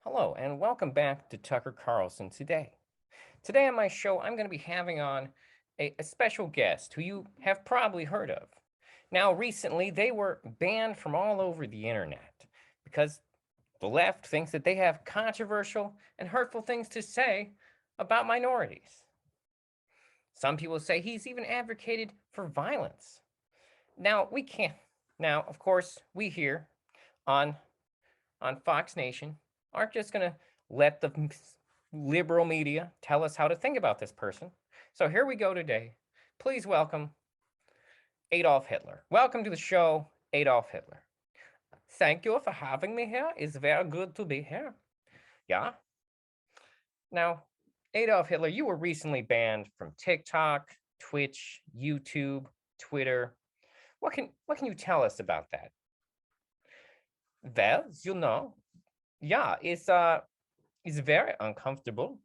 Hello, and welcome back to Tucker Carlson Today. Today on my show, I'm going to be having on a special guest who you have probably heard of. Now, recently, they were banned from all over the internet because the left thinks that they have controversial and hurtful things to say about minorities. Some people say he's even advocated for violence. Now, we can't. Now, of course, we here on Fox Nation aren't just going to let the liberal media tell us how to think about this person. So here we go today. Please welcome Adolf Hitler. Welcome to the show, Adolf Hitler. Thank you for having me here. It's very good to be here. Yeah. Now, Adolf Hitler, you were recently banned from TikTok, Twitch, YouTube, Twitter. What can you tell us about that? Well, yeah, it's very uncomfortable.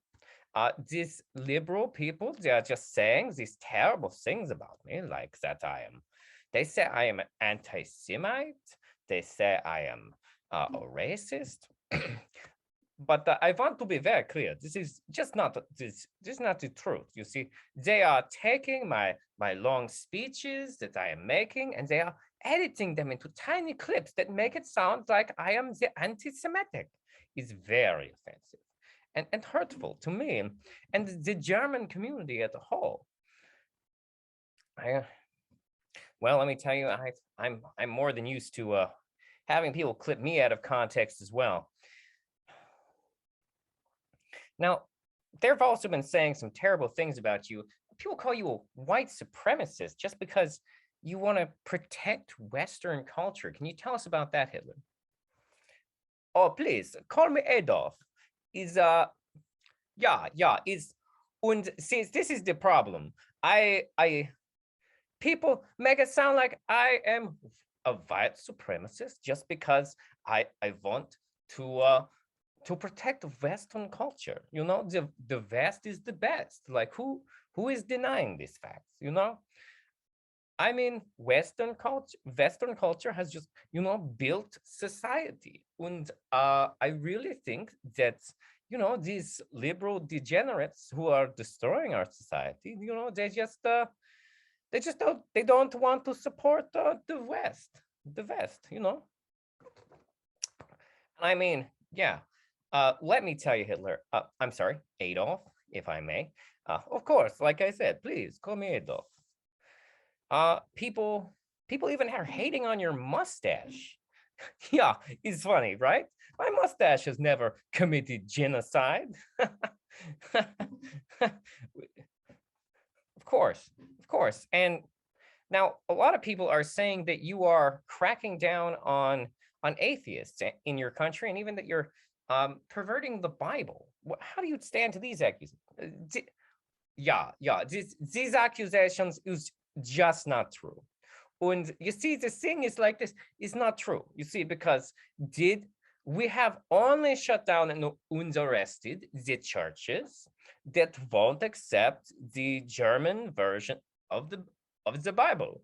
These liberal people, they are just saying these terrible things about me, like that they say I am an anti-Semite. They say I am a racist. But I want to be very clear. This is just not this is not the truth. You see, they are taking my long speeches that I am making, and they are editing them into tiny clips that make it sound like I am the anti-Semitic. It's very offensive and hurtful to me and the German community as a whole. I, well, let me tell you, I'm more than used to having people clip me out of context as well. Now, there have also been saying some terrible things about you. People call you a white supremacist just because you want to protect Western culture. Can you tell us about that, Hitler? Oh, please call me Adolf. Is is and since this is the problem, I people make it sound like I am a white supremacist just because I want to protect Western culture. You know, the West is the best. Like who is denying these facts? You know, I mean, Western culture has just built society, and I really think that these liberal degenerates who are destroying our society, they don't want to support the West. I mean, yeah. Let me tell you, Hitler. I'm sorry, Adolf, if I may. Of course, like I said, please call me Adolf. People even are hating on your mustache. Yeah, it's funny, right? My mustache has never committed genocide. Of course, of course. And now a lot of people are saying that you are cracking down on atheists in your country, and even that you're perverting the Bible. How do you stand to these accusations? These accusations is just not true. And you see, the thing is like this, it's not true. You see, because we have only shut down and arrested the churches that won't accept the German version of the Bible.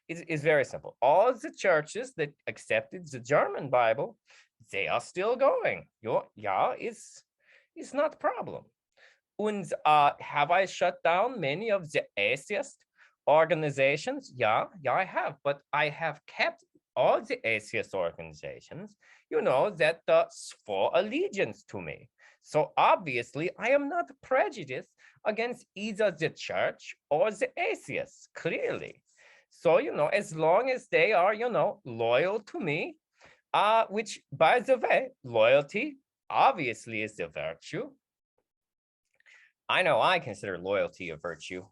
It's very simple. All the churches that accepted the German Bible, they are still going. It's not a problem. And have I shut down many of the atheist organizations? Yeah, I have. But I have kept all the atheist organizations, that swore allegiance to me. So obviously, I am not prejudiced against either the church or the atheists, clearly. So, as long as they are, loyal to me, which, by the way, loyalty obviously is a virtue. I know I consider loyalty a virtue.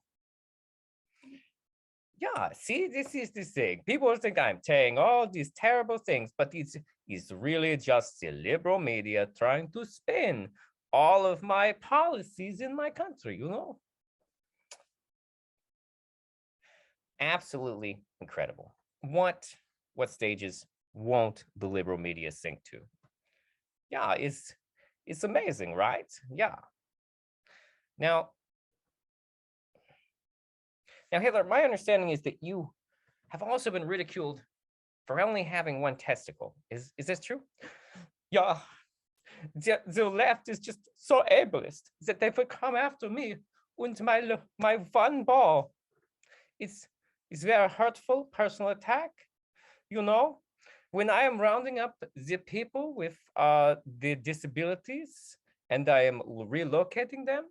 Yeah, see, this is the thing. People think I'm saying all these terrible things, but it's really just the liberal media trying to spin all of my policies in my country, Absolutely incredible. What stages won't the liberal media sink to? Yeah, it's amazing, right? Yeah. Now, Hitler, my understanding is that you have also been ridiculed for only having one testicle. Is this true? Yeah. the left is just so ableist that they will come after me and my one ball. It's very hurtful personal attack, you know. When I am rounding up the people with the disabilities and I am relocating them,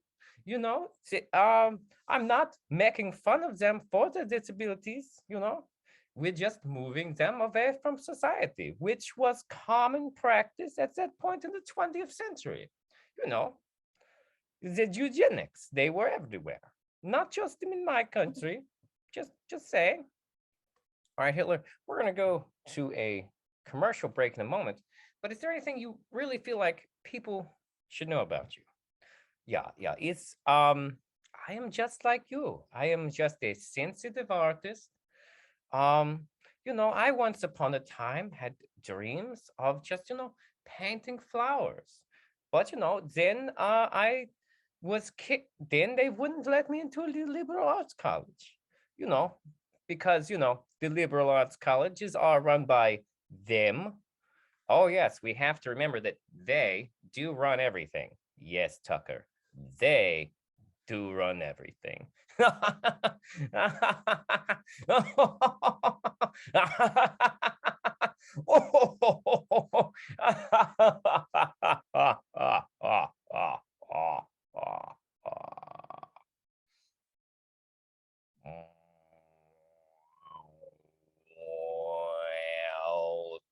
you know, I'm not making fun of them for their disabilities, you know. We're just moving them away from society, which was common practice at that point in the 20th century. You know, the eugenics, they were everywhere, not just in my country, just saying. All right, Hitler, we're gonna go to a commercial break in a moment, but is there anything you really feel like people should know about you? Yeah, it's, I am just like you. I am just a sensitive artist. You know, I once upon a time had dreams of just, you know, painting flowers. But, you know, then I was kicked. Then they wouldn't let me into a liberal arts college, you know, because, you know, the liberal arts colleges are run by them. Oh, yes, we have to remember that they do run everything. Yes, Tucker, they do run everything.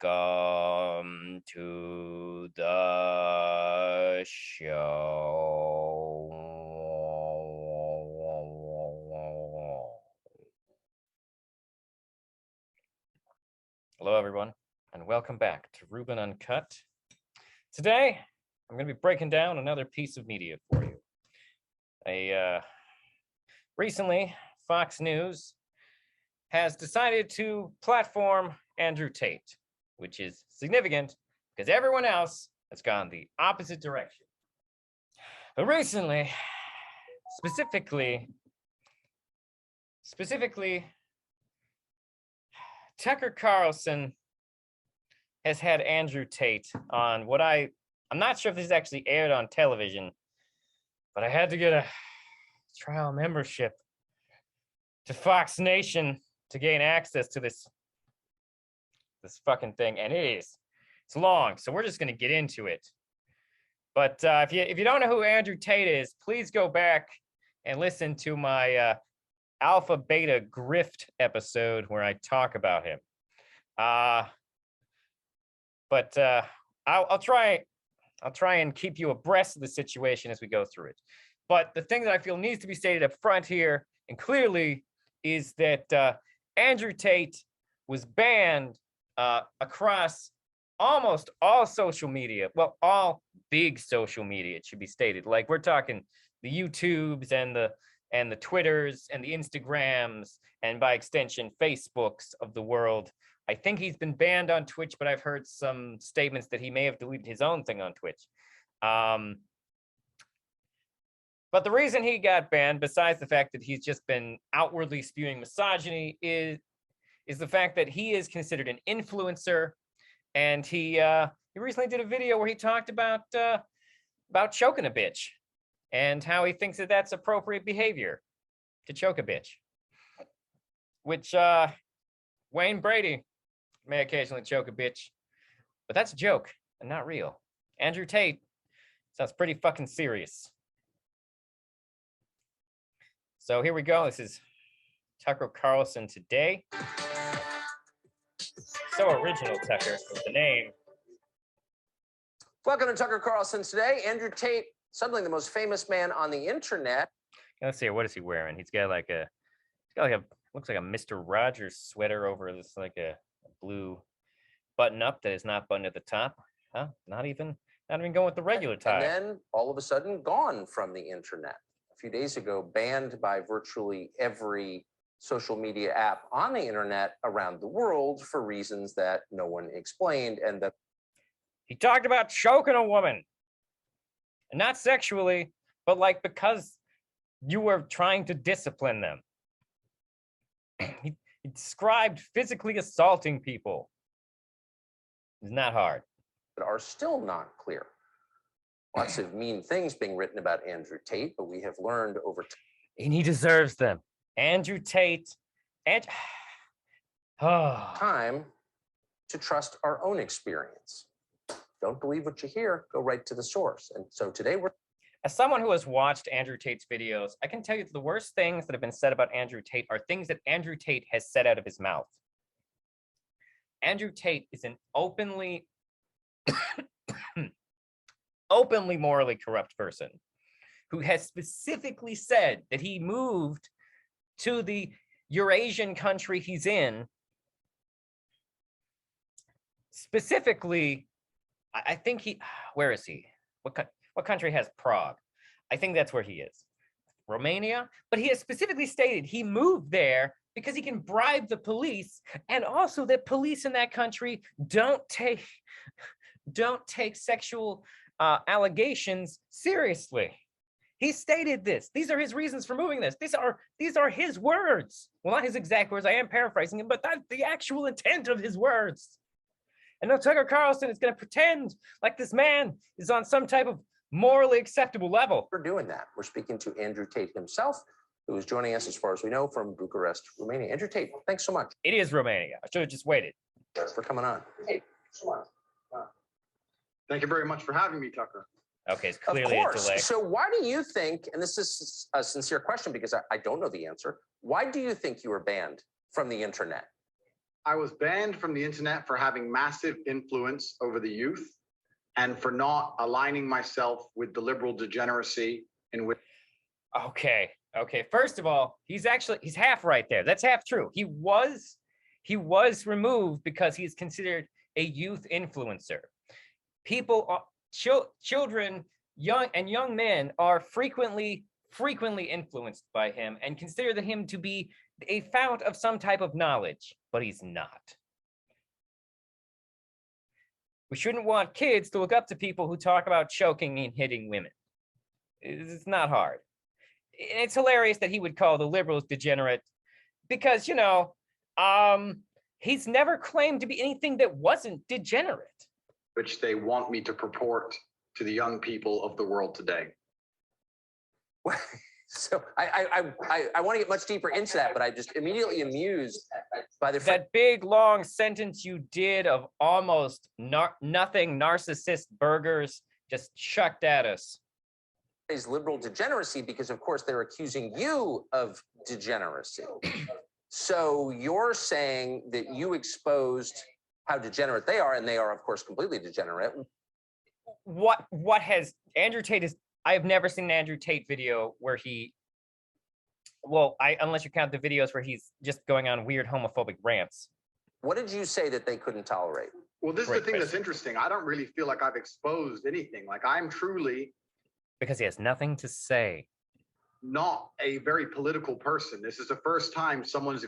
Welcome to the show. Hello, everyone, and welcome back to Ruben Uncut. Today, I'm going to be breaking down another piece of media for you. Recently, Fox News has decided to platform Andrew Tate, which is significant because everyone else has gone the opposite direction. But recently, specifically, Tucker Carlson has had Andrew Tate on what I'm not sure if this is actually aired on television, but I had to get a trial membership to Fox Nation to gain access to this fucking thing, and it's long, so we're just gonna get into it. But if you don't know who Andrew Tate is, please go back and listen to my Alpha Beta Grift episode where I talk about him. But I'll try and keep you abreast of the situation as we go through it. But the thing that I feel needs to be stated up front here and clearly is that Andrew Tate was banned across almost all social media. Well, all big social media, it should be stated. Like, we're talking the YouTubes and the Twitters and the Instagrams and by extension Facebooks of the world. I think he's been banned on Twitch, but I've heard some statements that he may have deleted his own thing on Twitch. But the reason he got banned, besides the fact that he's just been outwardly spewing misogyny, is the fact that he is considered an influencer, and he recently did a video where he talked about choking a bitch and how he thinks that that's appropriate behavior to choke a bitch, which Wayne Brady may occasionally choke a bitch, but that's a joke and not real. Andrew Tate sounds pretty fucking serious. So here we go. This is Tucker Carlson Today. So original, Tucker, with the name. Welcome to Tucker Carlson Today. Andrew Tate, suddenly the most famous man on the internet. Let's see, what is he wearing? He's got like a looks like a Mr. Rogers sweater over this, like a blue button up that is not buttoned at the top. Huh? Not even going with the regular tie. And then all of a sudden gone from the internet. A few days ago, banned by virtually every social media app on the internet around the world for reasons that no one explained. And that he talked about choking a woman, and not sexually, but like because you were trying to discipline them. He described physically assaulting people. It's not hard. are still not clear. Lots of mean things being written about Andrew Tate, but we have learned over And he deserves them. Andrew Tate. time to trust our own experience. Don't believe what you hear, go right to the source. And so today we're... As someone who has watched Andrew Tate's videos, I can tell you that the worst things that have been said about Andrew Tate are things that Andrew Tate has said out of his mouth. Andrew Tate is an openly morally corrupt person who has specifically said that he moved to the Eurasian country he's in. Specifically, I think where is he? What country has Prague? I think that's where he is. Romania? But he has specifically stated he moved there because he can bribe the police, and also that police in that country don't take sexual allegations seriously. He stated this. These are his reasons for moving this. These are his words. Well, not his exact words. I am paraphrasing him, but that's the actual intent of his words. And now Tucker Carlson is going to pretend like this man is on some type of morally acceptable level. We're doing that. We're speaking to Andrew Tate himself, who is joining us, as far as we know, from Bucharest, Romania. Andrew Tate, thanks so much. It is Romania. I should have just waited. Thanks for coming on. Hey, so much. Thank you very much for having me, Tucker. Okay, it's clearly of a course. delay. So why do you think, and this is a sincere question because I don't know the answer, why do you think you were banned from the internet? I was banned from the internet for having massive influence over the youth and for not aligning myself with the liberal degeneracy in which... Okay. First of all, he's half right there. That's half true. He was removed because he's considered a youth influencer. People, children, young men are frequently influenced by him and consider him to be a fount of some type of knowledge, but he's not. We shouldn't want kids to look up to people who talk about choking and hitting women. It's not hard. It's hilarious that he would call the liberals degenerate because, he's never claimed to be anything that wasn't degenerate. Which they want me to purport to the young people of the world today. So I want to get much deeper into that, but I just immediately amused by the that big long sentence you did of almost nothing narcissist burgers just chucked at us. Is liberal degeneracy because, of course, they're accusing you of degeneracy. So you're saying that you exposed how degenerate they are, and they are, of course, completely degenerate. What has Andrew Tate is? I have never seen an Andrew Tate video where unless you count the videos where he's just going on weird homophobic rants. What did you say that they couldn't tolerate? Well, this is the thing that's interesting. I don't really feel like I've exposed anything. Like I'm truly... Because he has nothing to say. Not a very political person. This is the first time someone's...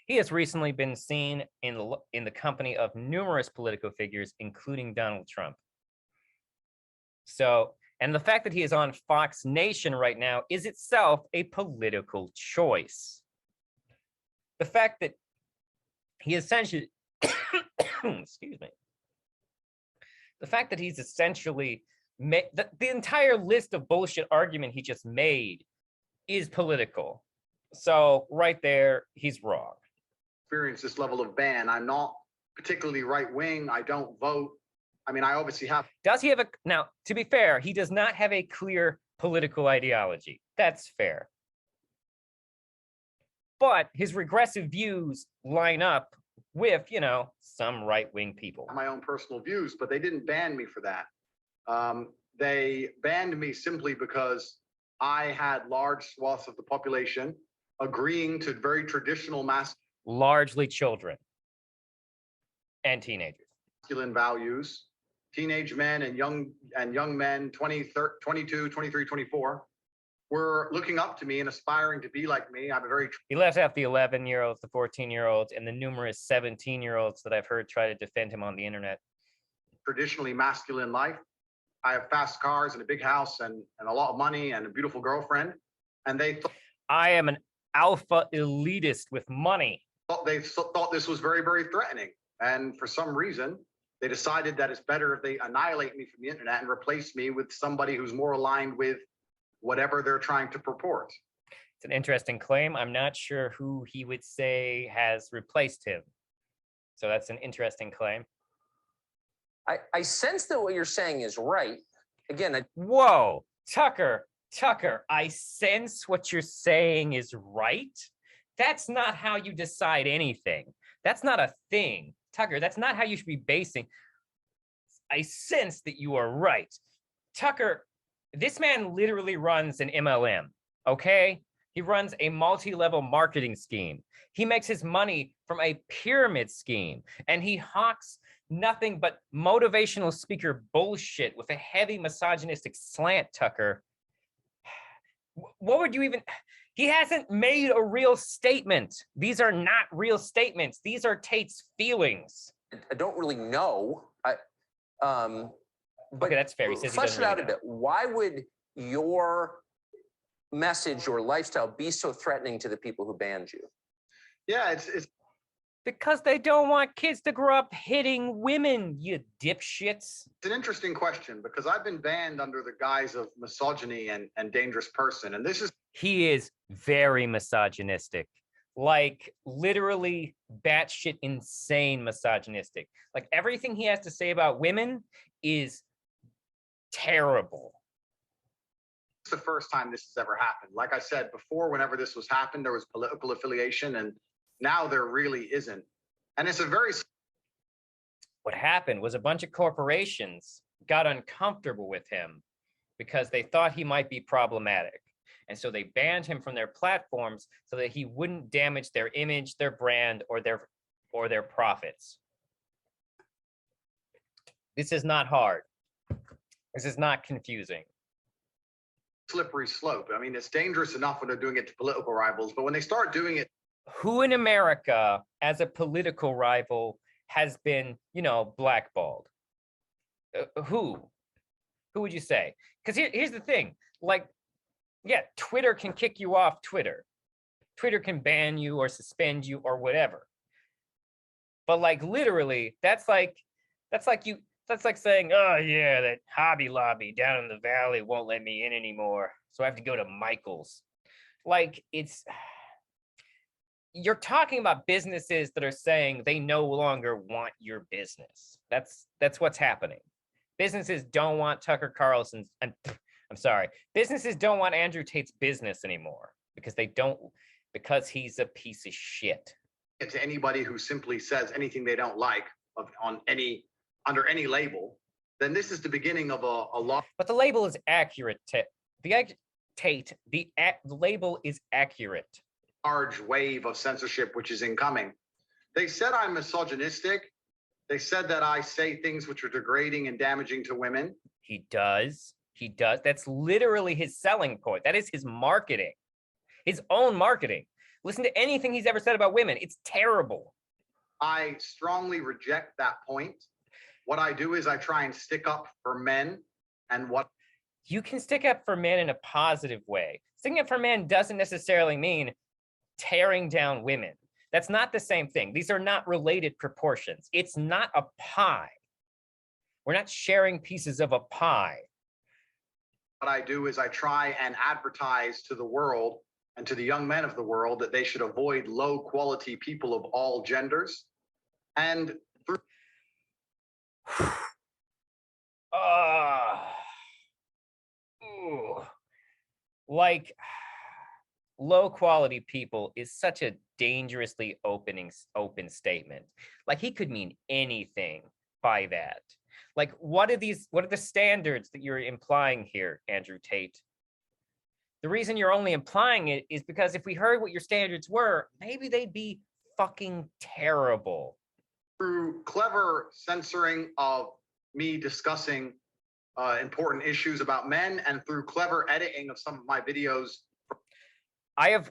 He has recently been seen in the company of numerous political figures, including Donald Trump. So, and the fact that he is on Fox Nation right now is itself a political choice. The fact that he essentially, excuse me, the fact that he's essentially the entire list of bullshit argument he just made is political. So right there, he's wrong. Experience this level of ban. I'm not particularly right wing. I don't vote. I mean, I obviously have. Does he have now, to be fair, he does not have a clear political ideology. That's fair. But his regressive views line up with, some right-wing people. My own personal views, but they didn't ban me for that. They banned me simply because I had large swaths of the population agreeing to very traditional largely children and teenagers. Masculine values, teenage men and young men, 22, 23, 24, were looking up to me and aspiring to be like me. I have a very... He left out the 11-year-olds, the 14-year-olds, and the numerous 17-year-olds that I've heard try to defend him on the internet. Traditionally masculine life. I have fast cars and a big house and a lot of money and a beautiful girlfriend. And they thought I am an alpha elitist with money. They thought this was very, very threatening. And for some reason, They decided that it's better if they annihilate me from the internet and replace me with somebody who's more aligned with whatever they're trying to purport. It's an interesting claim. I'm not sure who he would say has replaced him. So that's an interesting claim. I sense that what you're saying is right. Again, Whoa, Tucker, I sense what you're saying is right. That's not how you decide anything. That's not a thing. Tucker, that's not how you should be basing. I sense that you are right. Tucker, this man literally runs an MLM, okay? He runs a multi-level marketing scheme. He makes his money from a pyramid scheme, and he hawks nothing but motivational speaker bullshit with a heavy misogynistic slant, Tucker. What would you even... He hasn't made a real statement. These are not real statements. These are Tate's feelings. I don't really know. But okay, that's fair. He says he flesh doesn't it out really a know. bit. Why would your message or lifestyle be so threatening to the people who banned you? Yeah, it's Because they don't want kids to grow up hitting women, you dipshits. an interesting question because I've been banned under the guise of misogyny and dangerous person. And this is He is very misogynistic, like literally batshit insane misogynistic. Like everything he has to say about women is terrible. the first time this has ever happened. Like I said before, whenever this was happened, there was political affiliation, and now there really isn't. And it's a very... What happened was a bunch of corporations got uncomfortable with him because they thought he might be problematic. And so they banned him from their platforms so that he wouldn't damage their image, their brand, or their profits. This is not hard. This is not confusing. slippery slope. I mean, it's dangerous enough when they're doing it to political rivals, but when they start doing it... Who in America, as a political rival, has been, blackballed? Who? Who would you say? Because here's the thing. Like, yeah, Twitter can kick you off Twitter. Twitter can ban you or suspend you or whatever. But like literally, that's like saying, oh yeah, that Hobby Lobby down in the valley won't let me in anymore, so I have to go to Michael's. Like, you're talking about businesses that are saying they no longer want your business. That's what's happening. Businesses don't want Tucker Carlson's, I'm sorry. Businesses don't want Andrew Tate's business anymore because he's a piece of shit. To anybody who simply says anything they don't like under any label, then this is the beginning of a lot. But the label is accurate. The label is accurate. Large wave of censorship which is incoming. They said I'm misogynistic. They said that I say things which are degrading and damaging to women. He does. That's literally his selling point. That is his marketing, his own marketing. Listen to anything he's ever said about women. It's terrible. I strongly reject that point. What I do is I try and stick up for men, and what... You can stick up for men in a positive way. Sticking up for men doesn't necessarily mean tearing down women. That's not the same thing. These are not related proportions. It's not a pie. We're not sharing pieces of a pie. What I do is I try and advertise to the world and to the young men of the world that they should avoid low quality people of all genders. And through... Like, low quality people is such a dangerously open statement. Like, he could mean anything by that. Like, what are the standards that you're implying here, Andrew Tate? The reason you're only implying it is because if we heard what your standards were, maybe they'd be fucking terrible. Through clever censoring of me discussing important issues about men, and through clever editing of some of my videos. I've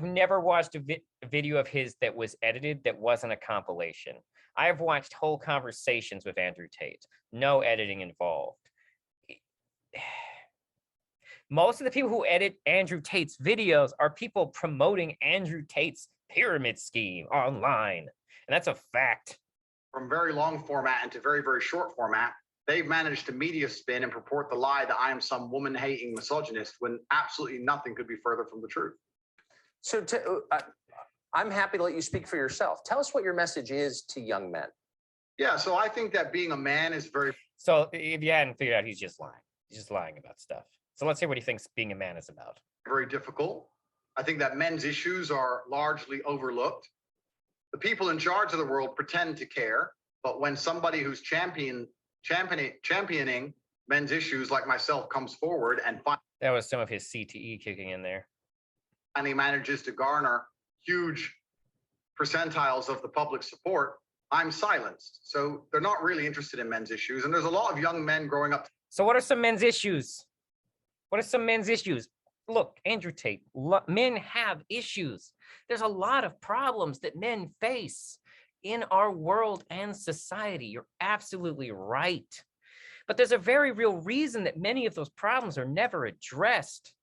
never watched a video of his that was edited that wasn't a compilation. I have watched whole conversations with Andrew Tate. No editing involved. Most of the people who edit Andrew Tate's videos are people promoting Andrew Tate's pyramid scheme online. And that's a fact. from very long format into very, very short format, they've managed to media spin and purport the lie that I am some woman-hating misogynist when absolutely nothing could be further from the truth. So I'm happy to let you speak for yourself. Tell us what your message is to young men. Yeah, so I think that being a man is very... So if you hadn't figured out, he's just lying. He's just lying about stuff. So let's hear what he thinks being a man is about. very difficult. I think that men's issues are largely overlooked. The people in charge of the world pretend to care, but when somebody who's championing men's issues like myself comes forward and that was some of his CTE kicking in there, and he manages to garner huge percentiles of the public support, I'm silenced. So they're not really interested in men's issues. And there's a lot of young men growing up. So what are some men's issues? What are some men's issues? Look, Andrew Tate, men have issues. There's a lot of problems that men face in our world and society. You're absolutely right. But there's a very real reason that many of those problems are never addressed.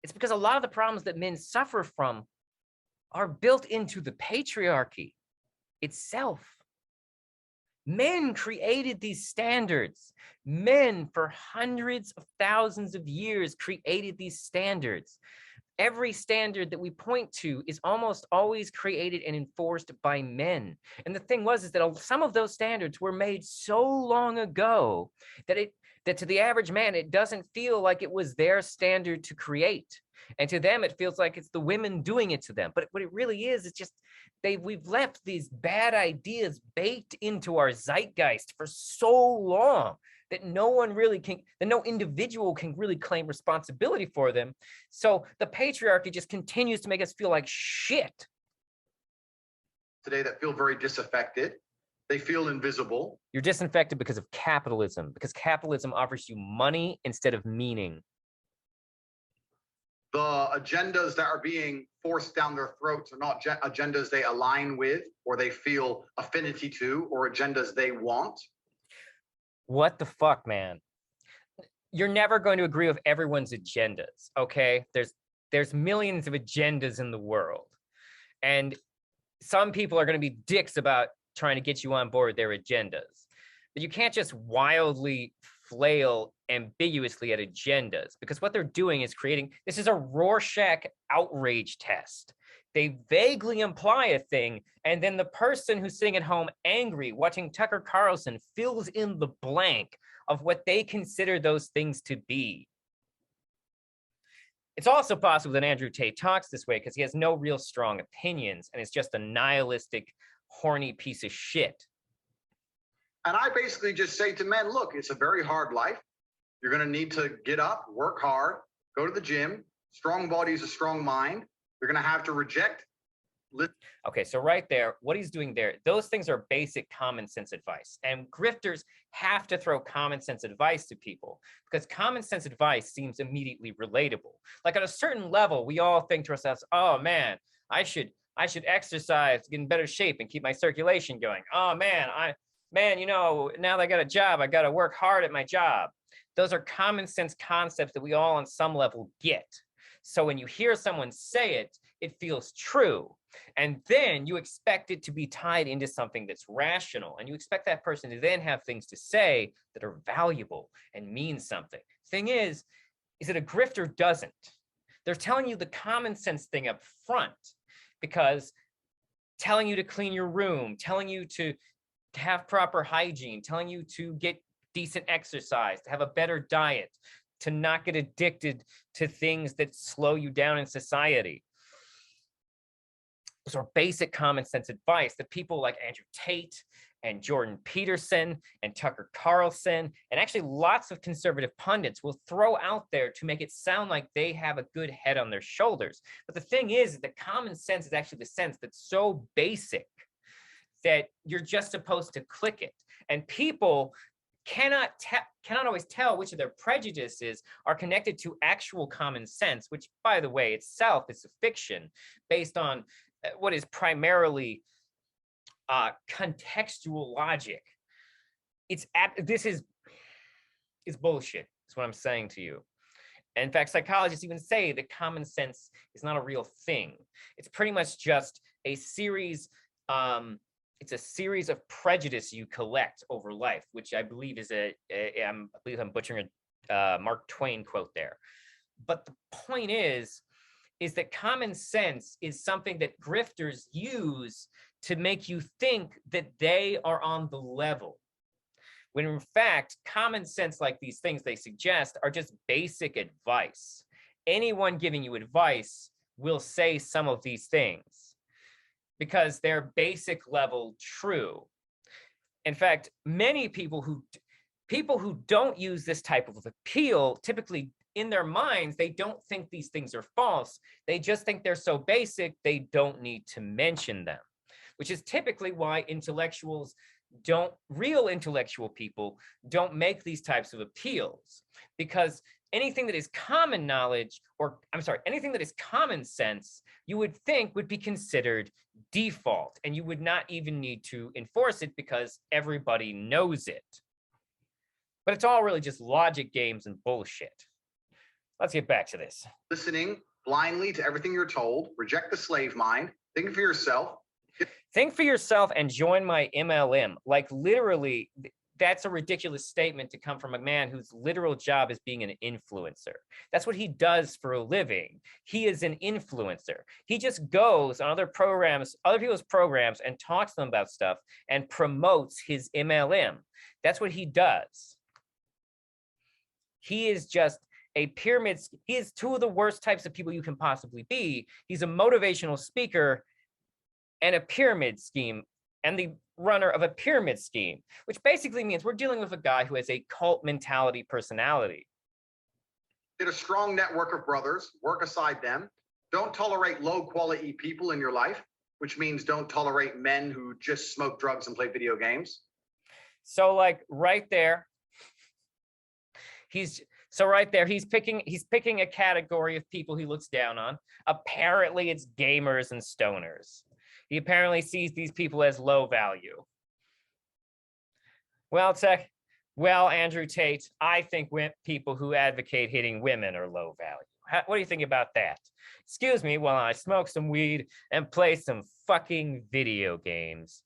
It's because a lot of the problems that men suffer from are built into the patriarchy itself. Men created these standards. Men, for hundreds of thousands of years, created these standards. Every standard that we point to is almost always created and enforced by men. And the thing is that some of those standards were made so long ago that to the average man, it doesn't feel like it was their standard to create. And to them, it feels like it's the women doing it to them. But what it really is, it's just we've left these bad ideas baked into our zeitgeist for so long that no individual can really claim responsibility for them. So the patriarchy just continues to make us feel like shit. Today that feel very disaffected. They feel invisible. You're disinfected because of capitalism, because capitalism offers you money instead of meaning. The agendas that are being forced down their throats are not agendas they align with or they feel affinity to or agendas they want. What the fuck, man? You're never going to agree with everyone's agendas, okay? There's millions of agendas in the world. And some people are going to be dicks about trying to get you on board their agendas. But you can't just wildly flail ambiguously at agendas, because what they're doing is this is a Rorschach outrage test. They vaguely imply a thing, and then the person who's sitting at home angry watching Tucker Carlson fills in the blank of what they consider those things to be. It's also possible that Andrew Tate talks this way because he has no real strong opinions and is just a nihilistic, horny piece of shit. And I basically just say to men, look, it's a very hard life. You're going to need to get up, work hard, go to the gym. Strong body is a strong mind. You're going to have to reject. Okay, so right there, what he's doing there, those things are basic common sense advice. And grifters have to throw common sense advice to people because common sense advice seems immediately relatable. Like at a certain level, we all think to ourselves, oh man, I should exercise to get in better shape and keep my circulation going. Oh man, you know, now that I got a job, I got to work hard at my job. Those are common sense concepts that we all on some level get. So when you hear someone say it, it feels true. And then you expect it to be tied into something that's rational. And you expect that person to then have things to say that are valuable and mean something. Thing is that a grifter doesn't. They're telling you the common sense thing up front because telling you to clean your room, telling you to have proper hygiene, telling you to get decent exercise, to have a better diet, to not get addicted to things that slow you down in society. Those are basic common sense advice that people like Andrew Tate and Jordan Peterson and Tucker Carlson and actually lots of conservative pundits will throw out there to make it sound like they have a good head on their shoulders. But the thing is that common sense is actually the sense that's so basic that you're just supposed to click it. And people cannot always tell which of their prejudices are connected to actual common sense, which, by the way, itself is a fiction based on what is primarily contextual logic. This is bullshit. Is what I'm saying to you. And in fact, psychologists even say that common sense is not a real thing. It's pretty much just a series. it's a series of prejudice you collect over life, which I believe is I believe I'm butchering a Mark Twain quote there. But the point is that common sense is something that grifters use to make you think that they are on the level, when in fact, common sense, like these things they suggest, are just basic advice. Anyone giving you advice will say some of these things because they're basic level true. In fact, many people who don't use this type of appeal, typically in their minds, they don't think these things are false. They just think they're so basic, they don't need to mention them, which is typically why real intellectual people don't make these types of appeals, because anything that is common knowledge, or I'm sorry, anything that is common sense, you would think would be considered default, and you would not even need to enforce it because everybody knows it. But it's all really just logic games and bullshit. Let's get back to this. Listening blindly to everything you're told, reject the slave mind, think for yourself. Think for yourself and join my MLM. Like, literally, that's a ridiculous statement to come from a man whose literal job is being an influencer. That's what he does for a living. He is an influencer. He just goes on other people's programs, and talks to them about stuff and promotes his MLM. That's what he does. He is just a pyramid. He is two of the worst types of people you can possibly be. He's a motivational speaker and a pyramid scheme, and the runner of a pyramid scheme, which basically means we're dealing with a guy who has a cult mentality personality. Get a strong network of brothers, work aside them. Don't tolerate low quality people in your life, which means don't tolerate men who just smoke drugs and play video games. So like right there, he's picking a category of people he looks down on. Apparently it's gamers and stoners. He apparently sees these people as low value. Well, Andrew Tate, I think people who advocate hitting women are low value. What do you think about that? Excuse me while I smoke some weed and play some fucking video games.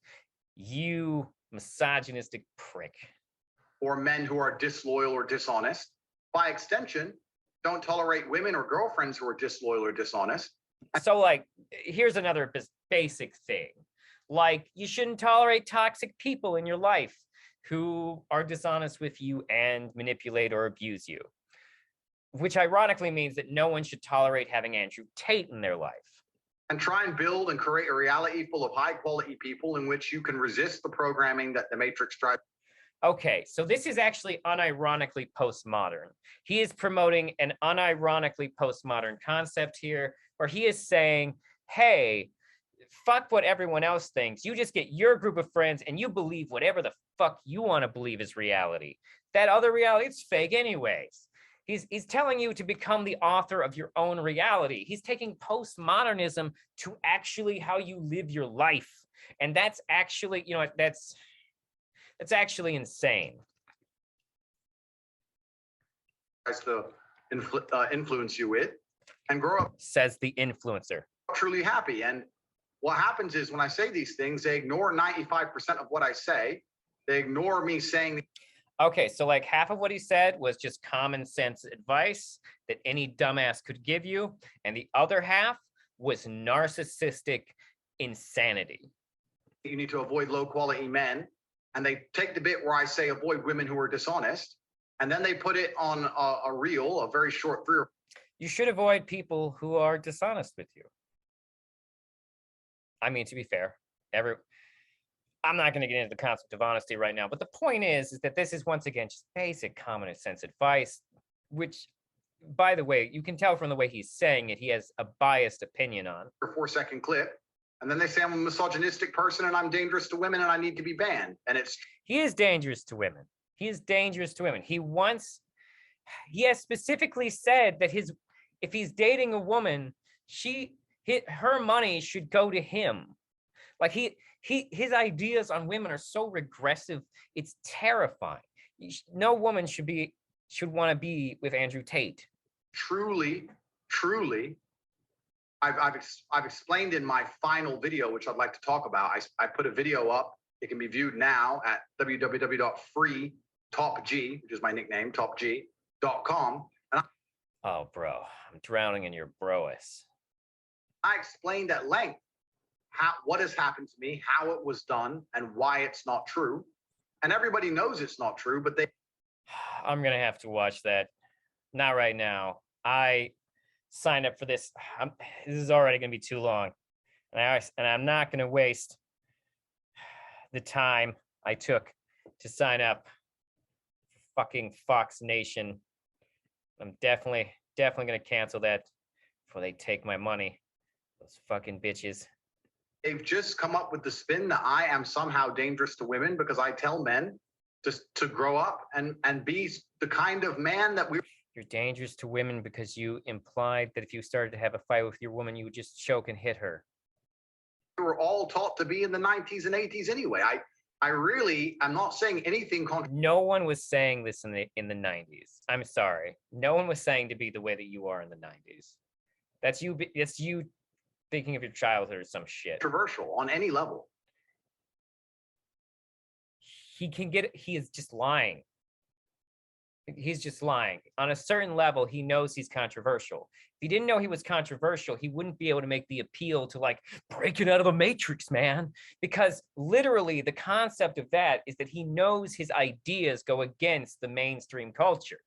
You misogynistic prick. Or men who are disloyal or dishonest. By extension, don't tolerate women or girlfriends who are disloyal or dishonest. So like, here's another basic thing. Like, you shouldn't tolerate toxic people in your life who are dishonest with you and manipulate or abuse you, which ironically means that no one should tolerate having Andrew Tate in their life. And try and build and create a reality full of high quality people in which you can resist the programming that the Matrix tries. Okay, so this is actually unironically postmodern. He is promoting an unironically postmodern concept here, where he is saying, hey, fuck what everyone else thinks. You just get your group of friends and you believe whatever the fuck you want to believe is reality. That other reality, it's fake anyways. He's telling you to become the author of your own reality. He's taking postmodernism to actually how you live your life. And that's actually, that's actually insane. Tries to influence you with and grow up, says the influencer, truly happy. And what happens is when I say these things, they ignore 95% of what I say. They ignore me saying. Okay, so like half of what he said was just common sense advice that any dumbass could give you. And the other half was narcissistic insanity. You need to avoid low quality men. And they take the bit where I say avoid women who are dishonest. And then they put it on a reel, a very short 3 or. You should avoid people who are dishonest with you. I mean, to be fair, I'm not going to get into the concept of honesty right now, but the point is that this is once again just basic common sense advice, which, by the way, you can tell from the way he's saying it, he has a biased opinion on. 4-second clip, and then they say I'm a misogynistic person and I'm dangerous to women and I need to be banned. And he is dangerous to women. He is dangerous to women. He has specifically said that if he's dating a woman, her money should go to him. Like his ideas on women are so regressive, it's terrifying. No woman should want to be with Andrew Tate. Truly I've explained in my final video, which I'd like to talk about. I put a video up. It can be viewed now at www.freetopg, which is my nickname, topg.com. And Oh, bro, I'm drowning in your broess. I explained at length what has happened to me, how it was done, and why it's not true. And everybody knows it's not true, but I'm gonna have to watch that. Not right now. I signed up for this. This is already gonna be too long, and I'm not gonna waste the time I took to sign up for fucking Fox Nation. I'm definitely gonna cancel that before they take my money. Those fucking bitches. they've just come up with the spin that I am somehow dangerous to women because I tell men just to grow up and be the kind of man that You're dangerous to women because you implied that if you started to have a fight with your woman, you would just choke and hit her. we were all taught to be in the 90s and 80s anyway. I'm not saying anything. No one was saying this in the 90s. I'm sorry. No one was saying to be the way that you are in the 90s. That's you thinking of your childhood or some shit. Controversial on any level. He is just lying. He's just lying. On a certain level, he knows he's controversial. If he didn't know he was controversial, he wouldn't be able to make the appeal to like breaking out of the matrix, man. Because literally the concept of that is that he knows his ideas go against the mainstream culture.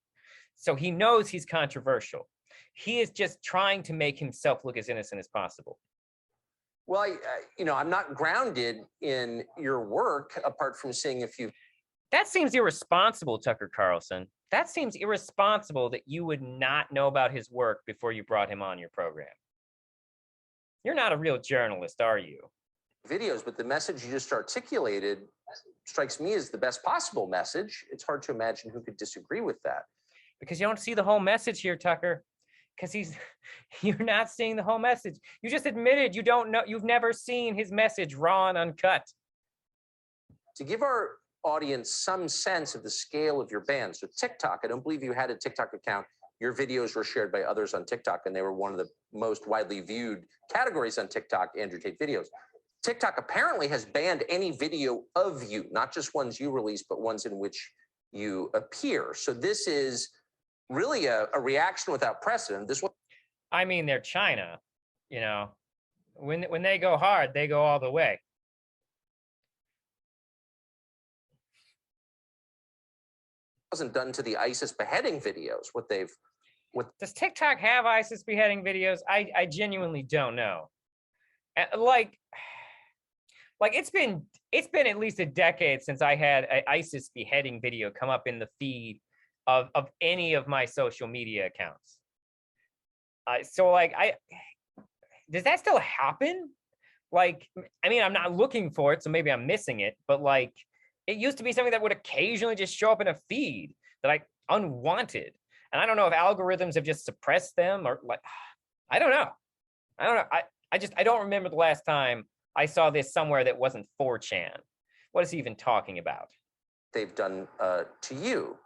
So he knows he's controversial. He is just trying to make himself look as innocent as possible. Well, I'm not grounded in your work apart from seeing a few. That seems irresponsible, Tucker Carlson. That seems irresponsible that you would not know about his work before you brought him on your program. You're not a real journalist, are you? Videos, but the message you just articulated strikes me as the best possible message. It's hard to imagine who could disagree with that. Because you don't see the whole message here, Tucker. Because you're not seeing the whole message. You just admitted you don't know, you've never seen his message raw and uncut. To give our audience some sense of the scale of your band. So TikTok, I don't believe you had a TikTok account. Your videos were shared by others on TikTok, and they were one of the most widely viewed categories on TikTok, Andrew Tate videos. TikTok apparently has banned any video of you, not just ones you release, but ones in which you appear. So this is really a reaction without precedent. This one, I mean, they're China, you know. When they go hard, they go all the way. wasn't done to the ISIS beheading videos. Does TikTok have ISIS beheading videos? I genuinely don't know. Like it's been at least a decade since I had an ISIS beheading video come up in the feed of any of my social media accounts. So like, does that still happen? Like, I mean, I'm not looking for it, so maybe I'm missing it, but like, it used to be something that would occasionally just show up in a feed that I unwanted. And I don't know if algorithms have just suppressed them or like, I don't know. I don't remember the last time I saw this somewhere that wasn't 4chan. What is he even talking about? They've done to you.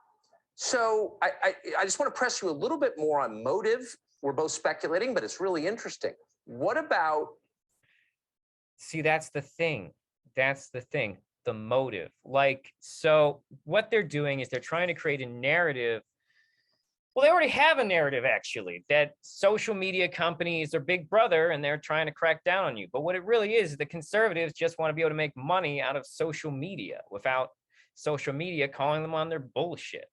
So I just want to press you a little bit more on motive. We're both speculating, but it's really interesting. What about? See, that's the thing. The motive. Like, so what they're doing is they're trying to create a narrative. Well, they already have a narrative, actually, that social media companies are big brother and they're trying to crack down on you. But what it really is the conservatives just want to be able to make money out of social media without social media calling them on their bullshit.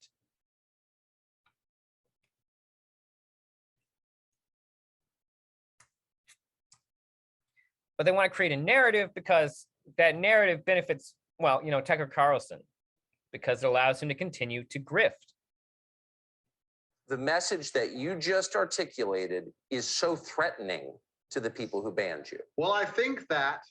But they want to create a narrative because that narrative benefits, well, Tucker Carlson, because it allows him to continue to grift. The message that you just articulated is so threatening to the people who banned you. Well, I think that,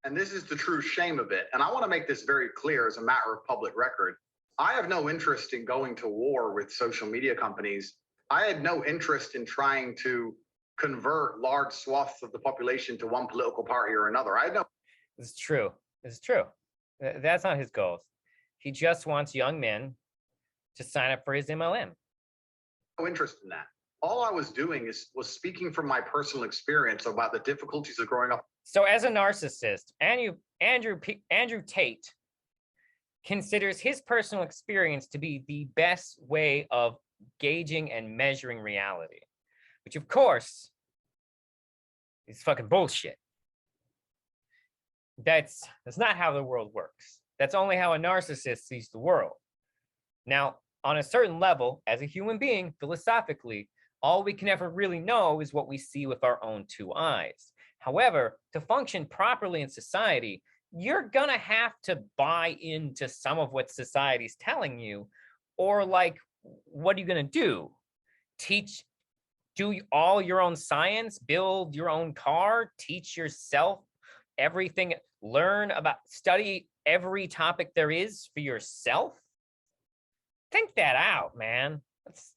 and this is the true shame of it, and I want to make this very clear as a matter of public record, I have no interest in going to war with social media companies. I had no interest in trying to convert large swaths of the population to one political party or another. This is true. That's not his goals. He just wants young men to sign up for his MLM. No interest in that. all I was doing was speaking from my personal experience about the difficulties of growing up. So as a narcissist, Andrew Tate considers his personal experience to be the best way of gauging and measuring reality, which of course is fucking bullshit. That's not how the world works. That's only how a narcissist sees the world. Now, on a certain level, as a human being, philosophically, all we can ever really know is what we see with our own two eyes. However, to function properly in society, you're gonna have to buy into some of what society's telling you, or like, what are you gonna do? Do all your own science, build your own car, teach yourself everything, study every topic there is for yourself? Think that out, man. That's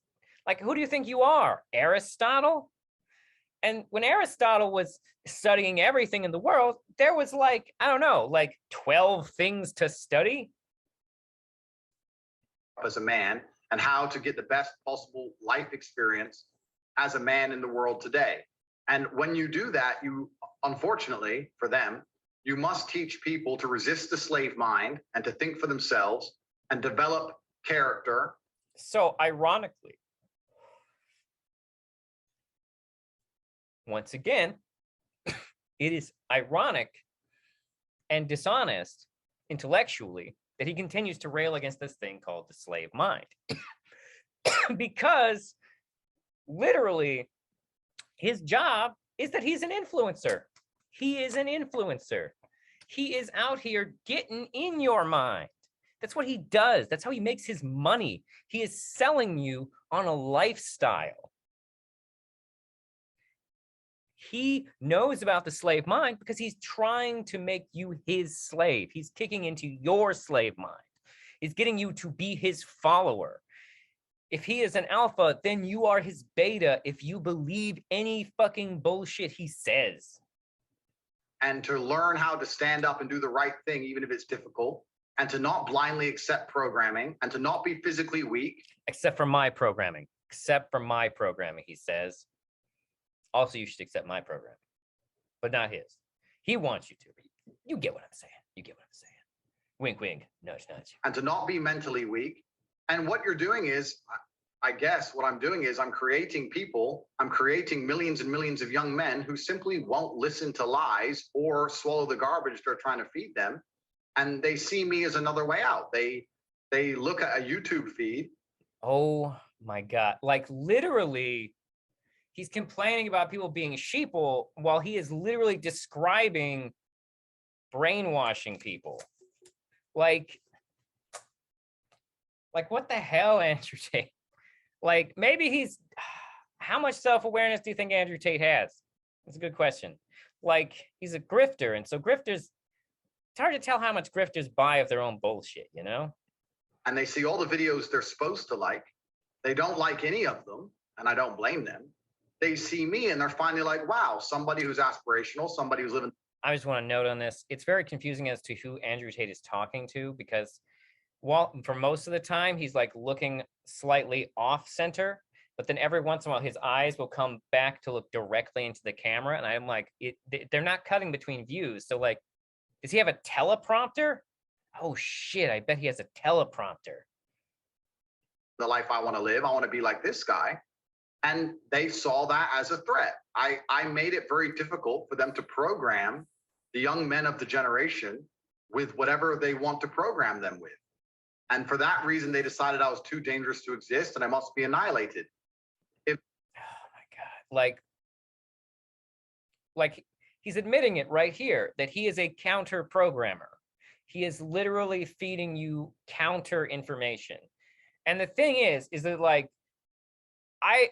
like, who do you think you are, Aristotle? And when Aristotle was studying everything in the world, there was like, I don't know, like 12 things to study. As a man, and how to get the best possible life experience as a man in the world today. And when you do that, you, unfortunately for them, you must teach people to resist the slave mind and to think for themselves and develop character. So ironically, once again, it is ironic and dishonest intellectually that he continues to rail against this thing called the slave mind. Because literally his job is that he's an influencer. He is an influencer. He is out here getting in your mind. That's what he does. That's how he makes his money. He is selling you on a lifestyle. He knows about the slave mind because he's trying to make you his slave. He's kicking into your slave mind. He's getting you to be his follower. If he is an alpha, then you are his beta if you believe any fucking bullshit he says. And to learn how to stand up and do the right thing, even if it's difficult, and to not blindly accept programming, and to not be physically weak. Except for my programming. Except for my programming, he says. Also, you should accept my programming, but not his. He wants you to. You get what I'm saying. You get what I'm saying. Wink, wink, nudge, nudge. And to not be mentally weak. And what you're doing is, I guess what I'm doing is I'm creating millions and millions of young men who simply won't listen to lies or swallow the garbage they're trying to feed them. And they see me as another way out. They look at a YouTube feed. Oh my God. Like literally, he's complaining about people being sheeple while he is literally describing brainwashing people. Like what the hell, Andrew Tate? Like maybe how much self-awareness do you think Andrew Tate has? That's a good question. Like he's a grifter. And so grifters, it's hard to tell how much grifters buy of their own bullshit, you know? And they see all the videos they're supposed to like. They don't like any of them, and I don't blame them. They see me and they're finally like, wow, somebody who's aspirational, somebody who's living. I just want to note on this, it's very confusing as to who Andrew Tate is talking to, because while for most of the time he's like looking slightly off center, but then every once in a while his eyes will come back to look directly into the camera, and I'm like, they're not cutting between views. So like, does he have a teleprompter? Oh shit, I bet he has a teleprompter. The life I want to live, I want to be like this guy. And they saw that as a threat. I made it very difficult for them to program the young men of the generation with whatever they want to program them with. And for that reason, they decided I was too dangerous to exist and I must be annihilated. Oh my God. Like he's admitting it right here that he is a counter programmer. He is literally feeding you counter information. And the thing is that like, I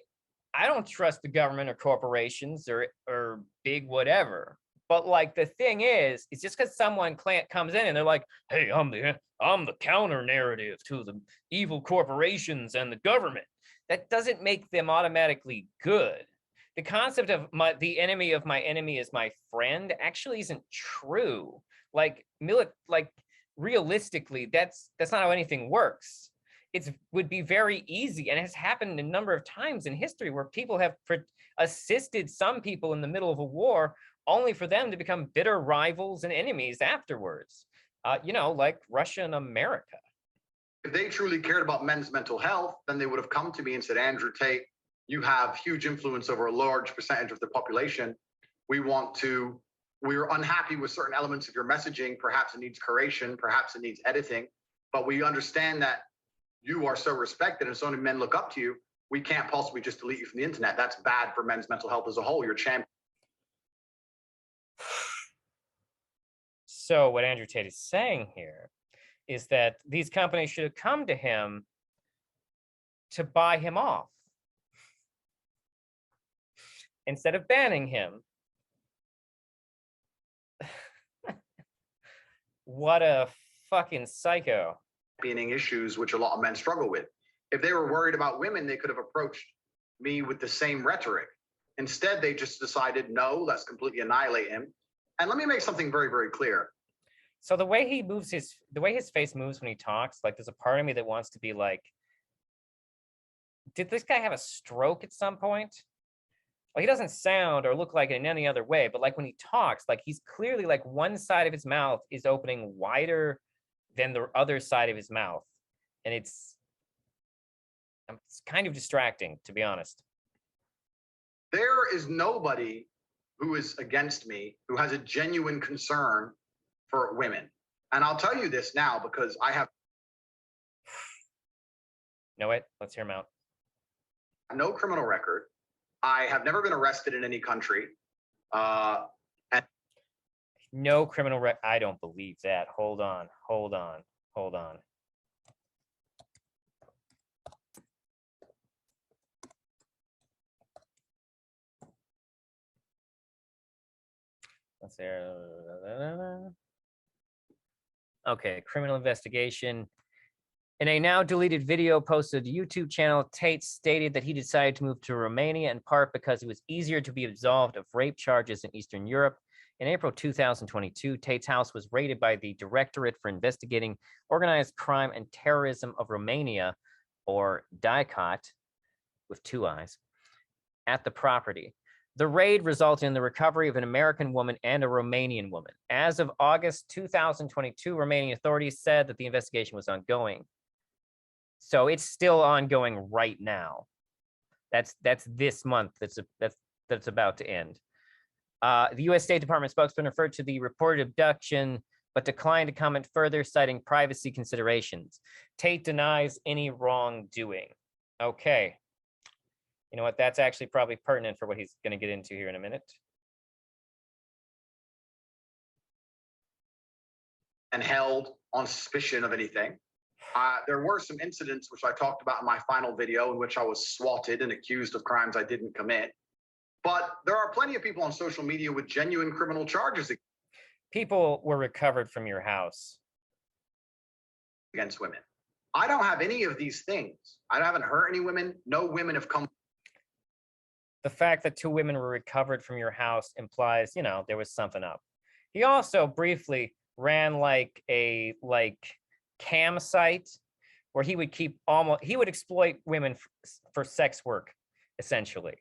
don't trust the government or corporations or big whatever. But like the thing is, it's just because someone comes in and they're like, hey, I'm the counter narrative to the evil corporations and the government. That doesn't make them automatically good. The concept of the enemy of my enemy is my friend actually isn't true. Like realistically, that's not how anything works. it would be very easy, and it has happened a number of times in history where people have assisted some people in the middle of a war only for them to become bitter rivals and enemies afterwards. You know, like Russia and America. If they truly cared about men's mental health, then they would have come to me and said, Andrew Tate, you have huge influence over a large percentage of the population. We're unhappy with certain elements of your messaging. Perhaps it needs curation, perhaps it needs editing, but we understand that you are so respected and so many men look up to you. We can't possibly just delete you from the internet. That's bad for men's mental health as a whole. You're champion. So what Andrew Tate is saying here is that these companies should have come to him to buy him off instead of banning him. What a fucking psycho. Championing issues which a lot of men struggle with. If they were worried about women, they could have approached me with the same rhetoric. Instead, they just decided, no, let's completely annihilate him. And let me make something very, very clear. So the way he moves the way his face moves when he talks, like there's a part of me that wants to be like, did this guy have a stroke at some point? Well, he doesn't sound or look like it in any other way, but like when he talks, like he's clearly like one side of his mouth is opening wider than the other side of his mouth. And it's kind of distracting, to be honest. There is nobody who is against me who has a genuine concern for women. And I'll tell you this now because I have No, wait, let's hear him out. no criminal record. I have never been arrested in any country. And No criminal record. I don't believe that. Hold on. Let's see. Okay, criminal investigation. In a now deleted video posted to YouTube channel, Tate stated that he decided to move to Romania in part because it was easier to be absolved of rape charges in Eastern Europe. In April 2022, Tate's house was raided by the Directorate for Investigating Organized Crime and Terrorism of Romania, or DICOT, with two I's, at the property. The raid resulted in the recovery of an American woman and a Romanian woman. As of August 2022, Romanian authorities said that the investigation was ongoing. So it's still ongoing right now. That's this month that's about to end. The U.S. State Department spokesman referred to the reported abduction, but declined to comment further, citing privacy considerations. Tate denies any wrongdoing. Okay. You know what? That's actually probably pertinent for what he's going to get into here in a minute. And held on suspicion of anything. There were some incidents which I talked about in my final video in which I was swatted and accused of crimes I didn't commit. But there are plenty of people on social media with genuine criminal charges. People were recovered from your house. Against women. I don't have any of these things. I haven't hurt any women. No women have come. The fact that 2 women were recovered from your house implies, you know, there was something up. He also briefly ran like a cam site where he would exploit women for sex work, essentially.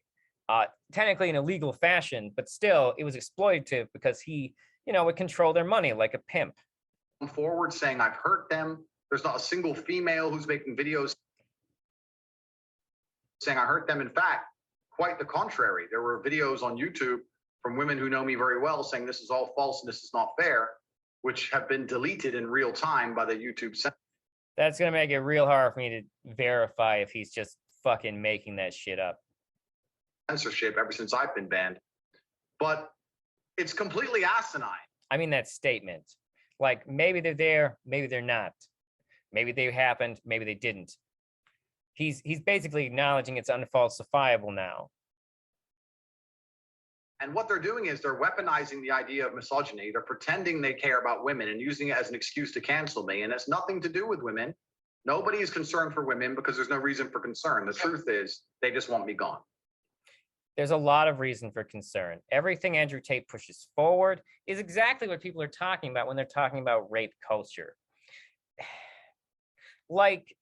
Technically in a legal fashion, but still it was exploitative because he, you know, would control their money like a pimp. Forward saying I've hurt them. There's not a single female who's making videos saying I hurt them. In fact, quite the contrary. There were videos on YouTube from women who know me very well saying this is all false and this is not fair, which have been deleted in real time by the YouTube censor. That's going to make it real hard for me to verify if he's just fucking making that shit up. Censorship ever since I've been banned. But it's completely asinine. I mean, that statement. Like, maybe they're there, maybe they're not. Maybe they happened, maybe they didn't. He's basically acknowledging it's unfalsifiable now. And what they're doing is they're weaponizing the idea of misogyny. They're pretending they care about women and using it as an excuse to cancel me. And it's nothing to do with women. Nobody is concerned for women because there's no reason for concern. The truth is they just want me gone. There's a lot of reason for concern. Everything Andrew Tate pushes forward is exactly what people are talking about when they're talking about rape culture. Like,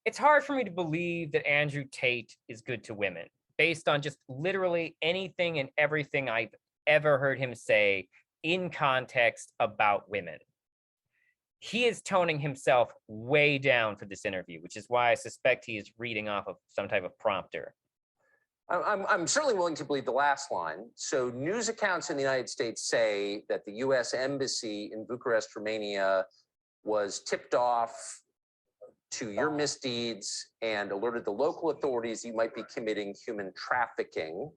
it's hard for me to believe that Andrew Tate is good to women based on just literally anything and everything I've ever heard him say in context about women. He is toning himself way down for this interview, which is why I suspect he is reading off of some type of prompter. I'm certainly willing to believe the last line. So news accounts in the United States say that the U.S. Embassy in Bucharest, Romania, was tipped off to your misdeeds and alerted the local authorities you might be committing human trafficking.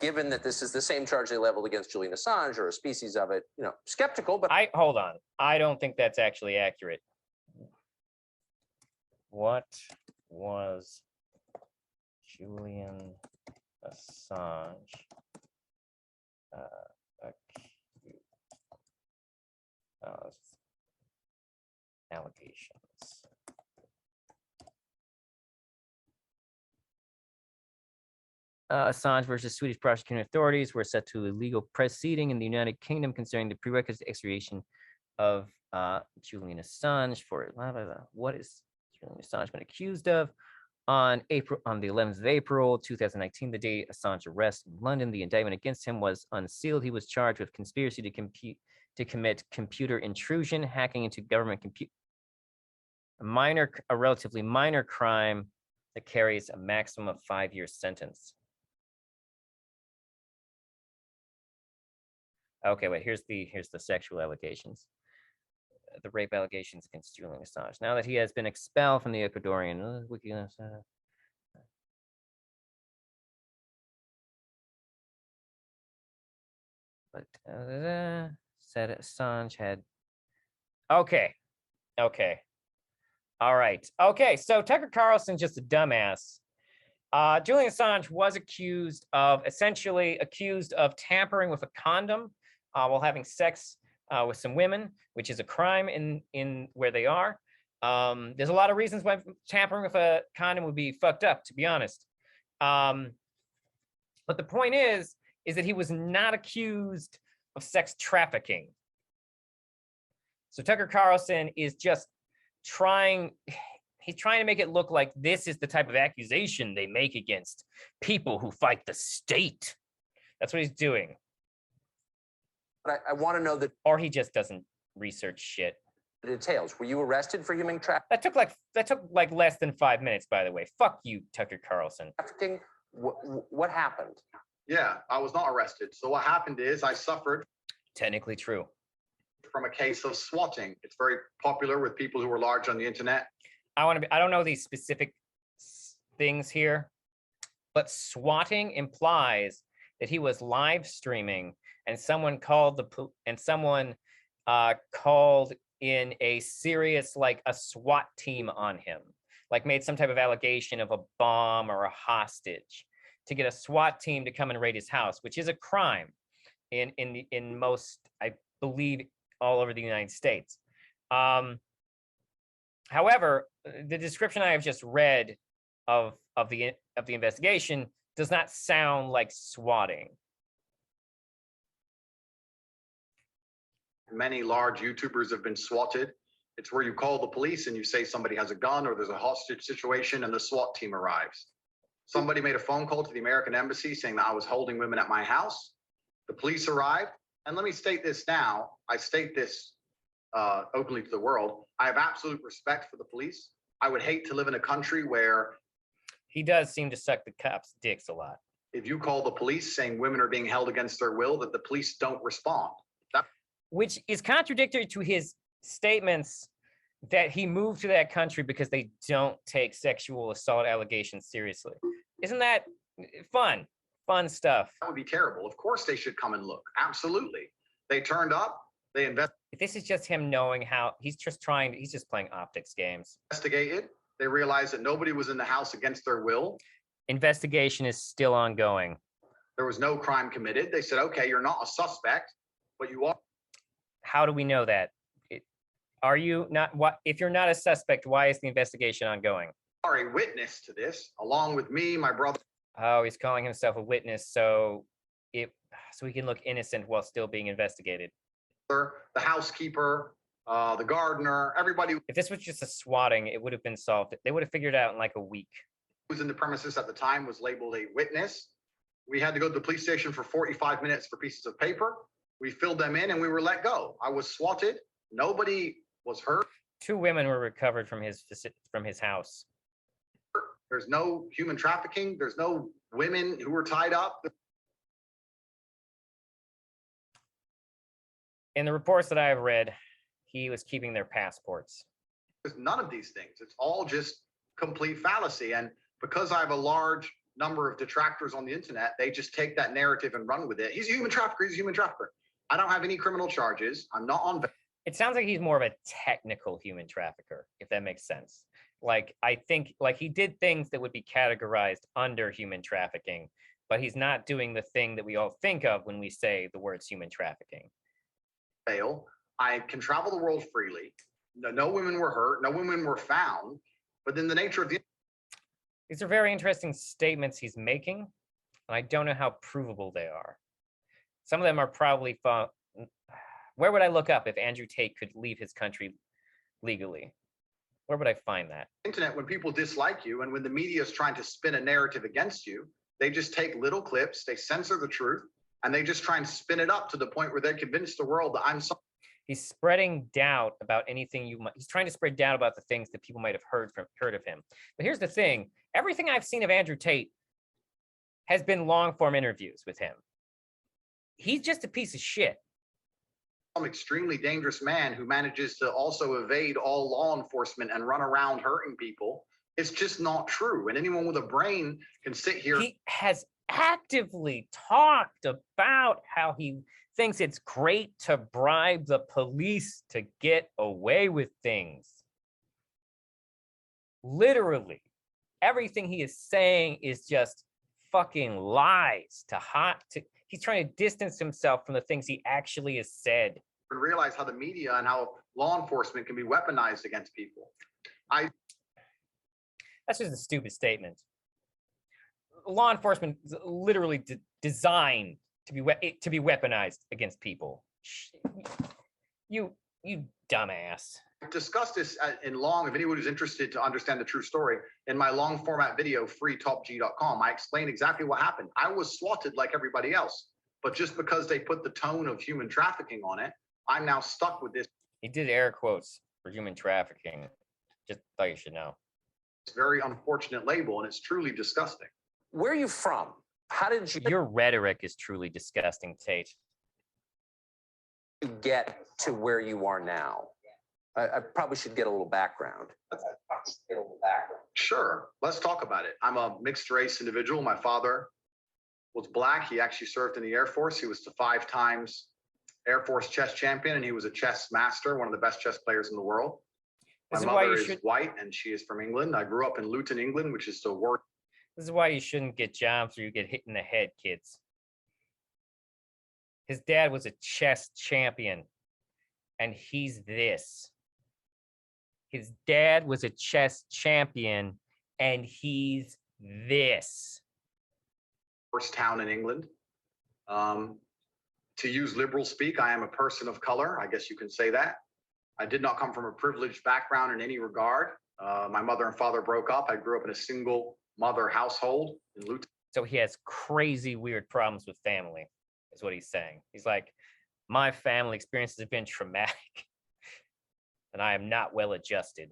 Given that this is the same charge they leveled against Julian Assange or a species of it, skeptical, but hold on. I don't think that's actually accurate. What was Julian Assange allegations? Assange versus Swedish prosecuting authorities were set to a legal proceeding in the United Kingdom concerning the prerequisite extradition of Julian Assange for blah, blah, blah. What is Julian Assange been accused of? On the 11th of April, 2019, the day Assange arrest in London, the indictment against him was unsealed. He was charged with conspiracy to commit computer intrusion, hacking into government computer, a relatively minor crime that carries a maximum of 5-year sentence. Okay, wait, here's the sexual allegations. The rape allegations against Julian Assange. Now that he has been expelled from the Ecuadorian said Assange had. Okay. All right. Okay, so Tucker Carlson's just a dumbass. Julian Assange was essentially accused of tampering with a condom while having sex with some women, which is a crime in where they are. There's a lot of reasons why tampering with a condom would be fucked up, to be honest. But the point is that he was not accused of sex trafficking. So Tucker Carlson is just he's trying to make it look like this is the type of accusation they make against people who fight the state. That's what he's doing. But I want to know that. Or he just doesn't research shit. The details. Were you arrested for human trafficking? That took like less than 5 minutes, by the way. Fuck you, Tucker Carlson. What happened? Yeah, I was not arrested. So what happened is I suffered. Technically true. From a case of swatting. It's very popular with people who are large on the internet. I don't know these specific things here, but swatting implies that he was live streaming and someone called called in a serious, like a SWAT team on him, like made some type of allegation of a bomb or a hostage to get a SWAT team to come and raid his house, which is a crime in most, I believe, all over the United States. However, the description I have just read of the investigation does not sound like swatting. Many large YouTubers have been swatted. It's where you call the police and you say somebody has a gun or there's a hostage situation and the SWAT team arrives. Somebody made a phone call to the American Embassy saying that I was holding women at my house. The police arrived. And let me state this now. I state this openly to the world. I have absolute respect for the police. I would hate to live in a country where he does seem to suck the cops' dicks a lot. If you call the police saying women are being held against their will, that the police don't respond. Which is contradictory to his statements that he moved to that country because they don't take sexual assault allegations seriously. Isn't that fun? Fun stuff. That would be terrible. Of course they should come and look. Absolutely. They turned up. They This is just him knowing how he's just playing optics games. Investigated. They realized that nobody was in the house against their will. Investigation is still ongoing. There was no crime committed. They said, okay, you're not a suspect, but you are. How do we know that? Are you not? What if you're not a suspect? Why is the investigation ongoing? Are a witness to this, along with me, my brother. Oh, he's calling himself a witness, so he can look innocent while still being investigated. The housekeeper, the gardener, everybody who If this was just a swatting, it would have been solved. They would have figured it out in like a week. was in the premises at the time was labeled a witness. We had to go to the police station for 45 minutes for pieces of paper. We filled them in and we were let go. I was swatted. Nobody was hurt. 2 women were recovered from his house. There's no human trafficking. There's no women who were tied up. In the reports that I have read, he was keeping their passports. There's none of these things. It's all just complete fallacy. And because I have a large number of detractors on the internet, they just take that narrative and run with it. He's a human trafficker. He's a human trafficker. I don't have any criminal charges. I'm not on. It sounds like he's more of a technical human trafficker, if that makes sense. Like, I think like he did things that would be categorized under human trafficking, but he's not doing the thing that we all think of when we say the words human trafficking. Bail. I can travel the world freely. No women were hurt. No women were found. But then the nature of the. These are very interesting statements he's making, and I don't know how provable they are. Some of them are probably fun. Where would I look up if Andrew Tate could leave his country legally? Where would I find that? Internet, when people dislike you and when the media is trying to spin a narrative against you, they just take little clips, they censor the truth, and they just try and spin it up to the point where they convince the world that I'm so. He's spreading doubt about anything he's trying to spread doubt about the things that people might have heard of him. But here's the thing. Everything I've seen of Andrew Tate has been long form interviews with him. He's just a piece of shit. Some extremely dangerous man who manages to also evade all law enforcement and run around hurting people. It's just not true. And anyone with a brain can sit here. He has actively talked about how he thinks it's great to bribe the police to get away with things. Literally, everything he is saying is just fucking lies he's trying to distance himself from the things he actually has said. And realize how the media and how law enforcement can be weaponized against people. That's just a stupid statement. Law enforcement is literally designed to be weaponized against people. You dumbass. I've discussed this in long, if anyone who's interested to understand the true story, in my long format video, freetopg.com, I explain exactly what happened. I was swatted like everybody else, but just because they put the tone of human trafficking on it, I'm now stuck with this. He did air quotes for human trafficking. Just thought you should know. It's a very unfortunate label, and it's truly disgusting. Where are you from? How did you Your rhetoric is truly disgusting, Tate. get to where you are now? I probably should get a little background. Sure, let's talk about it. I'm a mixed race individual. My father was black. He actually served in the Air Force. He was the 5 times Air Force chess champion, and he was a chess master, one of the best chess players in the world. My mother is white, and she is from England. I grew up in Luton, England, which is the worst. This is why you shouldn't get jobs or you get hit in the head, kids. His dad was a chess champion, and he's this. His dad was a chess champion, and he's this. Worst town in England. To use liberal speak, I am a person of color. I guess you can say that. I did not come from a privileged background in any regard. My mother and father broke up. I grew up in a single mother household in Luton. So he has crazy, weird problems with family, is what he's saying. He's like, my family experiences have been traumatic, and I am not well adjusted.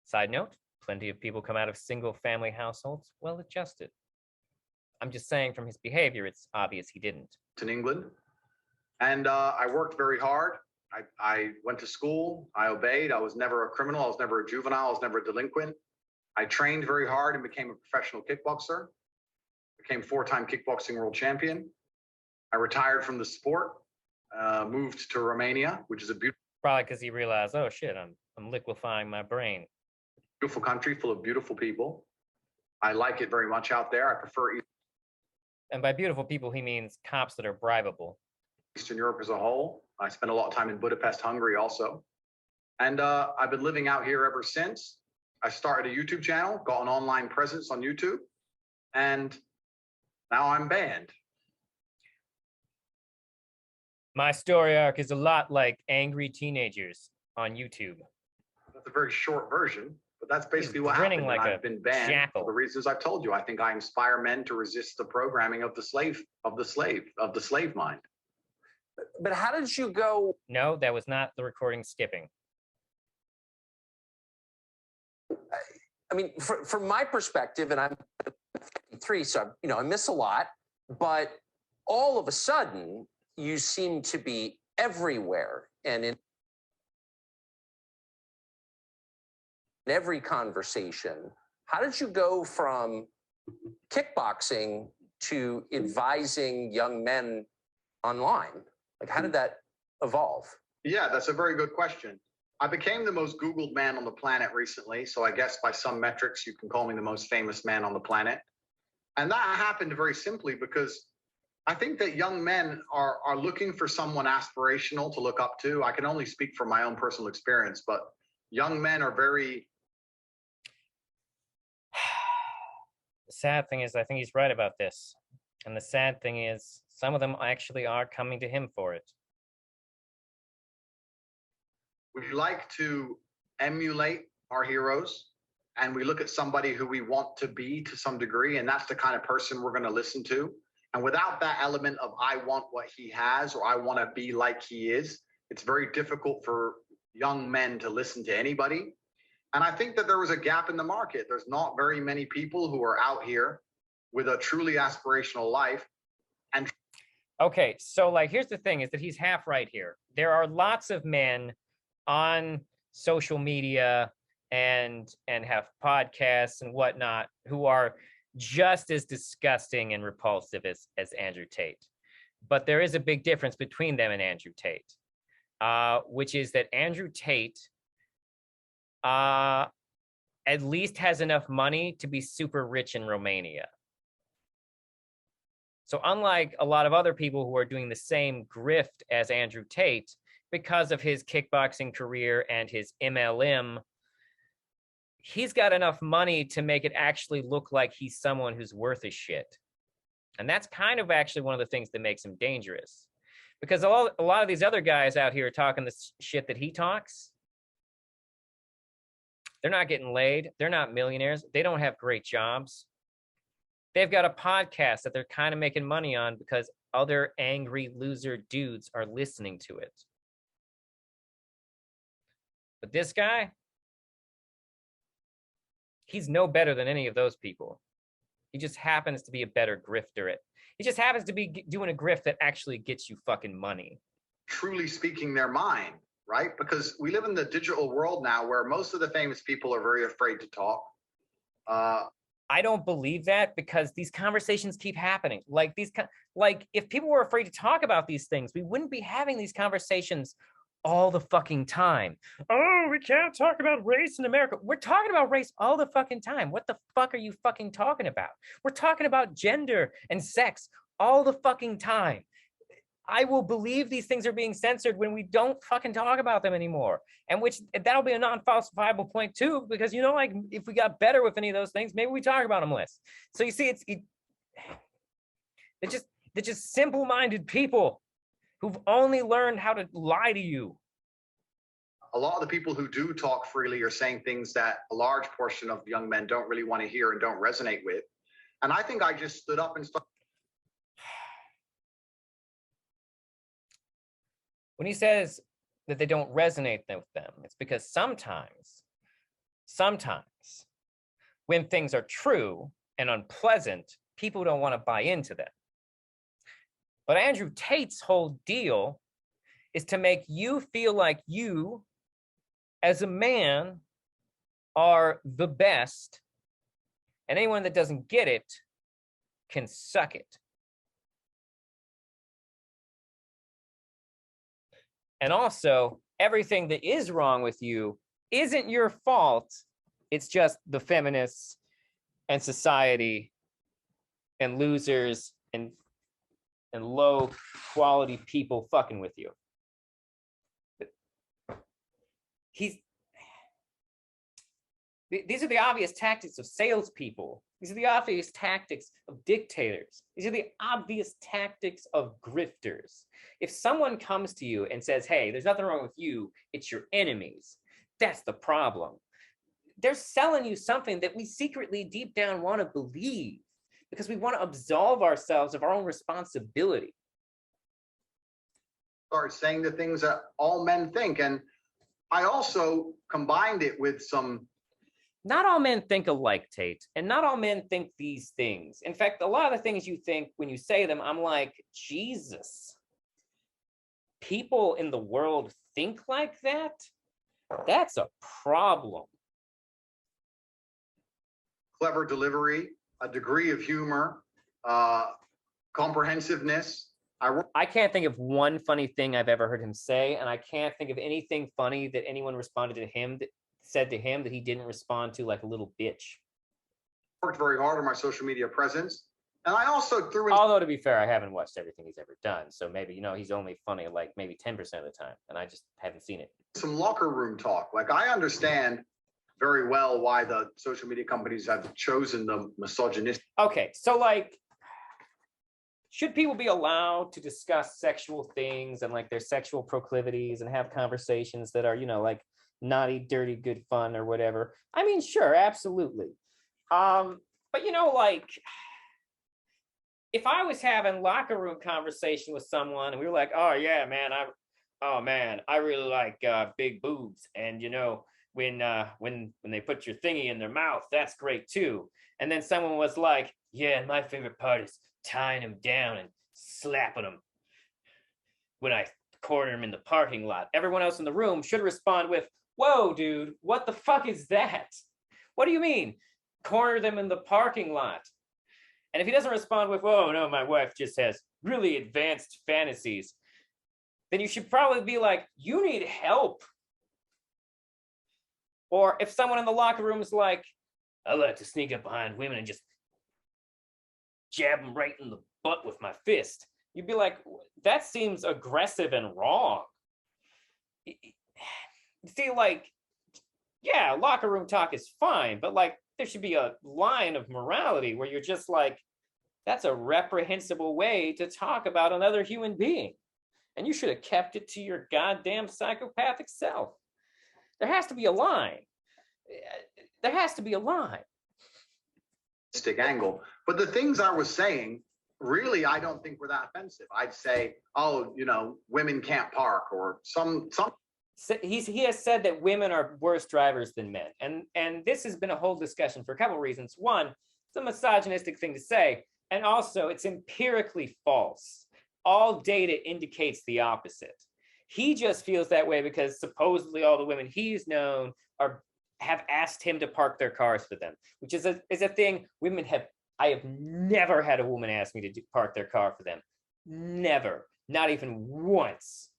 Side note, plenty of people come out of single family households well adjusted. I'm just saying from his behavior, it's obvious he didn't. In England. And I worked very hard. I went to school. I obeyed. I was never a criminal. I was never a juvenile. I was never a delinquent. I trained very hard and became a professional kickboxer. Became 4-time kickboxing world champion. I retired from the sport, moved to Romania, which is a beautiful. Probably because he realized, oh shit, I'm liquefying my brain. Beautiful country full of beautiful people. I like it very much out there. I prefer. And by beautiful people, he means cops that are bribable. Eastern Europe as a whole. I spent a lot of time in Budapest, Hungary also. And I've been living out here ever since. I started a YouTube channel, got an online presence on YouTube, and now I'm banned. My story arc is a lot like angry teenagers on YouTube. That's a very short version, but that's basically what grinning happened. like And a I've been banned jackal. for the reasons I've told you. I think I inspire men to resist the programming of the slave mind. But how did you go? No, that was not the recording skipping. I mean, from my perspective, and I'm 53, so I miss a lot. But all of a sudden, you seem to be everywhere and in every conversation. How did you go from kickboxing to advising young men online? Like, how did that evolve? Yeah, that's a very good question. I became the most Googled man on the planet recently. So I guess by some metrics, you can call me the most famous man on the planet. And that happened very simply because I think that young men are looking for someone aspirational to look up to. I can only speak from my own personal experience, but young men are very... The sad thing is, I think he's right about this. And the sad thing is, some of them actually are coming to him for it. We like to emulate our heroes, and we look at somebody who we want to be to some degree, and that's the kind of person we're going to listen to. And without that element of I want what he has or I want to be like he is, it's very difficult for young men to listen to anybody. And I think that there was a gap in the market. There's not very many people who are out here with a truly aspirational life. And okay, so like, here's the thing is that he's half right here. There are lots of men on social media and have podcasts and whatnot who are just as disgusting and repulsive as Andrew Tate. But there is a big difference between them and Andrew Tate, which is that Andrew Tate at least has enough money to be super rich in Romania. So unlike a lot of other people who are doing the same grift as Andrew Tate, because of his kickboxing career and his MLM, he's got enough money to make it actually look like he's someone who's worth a shit. And that's kind of actually one of the things that makes him dangerous. Because a lot of these other guys out here talking the shit that he talks, they're not getting laid. They're not millionaires. They don't have great jobs. They've got a podcast that they're kind of making money on because other angry loser dudes are listening to it. But this guy, he's no better than any of those people. He just happens to be a better grifter. He just happens to be doing a grift that actually gets you fucking money. Truly speaking their mind, right? Because we live in the digital world now where most of the famous people are very afraid to talk. I don't believe that because these conversations keep happening. Like if people were afraid to talk about these things, we wouldn't be having these conversations all the fucking time. Oh, we can't talk about race in America. We're talking about race all the fucking time. What the fuck are you fucking talking about? We're talking about gender and sex all the fucking time. I will believe these things are being censored when we don't fucking talk about them anymore. And which that'll be a non-falsifiable point too, because like if we got better with any of those things, maybe we talk about them less. So you see, they're just simple-minded people who've only learned how to lie to you. A lot of the people who do talk freely are saying things that a large portion of young men don't really want to hear and don't resonate with. And I think I just stood up and started. When he says that they don't resonate with them, it's because sometimes when things are true and unpleasant, people don't want to buy into them. But Andrew Tate's whole deal is to make you feel like you, as a man, are the best, and anyone that doesn't get it can suck it. And also, everything that is wrong with you isn't your fault. It's just the feminists and society and losers and low quality people fucking with you. These are the obvious tactics of salespeople. These are the obvious tactics of dictators. These are the obvious tactics of grifters. If someone comes to you and says, hey, there's nothing wrong with you, it's your enemies, that's the problem. They're selling you something that we secretly deep down want to believe because we want to absolve ourselves of our own responsibility. Start saying the things that all men think. And I also combined it with some. Not all men think alike, Tate, and not all men think these things. In fact, a lot of the things you think when you say them, I'm like, Jesus, people in the world think like that? That's a problem. Clever delivery, a degree of humor, comprehensiveness. I can't think of one funny thing I've ever heard him say, and I can't think of anything funny that anyone responded to him that said to him that he didn't respond to like a little bitch. Worked very hard on my social media presence. And I also threw in. Although, to be fair, I haven't watched everything he's ever done. So maybe, he's only funny like maybe 10% of the time, and I just haven't seen it. Some locker room talk. Like, I understand very well why the social media companies have chosen the misogynistic. Okay, so like, should people be allowed to discuss sexual things and like their sexual proclivities and have conversations that are, like naughty, dirty, good fun or whatever? I mean, sure, absolutely. But like, if I was having locker room conversation with someone and we were like, oh yeah, man, I really like big boobs, and when they put your thingy in their mouth, that's great too. And then someone was like, yeah, my favorite part is tying them down and slapping them when I corner them in the parking lot. Everyone else in the room should respond with, whoa, dude, what the fuck is that? What do you mean? Corner them in the parking lot. And if he doesn't respond with, whoa, no, my wife just has really advanced fantasies, then you should probably be like, you need help. Or if someone in the locker room is like, I like to sneak up behind women and just jab them right in the butt with my fist, you'd be like, that seems aggressive and wrong. See, like, yeah, locker room talk is fine, but like, there should be a line of morality where you're just like, that's a reprehensible way to talk about another human being. And you should have kept it to your goddamn psychopathic self. There has to be a line. There has to be a line. Angle. But the things I was saying, really, I don't think were that offensive. I'd say, oh, women can't park, or some. He has said that women are worse drivers than men. And this has been a whole discussion for a couple of reasons. One, it's a misogynistic thing to say. And also, it's empirically false. All data indicates the opposite. He just feels that way because supposedly all the women he's known have asked him to park their cars for them, which is a thing women have. I have never had a woman ask me to park their car for them. Never. Not even once.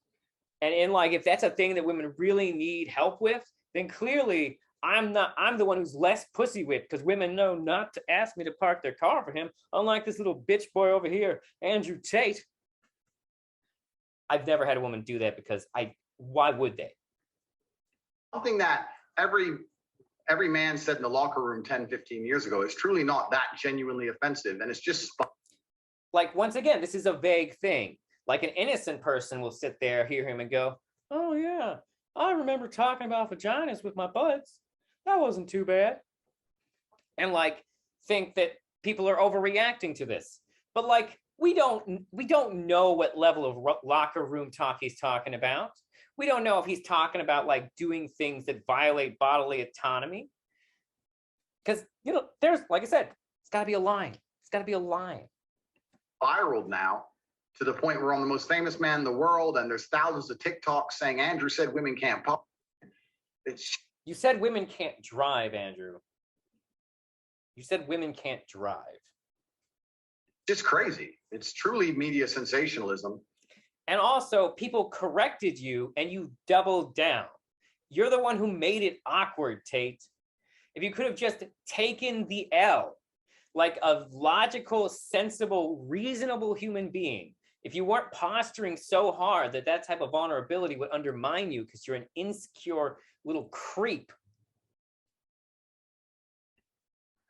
And like, if that's a thing that women really need help with, then clearly I'm the one who's less pussy whipped, because women know not to ask me to park their car for him, unlike this little bitch boy over here, Andrew Tate. I've never had a woman do that because why would they? Something that every man said in the locker room 10, 15 years ago is truly not that genuinely offensive. And it's just like, once again, this is a vague thing. Like, an innocent person will sit there, hear him and go, oh yeah, I remember talking about vaginas with my buds. That wasn't too bad. And like, think that people are overreacting to this. But like, we don't know what level of locker room talk he's talking about. We don't know if he's talking about like doing things that violate bodily autonomy. Because, there's, like I said, it's got to be a line. It's got to be a line. Viral now to the point where I'm the most famous man in the world, and there's thousands of TikToks saying Andrew said women can't pop. You said women can't drive, Andrew. You said women can't drive. Just crazy. It's truly media sensationalism. And also, people corrected you and you doubled down. You're the one who made it awkward, Tate. If you could have just taken the L, like a logical, sensible, reasonable human being, if you weren't posturing so hard that type of vulnerability would undermine you because you're an insecure little creep.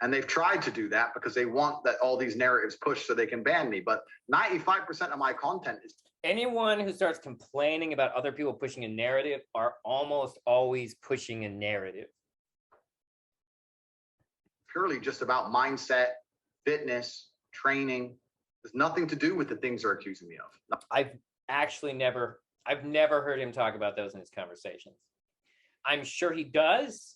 And they've tried to do that because they want that all these narratives pushed so they can ban me. But 95% of my content is anyone who starts complaining about other people pushing a narrative are almost always pushing a narrative. purely just about mindset, fitness, training. There's nothing to do with the things they're accusing me of. I've never heard him talk about those in his conversations. I'm sure he does,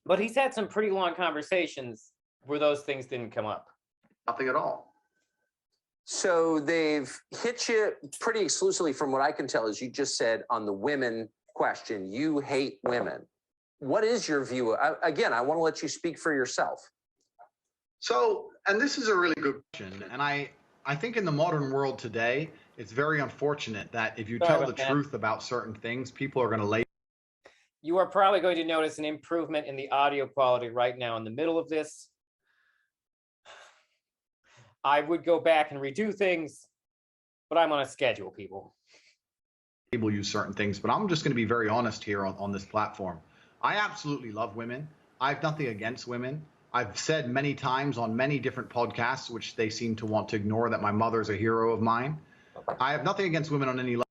but he's had some pretty long conversations where those things didn't come up. Nothing at all. So they've hit you pretty exclusively, from what I can tell, as you just said, on the women question. You hate women. What is your view? Again, I want to let you speak for yourself. So, and this is a really good question. And I think in the modern world today, it's very unfortunate that if you tell the truth about certain things, people are going to label. You are probably going to notice an improvement in the audio quality right now in the middle of this. I would go back and redo things, but I'm on a schedule, people. Label you certain things, but I'm just going to be very honest here on this platform. I absolutely love women. I have nothing against women. I've said many times on many different podcasts, which they seem to want to ignore, that my mother's a hero of mine. I have nothing against women on any level.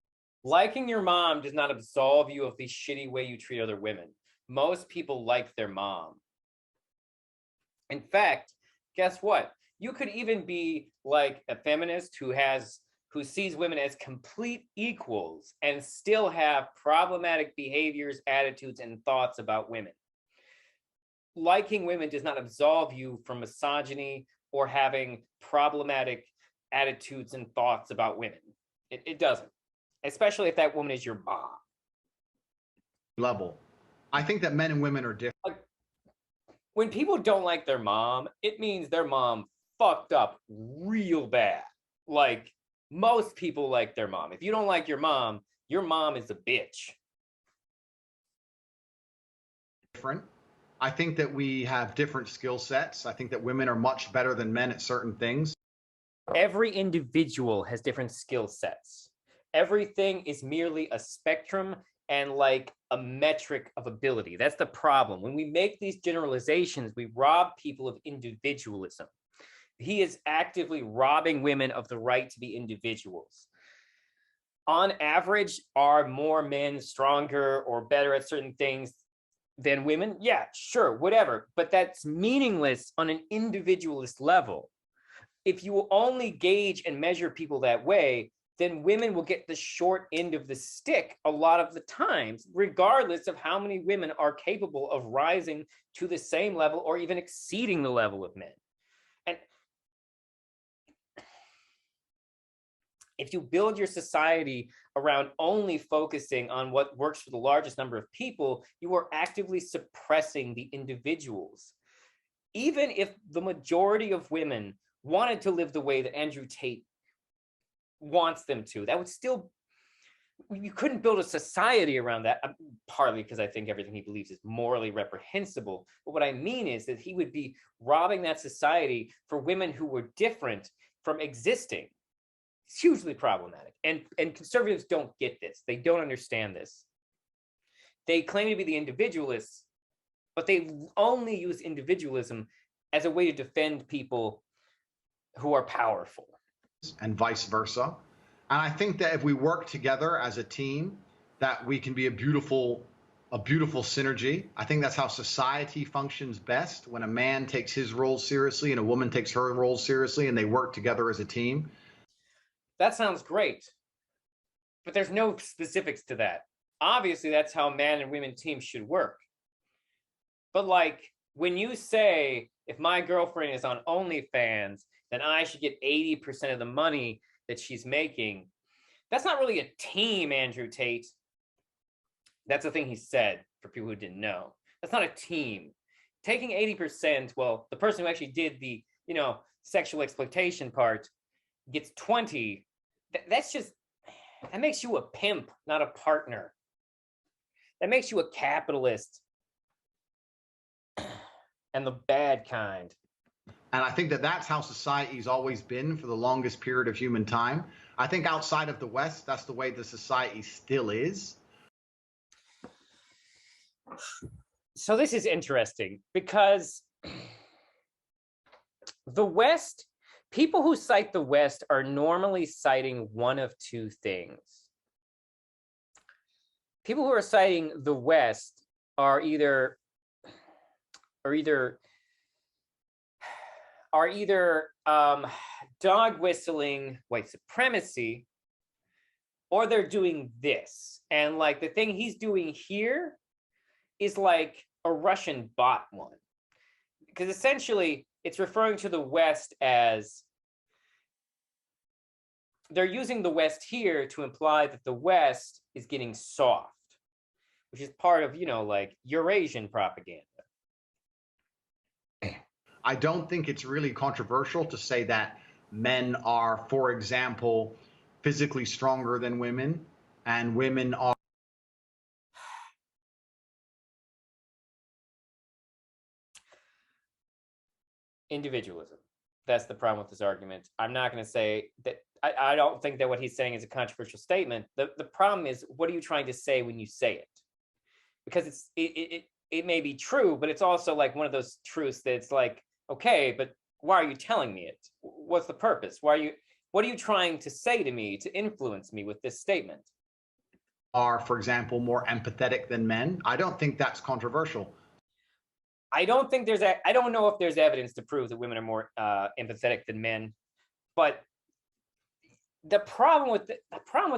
Liking your mom does not absolve you of the shitty way you treat other women. Most people like their mom. In fact, guess what? You could even be like a feminist who sees women as complete equals and still have problematic behaviors, attitudes, and thoughts about women. Liking women does not absolve you from misogyny or having problematic attitudes and thoughts about women. It doesn't, especially if that woman is your mom. Level. I think that men and women are different. Like, when people don't like their mom, it means their mom fucked up real bad. Like, most people like their mom. If you don't like your mom is a bitch. Different. I think that we have different skill sets. I think that women are much better than men at certain things. Every individual has different skill sets. Everything is merely a spectrum and like a metric of ability. That's the problem. When we make these generalizations, we rob people of individualism. He is actively robbing women of the right to be individuals. On average, are more men stronger or better at certain things than women? Yeah, sure, whatever. But that's meaningless on an individualist level. If you only gauge and measure people that way, then women will get the short end of the stick a lot of the times, regardless of how many women are capable of rising to the same level or even exceeding the level of men. And if you build your society around only focusing on what works for the largest number of people, you are actively suppressing the individuals. Even if the majority of women wanted to live the way that Andrew Tate wants them to, that would still, you couldn't build a society around that, partly because I think everything he believes is morally reprehensible. But what I mean is that he would be robbing that society for women who were different from existing. It's hugely problematic. And conservatives don't get this. They don't understand this. They claim to be the individualists, but they only use individualism as a way to defend people who are powerful. And vice versa. And I think that if we work together as a team, that we can be a beautiful synergy. I think that's how society functions best, when a man takes his role seriously and a woman takes her role seriously, and they work together as a team. That sounds great, but there's no specifics to that. Obviously, that's how man and women teams should work. But like, when you say, if my girlfriend is on OnlyFans, then I should get 80% of the money that she's making, that's not really a team, Andrew Tate. That's the thing he said, for people who didn't know. That's not a team. Taking 80%, well, the person who actually did the, sexual exploitation part gets 20. That makes you a pimp, not a partner. That makes you a capitalist. And the bad kind. And I think that that's how society's always been for the longest period of human time. I think outside of the West, that's the way the society still is. So this is interesting because the West, people who cite the West are normally citing one of two things. People who are citing the West are either dog whistling white supremacy, or they're doing this. And like the thing he's doing here is like a Russian bot one, because essentially it's referring to the West as, they're using the West here to imply that the West is getting soft, which is part of, like Eurasian propaganda. I don't think it's really controversial to say that men are, for example, physically stronger than women, and women are. Individualism. That's the problem with this argument. I'm not going to say that. I don't think that what he's saying is a controversial statement. The problem is, what are you trying to say when you say it? Because it may be true, but it's also like one of those truths that's like, okay, but why are you telling me it? What's the purpose? What are you trying to say to me to influence me with this statement? Are, for example, more empathetic than men. I don't think that's controversial. I don't know if there's evidence to prove that women are more empathetic than men, but the problem with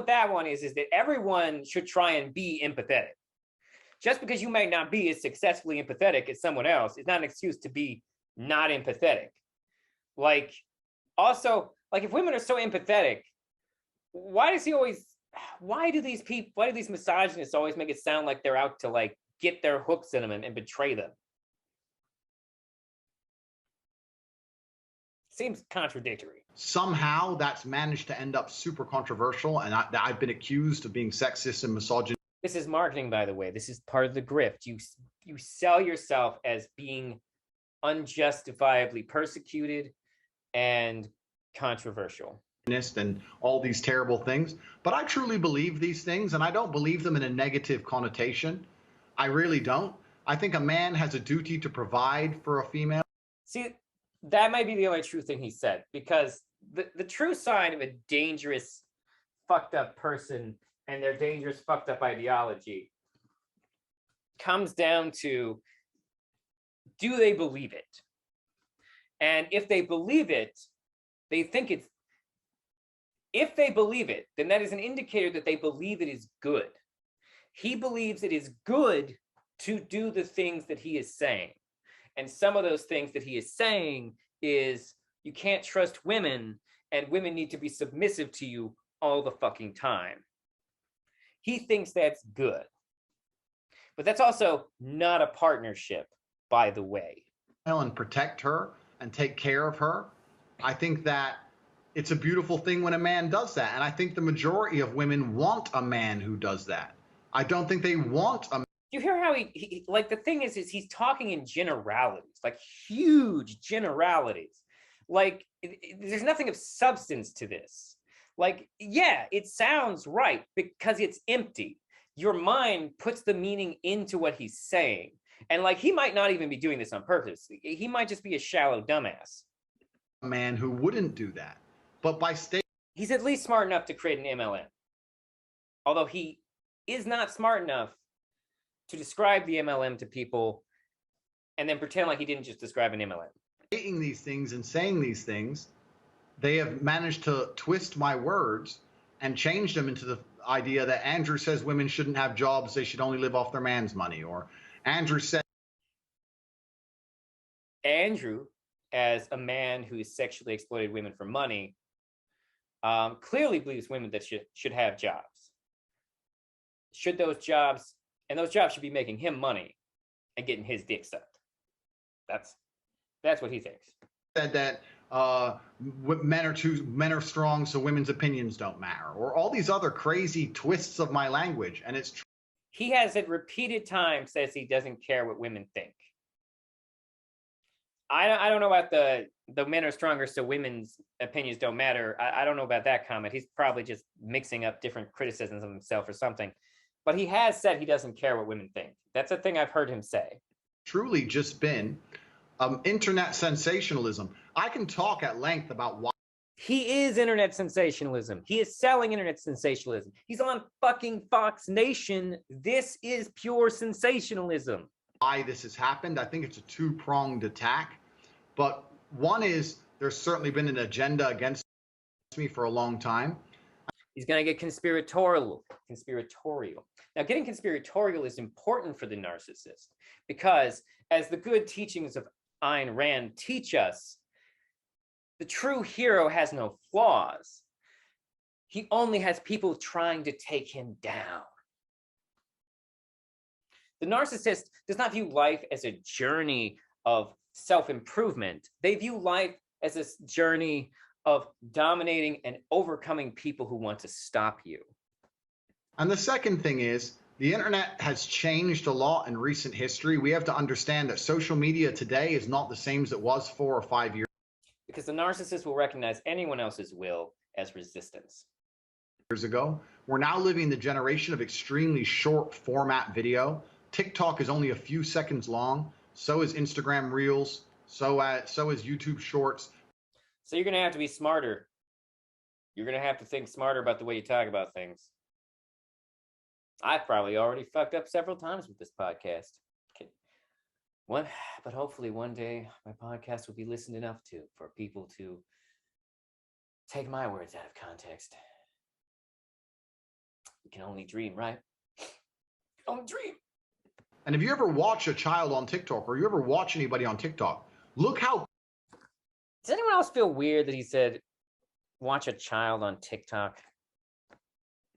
that one is that everyone should try and be empathetic. Just because you might not be as successfully empathetic as someone else is not an excuse to be not empathetic. Like, also, like if women are so empathetic, why do these misogynists always make it sound like they're out to like get their hooks in them and betray them? Seems contradictory. Somehow that's managed to end up super controversial, and I've been accused of being sexist and misogynist. This is marketing, by the way. This is part of the grift. You sell yourself as being unjustifiably persecuted and controversial. And all these terrible things. But I truly believe these things, and I don't believe them in a negative connotation. I really don't. I think a man has a duty to provide for a female. See, that might be the only true thing he said, because the true sign of a dangerous, fucked up person and their dangerous, fucked up ideology comes down to, do they believe it? And if they believe it, if they believe it, then that is an indicator that they believe it is good. He believes it is good to do the things that he is saying. And some of those things that he is saying is, you can't trust women, and women need to be submissive to you all the fucking time. He thinks that's good. But that's also not a partnership, by the way. And protect her and take care of her. I think that it's a beautiful thing when a man does that. And I think the majority of women want a man who does that. I don't think they want a. You hear how he like, the thing is he's talking in generalities, like huge generalities. Like there's nothing of substance to this. Like, yeah, it sounds right because it's empty. Your mind puts the meaning into what he's saying. And like, he might not even be doing this on purpose. He might just be a shallow dumbass. A man who wouldn't do that. But by state, he's at least smart enough to create an MLM. Although he is not smart enough to describe the MLM to people and then pretend like he didn't just describe an MLM. Stating these things and saying these things, they have managed to twist my words and change them into the idea that Andrew says women shouldn't have jobs, they should only live off their man's money. Or Andrew said. Andrew, as a man who has sexually exploited women for money, clearly believes women that should have jobs. Should those jobs, and those jobs should be making him money and getting his dick sucked. That's what he thinks. Said that men are strong, so women's opinions don't matter, or all these other crazy twists of my language. And it's true. He has at repeated times says he doesn't care what women think. I don't know about the men are stronger, so women's opinions don't matter. I don't know about that comment. He's probably just mixing up different criticisms of himself or something. But he has said he doesn't care what women think. That's a thing I've heard him say. truly just been internet sensationalism. I can talk at length about why He is internet sensationalism. He is selling internet sensationalism. He's on fucking Fox Nation. This is pure sensationalism. this has happened. I think it's a two-pronged attack. But one is there's certainly been an agenda against me for a long time. He's going to get conspiratorial. Now, getting conspiratorial is important for the narcissist because, as the good teachings of Ayn Rand teach us, the true hero has no flaws. He only has people trying to take him down. The narcissist does not view life as a journey of self-improvement. They view life as a journey of dominating and overcoming people who want to stop you. And the second thing is, the internet has changed a lot in recent history. We have to understand that social media today is not the same as it was 4 or 5 years Because the narcissist will recognize anyone else's will as resistance. ago. We're now living the generation of extremely short format video. TikTok is only a few seconds long. So is Instagram Reels. So is YouTube Shorts. So you're going to have to be smarter. You're going to have to think smarter about the way you talk about things. I've probably already fucked up several times with this podcast. But hopefully one day my podcast will be listened enough to for people to take my words out of context. We can only dream, right? Only dream. And if you ever watch a child on TikTok, or you ever watch anybody on TikTok, look how... Does anyone else feel weird that he said, watch a child on TikTok?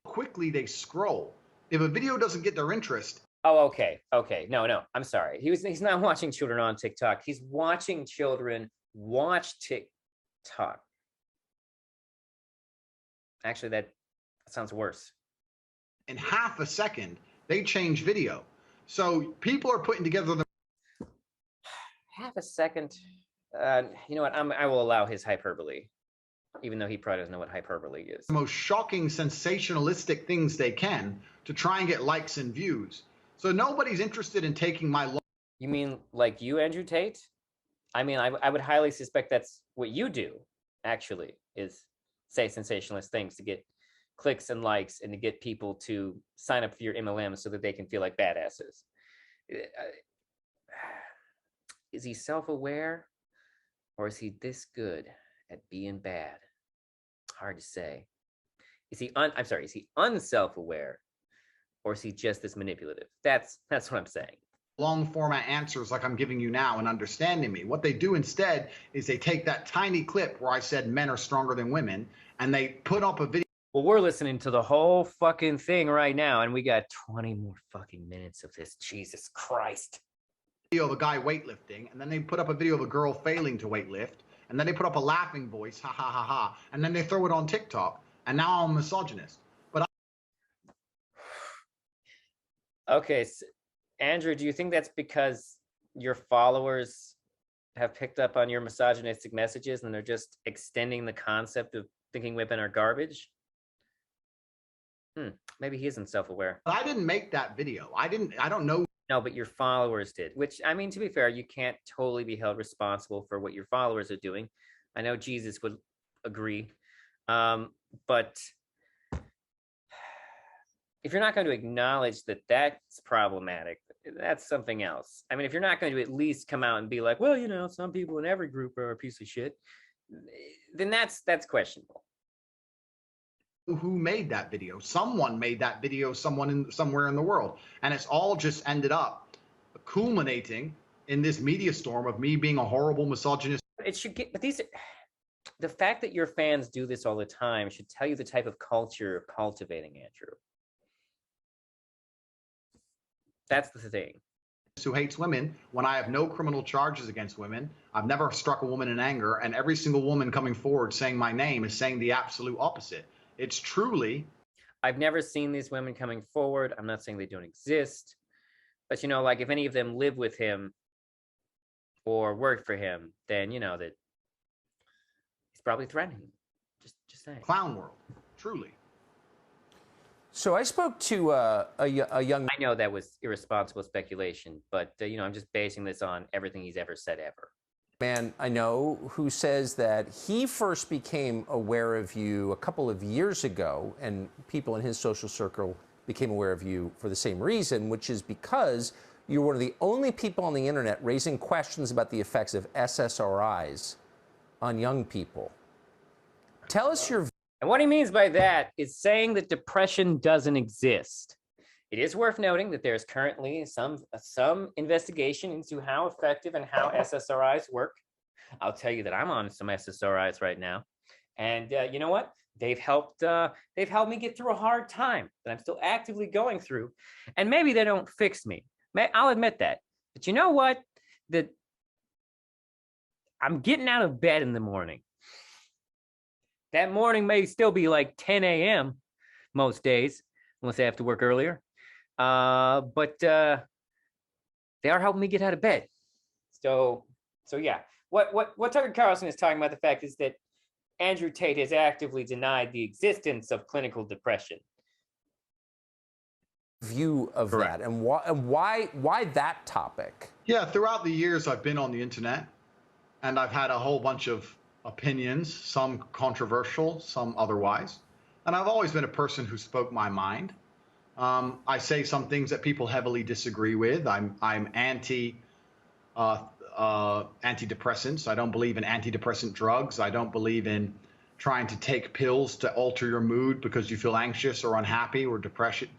quickly they scroll. If a video doesn't get their interest... Oh, okay. No, I'm sorry. He's not watching children on TikTok. He's watching children watch TikTok. Actually, that sounds worse. In half a second, they change video. So people are putting together the... Half a second. You know what? I will allow his hyperbole, even though he probably doesn't know what hyperbole is. most shocking, sensationalistic things they can to try and get likes and views. So nobody's interested in taking my... You mean like you, Andrew Tate? I mean, I would highly suspect that's what you do, actually, is say sensationalist things to get clicks and likes and to get people to sign up for your MLM so that they can feel like badasses. Is he self-aware, or is he this good at being bad? Hard to say. Is he is he unself-aware, or is he just this manipulative? That's what I'm saying. long format answers like I'm giving you now and understanding me. What they do instead is they take that tiny clip where I said men are stronger than women, and they put up a video. Well, we're listening to the whole fucking thing right now, and we got 20 more fucking minutes of this. Jesus Christ. Video of a guy weightlifting, and then they put up a video of a girl failing to weightlift, and then they put up a laughing voice, ha ha ha ha, and then they throw it on TikTok, and now I'm a misogynist. But Okay, so, Andrew, do you think that's because your followers have picked up on your misogynistic messages and they're just extending the concept of thinking women are garbage? Maybe he isn't self-aware. I didn't make that video. I don't know. No, but your followers did, which, I mean, to be fair, you can't totally be held responsible for what your followers are doing. I know Jesus would agree. But if you're not going to acknowledge that that's problematic, that's something else. I mean, if you're not going to at least come out and be like, well, you know, some people in every group are a piece of shit, then that's questionable. Who made that video? Someone made that video, somewhere in the world, and it's all just ended up culminating in this media storm of me being a horrible misogynist. It should get, but the fact that your fans do this all the time should tell you the type of culture you're cultivating, Andrew. That's the thing. Who hates women when I have no criminal charges against women. I've never struck a woman in anger, and every single woman coming forward saying my name is saying the absolute opposite. It's truly... I've never seen these women coming forward. I'm not saying they don't exist, but, you know, like if any of them live with him or work for him, then you know that he's probably threatening them. Just saying. Clown world, truly. So I spoke to a young. I know that was irresponsible speculation, but you know, I'm just basing this on everything he's ever said ever. Man I know who says that he first became aware of you a couple of years ago, and people in his social circle became aware of you for the same reason, which is because you're one of the only people on the internet raising questions about the effects of SSRIs on young people. Tell us your. And what he means by that is saying that depression doesn't exist. It is worth noting that there's currently some investigation into how effective and how SSRIs work. I'll tell you that I'm on some SSRIs right now, and you know what? They've helped me get through a hard time that I'm still actively going through, and maybe they don't fix me. I'll admit that, but you know what? That I'm getting out of bed in the morning. That morning may still be like 10 a.m. most days, unless I have to work earlier. But they are helping me get out of bed. So yeah. What Tucker Carlson is talking about, the fact is that Andrew Tate has actively denied the existence of clinical depression. View of Correct. That, and why that topic? Yeah, throughout the years I've been on the internet, and I've had a whole bunch of opinions, some controversial, some otherwise. And I've always been a person who spoke my mind. I say some things that people heavily disagree with. I'm antidepressants. I don't believe in antidepressant drugs. I don't believe in trying to take pills to alter your mood because you feel anxious or unhappy or depressive.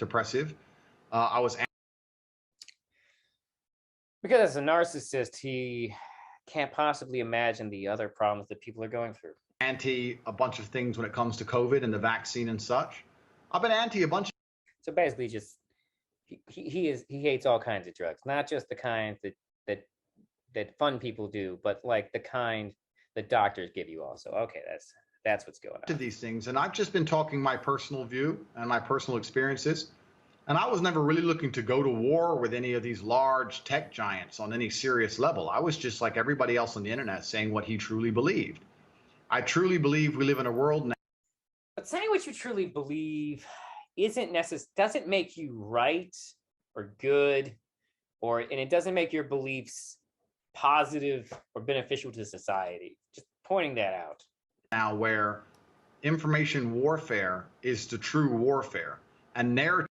Because as a narcissist, he can't possibly imagine the other problems that people are going through. Anti a bunch of things when it comes to COVID and the vaccine and such. I've been anti a bunch. So basically, just he hates all kinds of drugs, not just the kinds that fun people do, but like the kind that doctors give you also. Okay, that's what's going on. To these things, and I've just been talking my personal view and my personal experiences. And I was never really looking to go to war with any of these large tech giants on any serious level. I was just like everybody else on the internet saying what he truly believed. I truly believe we live in a world now. But saying what you truly believe doesn't make you right or good, and it doesn't make your beliefs positive or beneficial to society. Just pointing that out. Now, where information warfare is the true warfare, and narrative.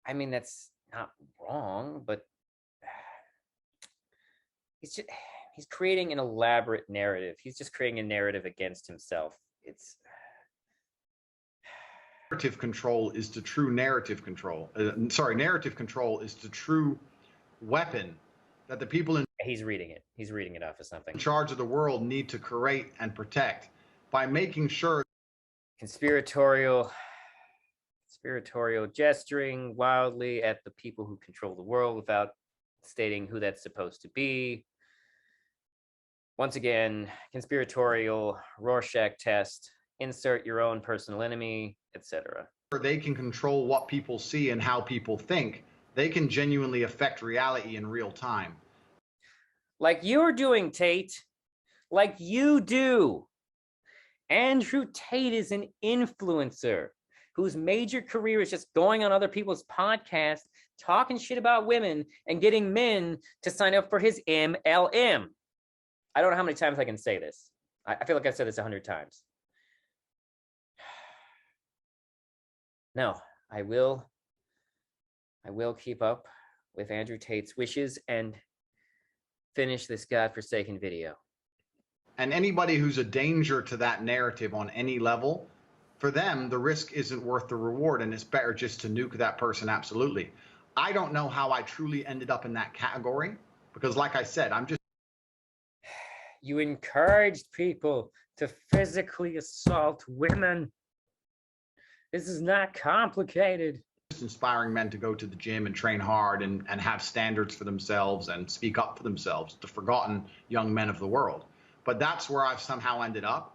I mean, that's not wrong, but he's creating an elaborate narrative. He's just creating a narrative against himself. It's narrative control is the true narrative control. Narrative control is the true weapon that the people in. He's reading it. He's reading it off of something. In charge of the world need to create and protect by making sure. Conspiratorial gesturing wildly at the people who control the world without stating who that's supposed to be. Once again, conspiratorial Rorschach test, insert your own personal enemy, etc. They can control what people see and how people think. They can genuinely affect reality in real time. Like you're doing, Tate. Like you do. Andrew Tate is an influencer whose major career is just going on other people's podcasts, talking shit about women, and getting men to sign up for his MLM. I don't know how many times I can say this. I feel like I've said this 100 times. No, I will keep up with Andrew Tate's wishes and finish this godforsaken video. And anybody who's a danger to that narrative on any level, for them, the risk isn't worth the reward, and it's better just to nuke that person, absolutely. I don't know how I truly ended up in that category, because like I said, I'm just... You encouraged people to physically assault women. This is not complicated. Just inspiring men to go to the gym and train hard and have standards for themselves and speak up for themselves, the forgotten young men of the world. But that's where I've somehow ended up.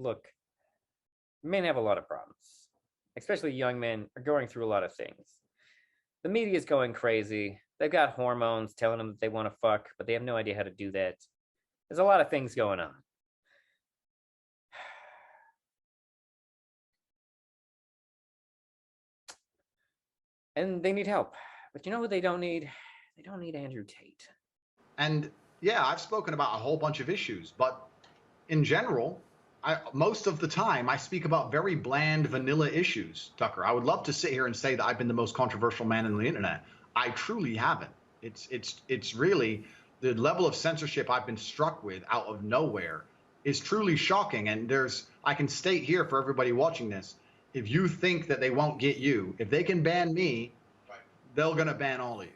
Look, men have a lot of problems, especially young men are going through a lot of things. The media is going crazy. They've got hormones telling them that they want to fuck, but they have no idea how to do that. There's a lot of things going on. and they need help. But you know what they don't need? They don't need Andrew Tate. And yeah, I've spoken about a whole bunch of issues, but in general, most of the time I speak about very bland vanilla issues, Tucker. I would love to sit here and say that I've been the most controversial man on the internet. I truly haven't. It's really the level of censorship I've been struck with out of nowhere is truly shocking. And I can state here for everybody watching this, if you think that they won't get you, if they can ban me, they're gonna ban all of you.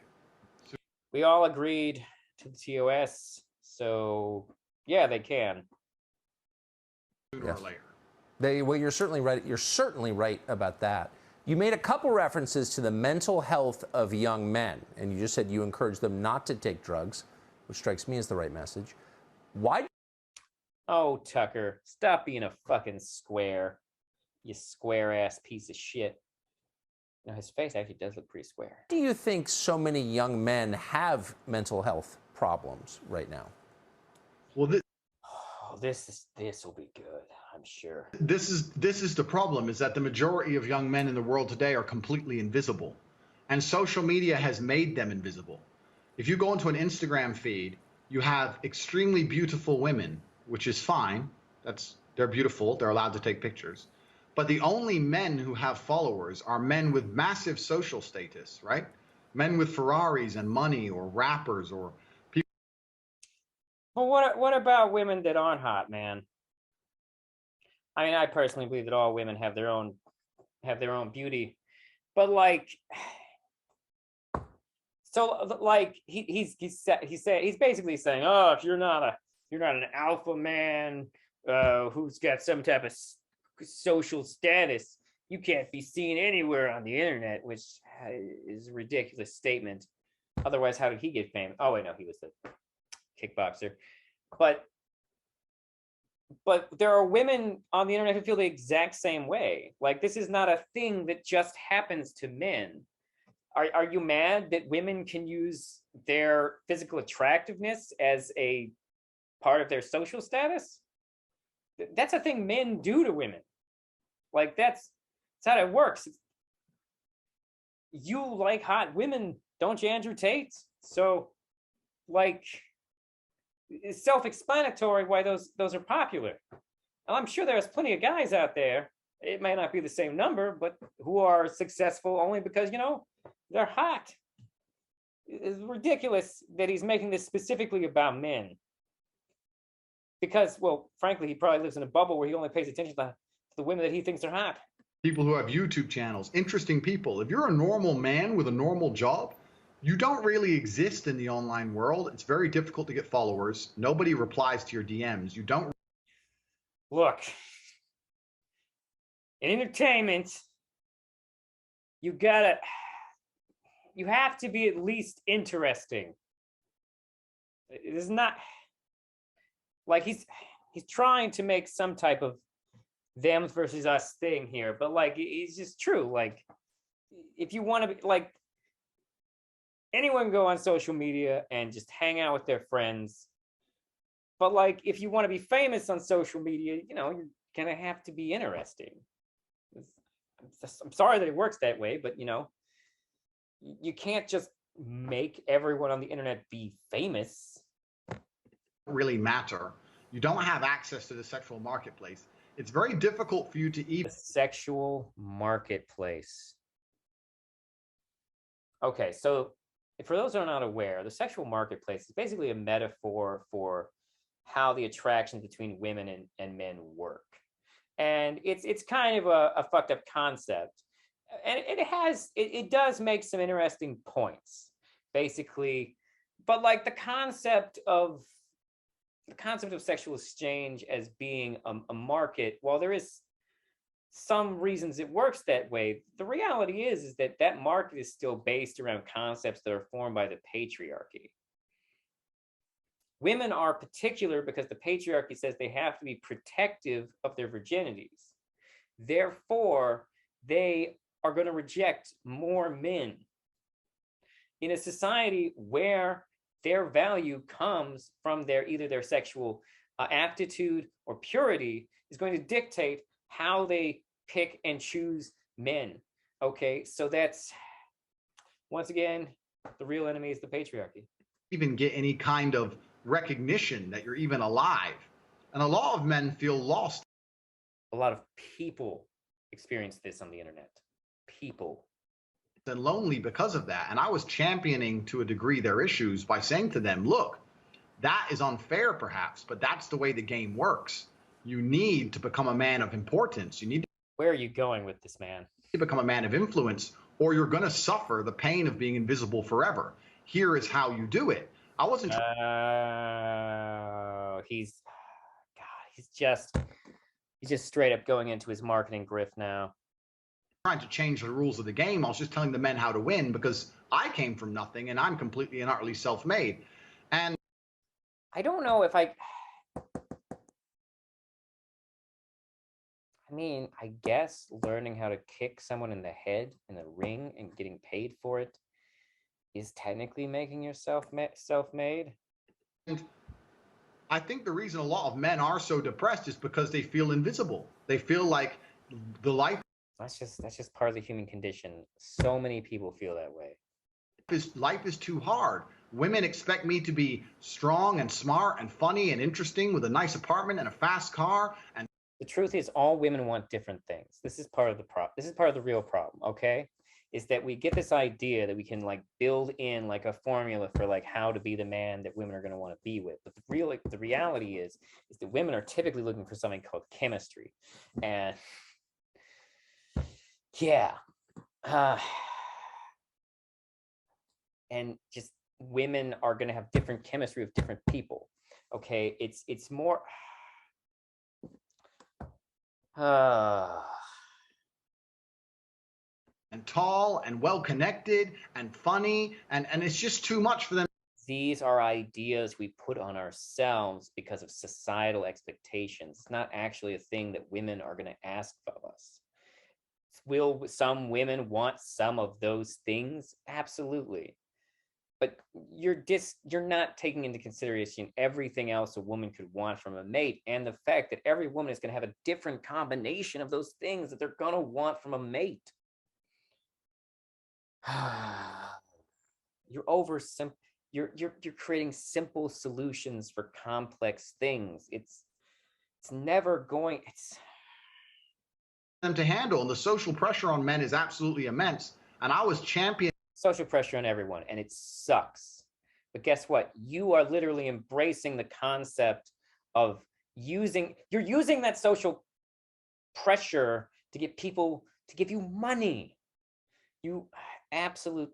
We all agreed to the TOS, so yeah, they can. Sooner or later. Well, you're certainly right. You're certainly right about that. You made a couple references to the mental health of young men, and you just said you encourage them not to take drugs, which strikes me as the right message. Why? Oh, Tucker, stop being a fucking square, you square-ass piece of shit. Now, his face actually does look pretty square. Do you think so many young men have mental health problems right now? Well, this will be good, I'm sure. This is the problem, is that the majority of young men in the world today are completely invisible, and social media has made them invisible. If you go into an Instagram feed, you have extremely beautiful women, which is fine. They're beautiful. They're allowed to take pictures. But the only men who have followers are men with massive social status, right? Men with Ferraris and money, or rappers, or people. Well, what about women that aren't hot, man? I mean, I personally believe that all women have their own beauty, but like, so like he's basically saying, oh, if you're not an alpha man who's got some type of social status, you can't be seen anywhere on the internet, which is a ridiculous statement. Otherwise, how did he get famous? Oh wait, no, he was the kickboxer. But there are women on the internet who feel the exact same way. Like, this is not a thing that just happens to men. Are you mad that women can use their physical attractiveness as a part of their social status? That's a thing men do to women. Like, that's how it works. You like hot women, don't you, Andrew Tate? So, like, it's self-explanatory why those are popular. And I'm sure there's plenty of guys out there, it may not be the same number, but who are successful only because, you know, they're hot. It's ridiculous that he's making this specifically about men. Because, well, frankly, he probably lives in a bubble where he only pays attention to the women that he thinks are hot. People who have YouTube channels, interesting people. If you're a normal man with a normal job, you don't really exist in the online world. It's very difficult to get followers. Nobody replies to your DMs. You don't. Look, in entertainment, you have to be at least interesting. It is not like he's trying to make some type of them versus us thing here, but like, it's just true. Like, if you want to be like, anyone can go on social media and just hang out with their friends. But like, if you want to be famous on social media, you know, you're gonna have to be interesting. I'm sorry that it works that way, but you know, you can't just make everyone on the internet be famous. Really matter. You don't have access to the sexual marketplace. It's very difficult for you to even. The sexual marketplace. Okay, so for those who are not aware, the sexual marketplace is basically a metaphor for how the attraction between women and men work. And it's kind of a fucked up concept. And it does make some interesting points, basically. But like, the concept of sexual exchange as being a market, while there is some reasons it works that way, the reality is that market is still based around concepts that are formed by the patriarchy. Women are particular because the patriarchy says they have to be protective of their virginities. Therefore, they are going to reject more men. In a society where their value comes from either their sexual aptitude or purity, is going to dictate how they pick and choose men. Okay, so that's Once again, the real enemy is the patriarchy. Even get any kind of recognition that you're even alive. And a lot of men feel lost. A lot of people experience this on the internet. People. And lonely because of that. And I was championing to a degree their issues by saying to them, look, that is unfair perhaps, but that's the way the game works. You need to become a man of importance. You need to Where are you going with this, man? become a man of influence, or you're going to suffer the pain of being invisible forever. Here is how you do it. I wasn't he's just straight up going into his marketing grift now. trying to change the rules of the game. I was just telling the men how to win because I came from nothing and I'm completely and utterly self-made. And I don't know if I mean, I guess learning how to kick someone in the head in the ring and getting paid for it is technically making yourself self-made. And I think the reason a lot of men are so depressed is because they feel invisible. They feel like the life That's just part of the human condition. So many people feel that way. life is too hard. Women expect me to be strong and smart and funny and interesting with a nice apartment and a fast car. And the truth is, all women want different things. This is part of the problem. This is part of the real problem, okay? Is that we get this idea that we can like build in like a formula for like how to be the man that women are going to want to be with. But the reality is that women are typically looking for something called chemistry. And yeah. And just women are going to have different chemistry with different people. Okay, it's more and tall and well connected and funny, and it's just too much for them. These are ideas we put on ourselves because of societal expectations. It's not actually a thing that women are going to ask of us. Will some women want some of those things? Absolutely. But you're not taking into consideration everything else a woman could want from a mate, and the fact that every woman is going to have a different combination of those things that they're going to want from a mate. You're creating simple solutions for complex things. It's never going. It's them to handle, and the social pressure on men is absolutely immense. And I was championing social pressure on everyone, and it sucks. But guess what? You are literally embracing the concept of using that social pressure to get people to give you money. You absolute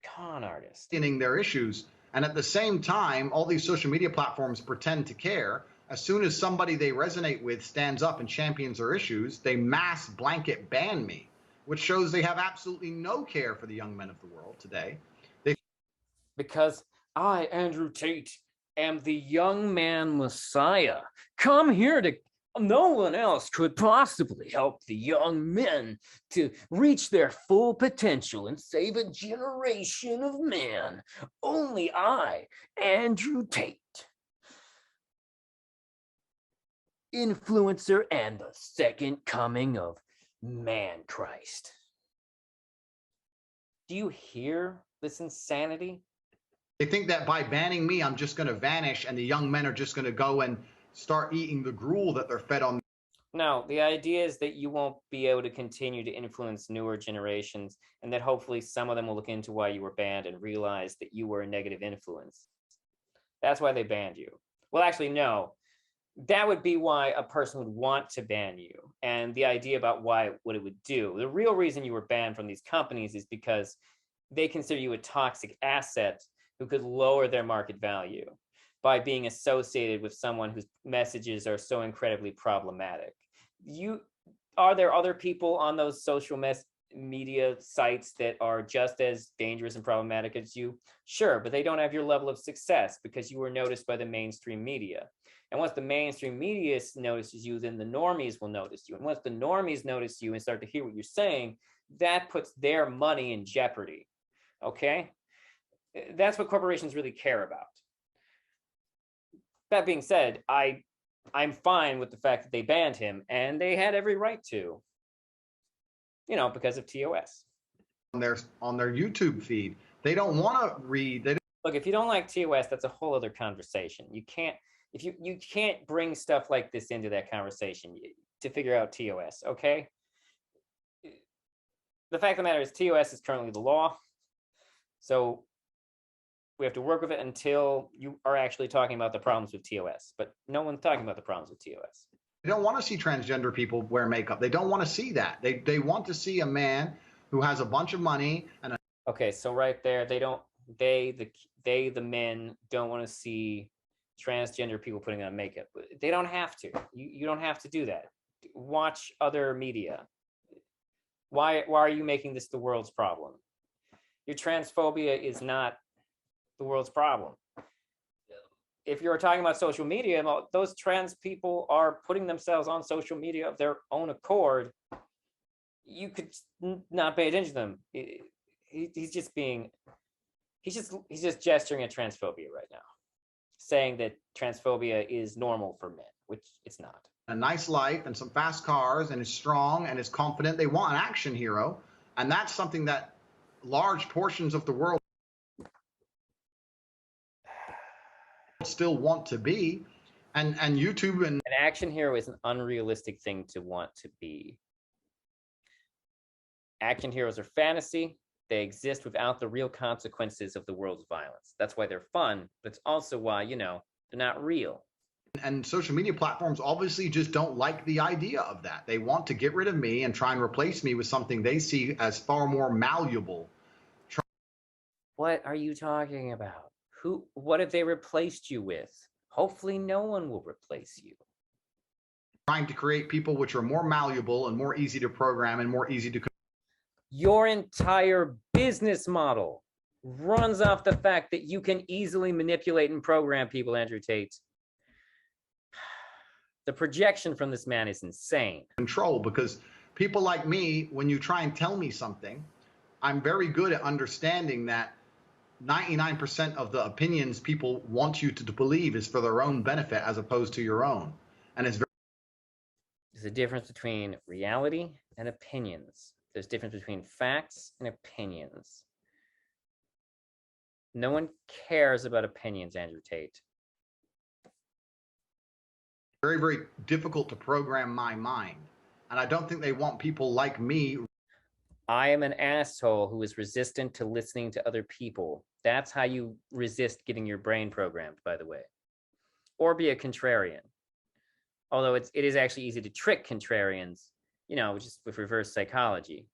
con artist. Their issues, and at the same time, all these social media platforms pretend to care. As soon as somebody they resonate with stands up and champions their issues, they mass blanket ban me, which shows they have absolutely no care for the young men of the world today. Because I, Andrew Tate, am the young man messiah. Come here to... No one else could possibly help the young men to reach their full potential and save a generation of men. Only I, Andrew Tate, influencer and the second coming of man Christ. Do you hear this insanity? They think that by banning me, I'm just going to vanish and the young men are just going to go and start eating the gruel that they're fed on. No, the idea is that you won't be able to continue to influence newer generations, and that hopefully some of them will look into why you were banned and realize that you were a negative influence. That's why they banned you. Well, actually, no. That would be why a person would want to ban you, and the idea about what it would do. The real reason you were banned from these companies is because they consider you a toxic asset who could lower their market value by being associated with someone whose messages are so incredibly problematic. Are there other people on those social media sites that are just as dangerous and problematic as you? Sure, but they don't have your level of success because you were noticed by the mainstream media. And once the mainstream media notices you, then the normies will notice you. And once the normies notice you and start to hear what you're saying, that puts their money in jeopardy. Okay? That's what corporations really care about. That being said, I'm fine with the fact that they banned him, and they had every right to, because of TOS. on their YouTube feed. They don't want to read. Look, if you don't like TOS, that's a whole other conversation. You can't, if you can't bring stuff like this into that conversation to figure out TOS, okay? The fact of the matter is TOS is currently the law. So we have to work with it until you are actually talking about the problems with TOS. But no one's talking about the problems with TOS. They don't want to see transgender people wear makeup. They don't want to see that. They want to see a man who has a bunch of money and a Okay, so right there, the men don't want to see transgender people putting on makeup. They don't have to. You don't have to do that. Watch other media. Why are you making this the world's problem? Your transphobia is not the world's problem. If you're talking about social media, those trans people are putting themselves on social media of their own accord. You could not pay attention to them. He's just gesturing at transphobia right now, saying that transphobia is normal for men, which it's not. a nice life and some fast cars and is strong and is confident. They want an action hero. And that's something that large portions of the world still want to be. And YouTube and an action hero is an unrealistic thing to want to be. Action heroes are fantasy. They exist without the real consequences of the world's violence. That's why they're fun, but it's also why, you know, they're not real. And social media platforms obviously just don't like the idea of that. They want to get rid of me and try and replace me with something they see as far more malleable. What are you talking about? What have they replaced you with? Hopefully no one will replace you. Trying to create people which are more malleable and more easy to program and more easy to. Your entire business model runs off the fact that you can easily manipulate and program people, Andrew Tate. The projection from this man is insane. Control, because people like me, when you try and tell me something, I'm very good at understanding that 99% of the opinions people want you to believe is for their own benefit as opposed to your own. And it's very. There's a difference between reality and opinions. There's a difference between facts and opinions. No one cares about opinions, Andrew Tate. Very, very difficult to program my mind. And I don't think they want people like me. I am an asshole who is resistant to listening to other people. That's how you resist getting your brain programmed, by the way. Or be a contrarian. Although it is actually easy to trick contrarians, you know, just with reverse psychology.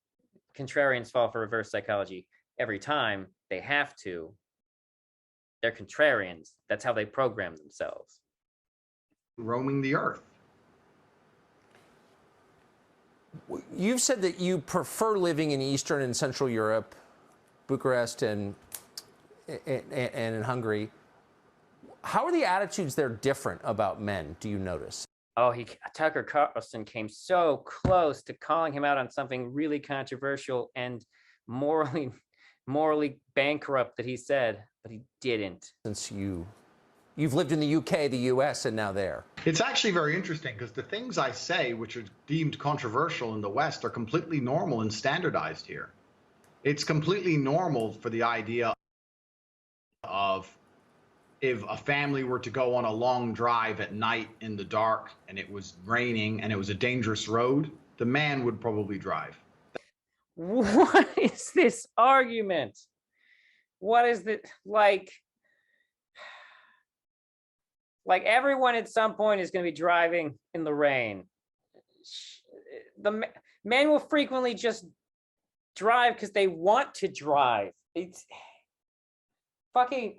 Contrarians fall for reverse psychology every time. They have to. They're contrarians. That's how they program themselves. Roaming the earth. You've said that you prefer living in Eastern and Central Europe, Bucharest and in Hungary. How are the attitudes there different about men, do you notice? Oh, Tucker Carlson came so close to calling him out on something really controversial and morally bankrupt that he said, but he didn't. Since you've lived in the UK, the US, and now there. It's actually very interesting because the things I say, which are deemed controversial in the West, are completely normal and standardized here. It's completely normal for the idea of if a family were to go on a long drive at night in the dark and it was raining and it was a dangerous road, the man would probably drive. What is this argument? What is it like everyone at some point is going to be driving in the rain. The men will frequently just drive because they want to drive. It's fucking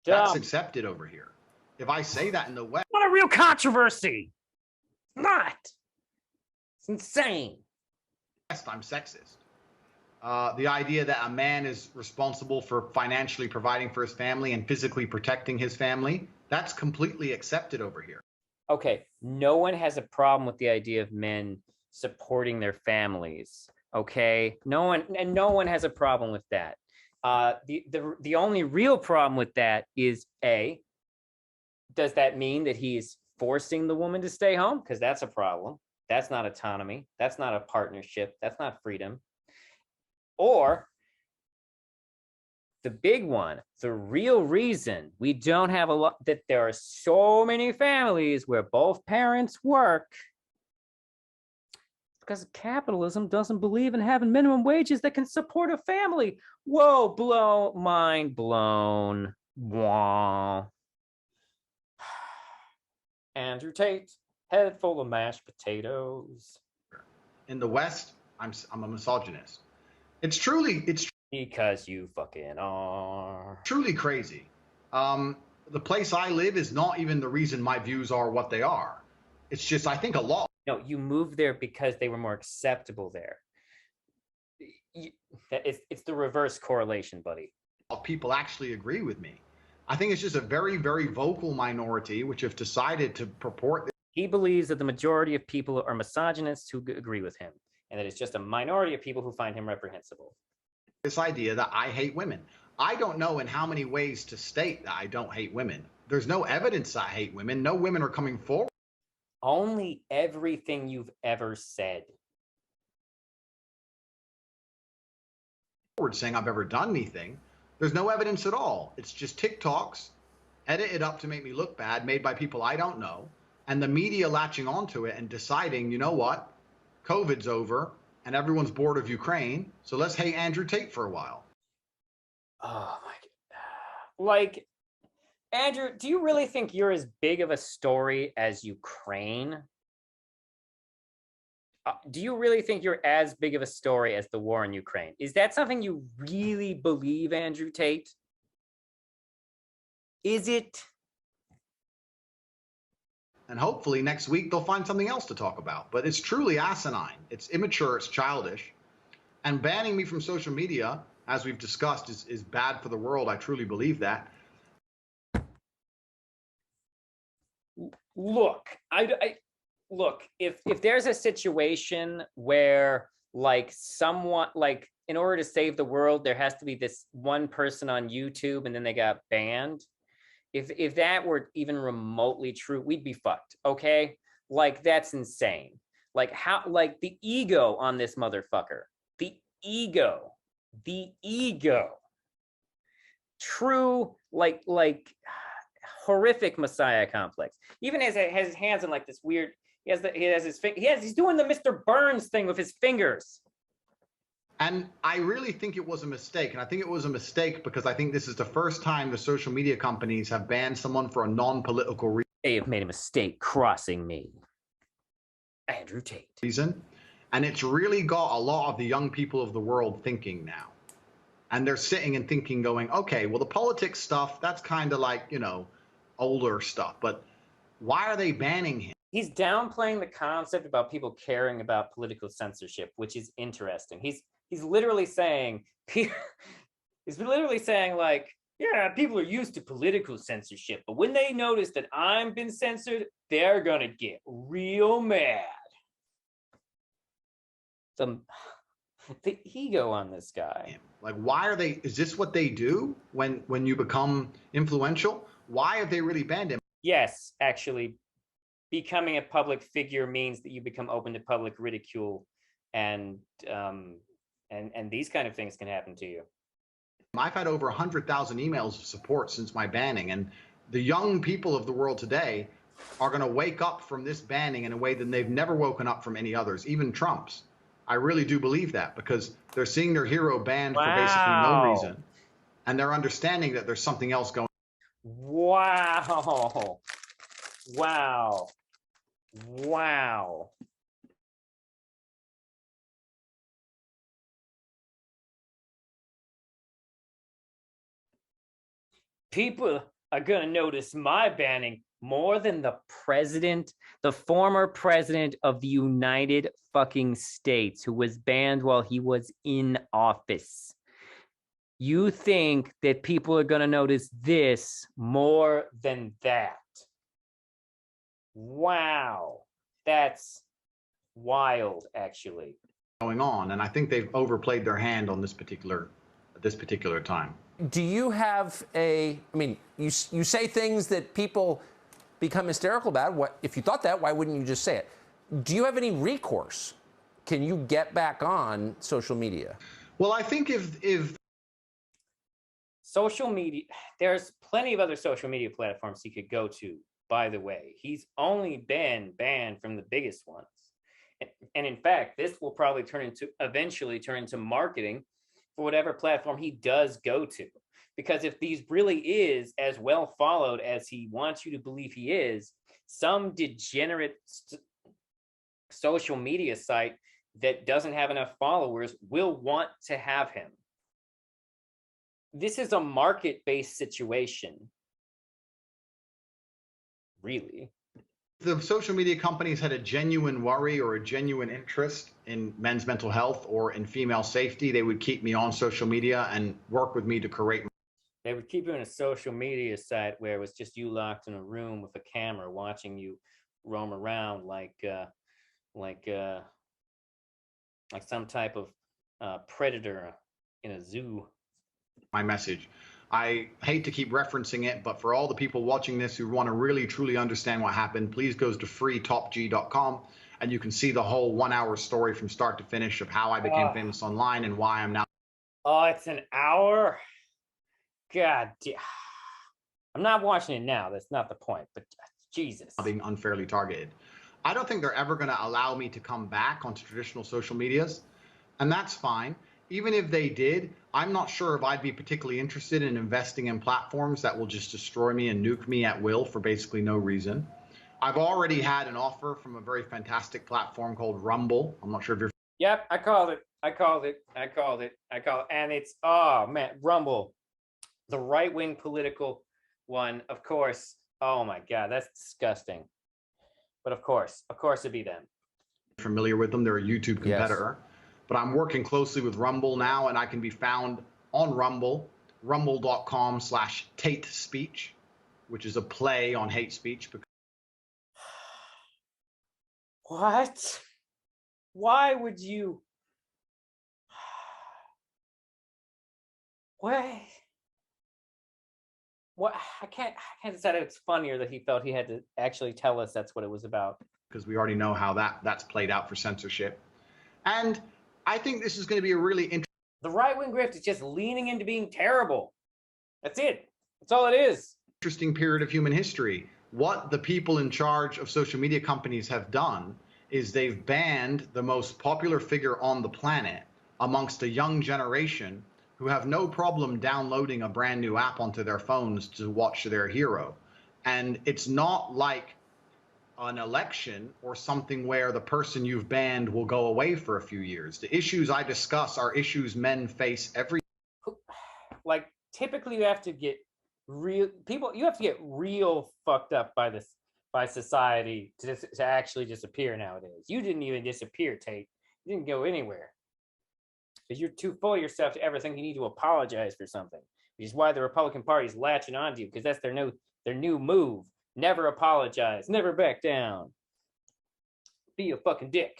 dumb. That's accepted over here. If I say that in the West, What a real controversy. Not. It's insane. I'm sexist. The idea that a man is responsible for financially providing for his family and physically protecting his family, that's completely accepted over here. Okay, no one has a problem with the idea of men supporting their families. Okay, no one has a problem with that. The only real problem with that is A, does that mean that he's forcing the woman to stay home? Because that's a problem. That's not autonomy. That's not a partnership. That's not freedom. Or the big one, the real reason we don't have that there are so many families where both parents work, because capitalism doesn't believe in having minimum wages that can support a family. Whoa, mind blown. Wow. Andrew Tate, head full of mashed potatoes. In the West, I'm a misogynist. It's Because you fucking are. truly crazy. The place I live is not even the reason my views are what they are. It's just, I think a lot. No, you moved there because they were more acceptable there. It's the reverse correlation, buddy. Of people actually agree with me. I think it's just a very, very vocal minority which have decided to purport. He believes that the majority of people are misogynists who agree with him, and that it's just a minority of people who find him reprehensible. This idea that I hate women. I don't know in how many ways to state that I don't hate women. There's no evidence I hate women. No women are coming forward. Only everything you've ever said. Saying I've ever done anything. There's no evidence at all. It's just TikToks, edited up to make me look bad, made by people I don't know, and the media latching onto it and deciding, you know what, COVID's over and everyone's bored of Ukraine, so let's hate Andrew Tate for a while. Oh my God. Like, Andrew, do you really think you're as big of a story as Ukraine? Do you really think you're as big of a story as the war in Ukraine? Is that something you really believe, Andrew Tate? Is it? And hopefully next week they'll find something else to talk about. But it's truly asinine. It's immature. It's childish. And banning me from social media, as we've discussed, is bad for the world. I truly believe that. Look, look, if there's a situation where, like, someone, like, in order to save the world, there has to be this one person on YouTube and then they got banned. If that were even remotely true, we'd be fucked, okay? Like, that's insane. Like, how, like, the ego on this motherfucker. The ego. True, like horrific Messiah complex. Even has his hands in like this weird, he's doing the Mr. Burns thing with his fingers. And I really think it was a mistake. And I think it was a mistake because I think this is the first time the social media companies have banned someone for a non-political reason. They have made a mistake crossing me. Andrew Tate. And it's really got a lot of the young people of the world thinking now. And they're sitting and thinking, going, okay, well, the politics stuff, that's kind of like, you know, older stuff. But why are they banning him? He's downplaying the concept about people caring about political censorship, which is interesting. He's literally saying, like, yeah, people are used to political censorship, but when they notice that I'm been censored, they're gonna get real mad. The ego on this guy. Like, why are they, is this what they do when you become influential? Why have they really banned him? Yes, actually, becoming a public figure means that you become open to public ridicule, and these kind of things can happen to you. I've had over 100,000 emails of support since my banning, and the young people of the world today are going to wake up from this banning in a way that they've never woken up from any others, even Trump's. I really do believe that, because they're seeing their hero banned for basically no reason, and they're understanding that there's something else going on. Wow. People are going to notice my banning more than the president, the former president of the United fucking States, who was banned while he was in office. You think that people are going to notice this more than that? Wow. That's wild, actually. Going on, and I think they've overplayed their hand on this particular time. Do you have I mean, you say things that people become hysterical about. What, if you thought that, why wouldn't you just say it? Do you have any recourse? Can you get back on social media? Well, I think if social media, there's plenty of other social media platforms he could go to, by the way. He's only been banned from the biggest ones. And in fact, this will probably eventually turn into marketing for whatever platform he does go to. Because if these really is as well followed as he wants you to believe he is, some degenerate social media site that doesn't have enough followers will want to have him. This is a market-based situation, really. the social media companies had a genuine worry or a genuine interest in men's mental health or in female safety, they would keep me on social media and work with me to create. They would keep you in a social media site where it was just you locked in a room with a camera watching you roam around like some type of predator in a zoo. My message. I hate to keep referencing it, but for all the people watching this who want to really truly understand what happened, please go to freetopg.com and you can see the whole 1 hour story from start to finish of how I became famous online and why I'm now. Oh, it's an hour? God damn. I'm not watching it now. That's not the point, but Jesus. Being unfairly targeted. I don't think they're ever going to allow me to come back onto traditional social medias, and that's fine. Even if they did, I'm not sure if I'd be particularly interested in investing in platforms that will just destroy me and nuke me at will for basically no reason. I've already had an offer from a very fantastic platform called Rumble. I'm not sure if you're. Yep, I called it. And it's, oh man, Rumble, the right-wing political one, of course. Oh my God, that's disgusting. But of course it'd be them. Familiar with them, they're a YouTube competitor. Yes. But I'm working closely with Rumble now, and I can be found on Rumble, rumble.com/Tate Speech, which is a play on hate speech. What? Why would you? What? I can't decide if it's funnier that he felt he had to actually tell us that's what it was about. Because we already know how that's played out for censorship. And I think this is going to be a really interesting. The right-wing grift is just leaning into being terrible. That's it. That's all it is. Interesting period of human history. What the people in charge of social media companies have done is they've banned the most popular figure on the planet amongst a young generation who have no problem downloading a brand new app onto their phones to watch their hero. And it's not like an election or something where the person you've banned will go away for a few years. The issues I discuss are issues men face every. Like, typically you have to get real fucked up by society to actually disappear nowadays. You didn't even disappear, Tate. You didn't go anywhere. Because you're too full of yourself to ever think you need to apologize for something. Which is why the Republican Party is latching onto you, because that's their new move. Never apologize, never back down. Be a fucking dick.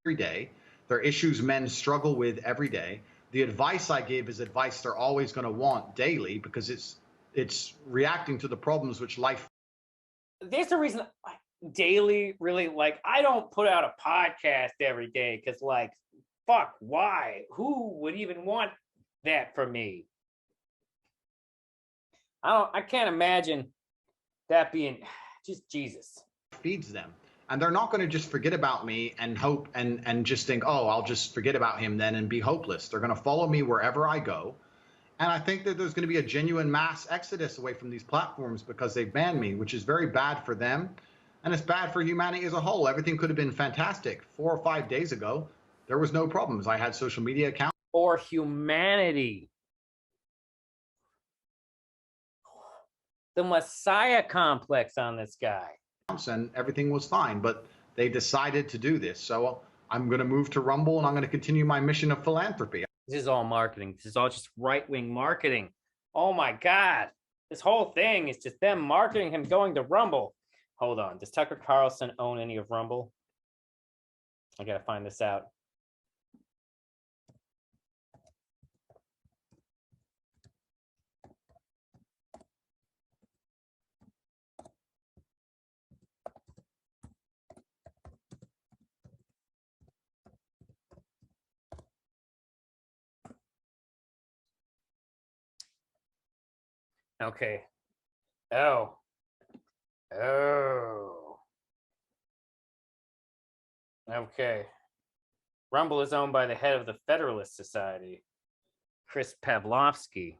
Every day. They're issues men struggle with every day. The advice I give is advice they're always going to want daily, because it's reacting to the problems which life. There's a reason daily, really, like, I don't put out a podcast every day because, like, fuck, why? Who would even want that from me? I can't imagine that being just Jesus. Feeds them. And they're not going to just forget about me and hope and just think, oh, I'll just forget about him then and be hopeless. They're going to follow me wherever I go. And I think that there's going to be a genuine mass exodus away from these platforms because they've banned me, which is very bad for them. And it's bad for humanity as a whole. Everything could have been fantastic. 4 or 5 days ago, there was no problems. I had social media accounts. Or humanity. The Messiah complex on this guy. And everything was fine, but they decided to do this. So I'm going to move to Rumble and I'm going to continue my mission of philanthropy. This is all marketing. This is all just right-wing marketing. Oh my God. This whole thing is just them marketing him going to Rumble. Hold on. Does Tucker Carlson own any of Rumble? I got to find this out. Okay. Oh. Oh. Okay. Rumble is owned by the head of the Federalist Society, Chris Pavlovsky,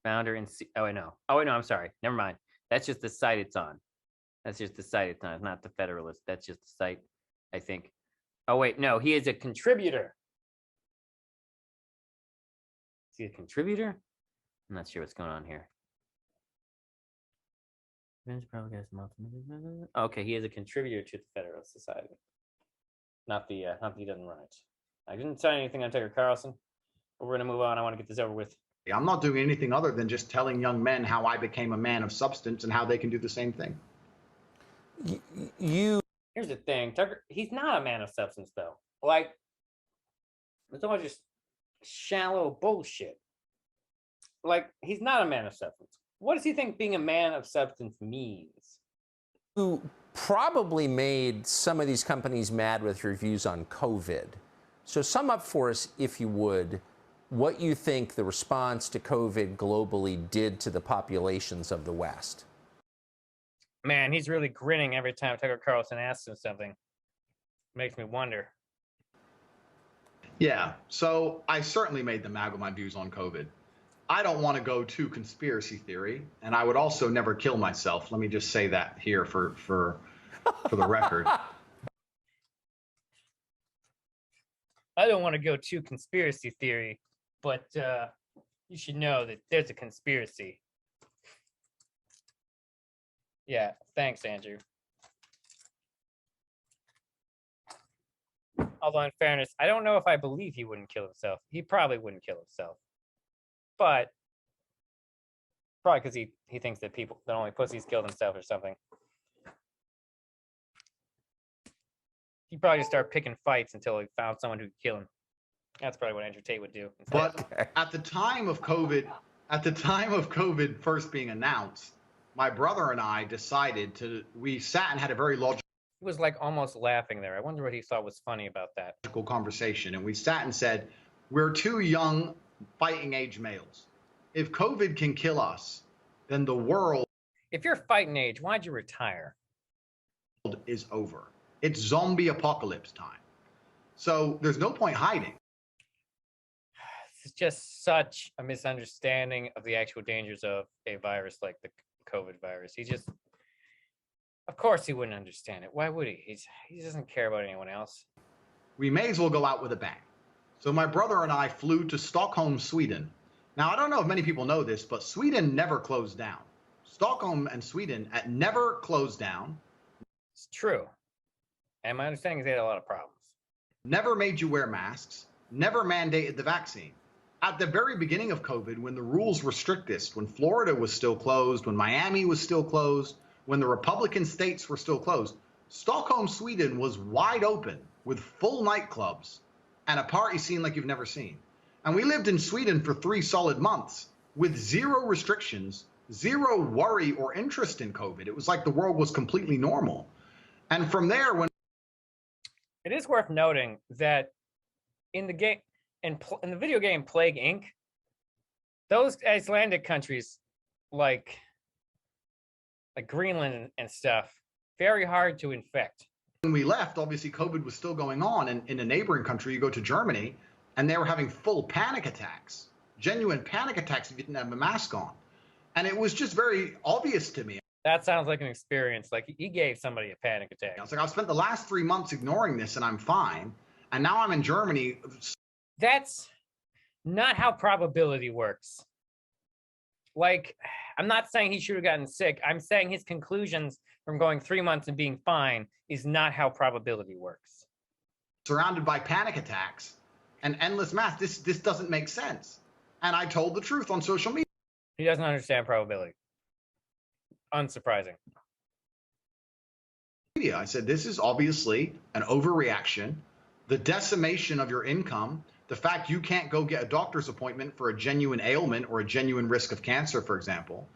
founder and oh, I know. Oh, no, I'm sorry. Never mind. That's just the site it's on. That's just the site it's on. It's not the Federalist. That's just the site, I think. Oh, wait. No, he is a contributor. Is he a contributor? I'm not sure what's going on here. Okay, he is a contributor to the Federalist Society. Not he doesn't run it. I didn't say anything on Tucker Carlson, but we're gonna move on. I want to get this over with. I'm not doing anything other than just telling young men how I became a man of substance and how they can do the same thing. Here's the thing, Tucker, he's not a man of substance, though. Like, it's all just shallow bullshit. Like, he's not a man of substance. What does he think being a man of substance means? You probably made some of these companies mad with reviews on COVID. So sum up for us, if you would, what you think the response to COVID globally did to the populations of the West. Man, he's really grinning every time Tucker Carlson asks him something. Makes me wonder. Yeah, so I certainly made them mad with my views on COVID. I don't want to go to conspiracy theory, and I would also never kill myself. Let me just say that here for the record. I don't want to go to conspiracy theory, but you should know that there's a conspiracy. Yeah, thanks, Andrew. Although, in fairness, I don't know if I believe he wouldn't kill himself. He probably wouldn't kill himself. But probably because he thinks that only pussies kill themselves or something. He'd probably just start picking fights until he found someone who could kill him. That's probably what Andrew Tate would do. But at the time of COVID first being announced, my brother and I we sat and had a very logical. He was like almost laughing there. I wonder what he thought was funny about that. Conversation, and we sat and said, we're two young fighting age males. If COVID can kill us, then the world. If you're fighting age, why'd you retire? Is over. It's zombie apocalypse time. So there's no point hiding. It's just such a misunderstanding of the actual dangers of a virus like the COVID virus. Of course he wouldn't understand it. Why would he? He doesn't care about anyone else. We may as well go out with a bang. So my brother and I flew to Stockholm, Sweden. Now, I don't know if many people know this, but Sweden never closed down. Stockholm and Sweden never closed down. It's true. And my understanding is they had a lot of problems. Never made you wear masks. Never mandated the vaccine. At the very beginning of COVID, when the rules were strictest, when Florida was still closed, when Miami was still closed, when the Republican states were still closed, Stockholm, Sweden was wide open with full nightclubs and a party scene like you've never seen. And we lived in Sweden for 3 solid months with zero restrictions, zero worry or interest in COVID. It was like the world was completely normal. And from there, when it is worth noting that in the game, in the video game Plague Inc., those Icelandic countries like Greenland and stuff, very hard to infect. When we left, obviously COVID was still going on, and in a neighboring country, you go to Germany, and they were having full panic attacks, genuine panic attacks if you didn't have a mask on. And it was just very obvious to me. That sounds like an experience. Like he gave somebody a panic attack. I was like, I've spent the last 3 months ignoring this and I'm fine. And now I'm in Germany. That's not how probability works. Like, I'm not saying he should have gotten sick. I'm saying his conclusions from going 3 months and being fine is not how probability works. Surrounded by panic attacks and endless mass. This doesn't make sense. And I told the truth on social media. He doesn't understand probability. Unsurprising. I said, this is obviously an overreaction. The decimation of your income, the fact you can't go get a doctor's appointment for a genuine ailment or a genuine risk of cancer, for example,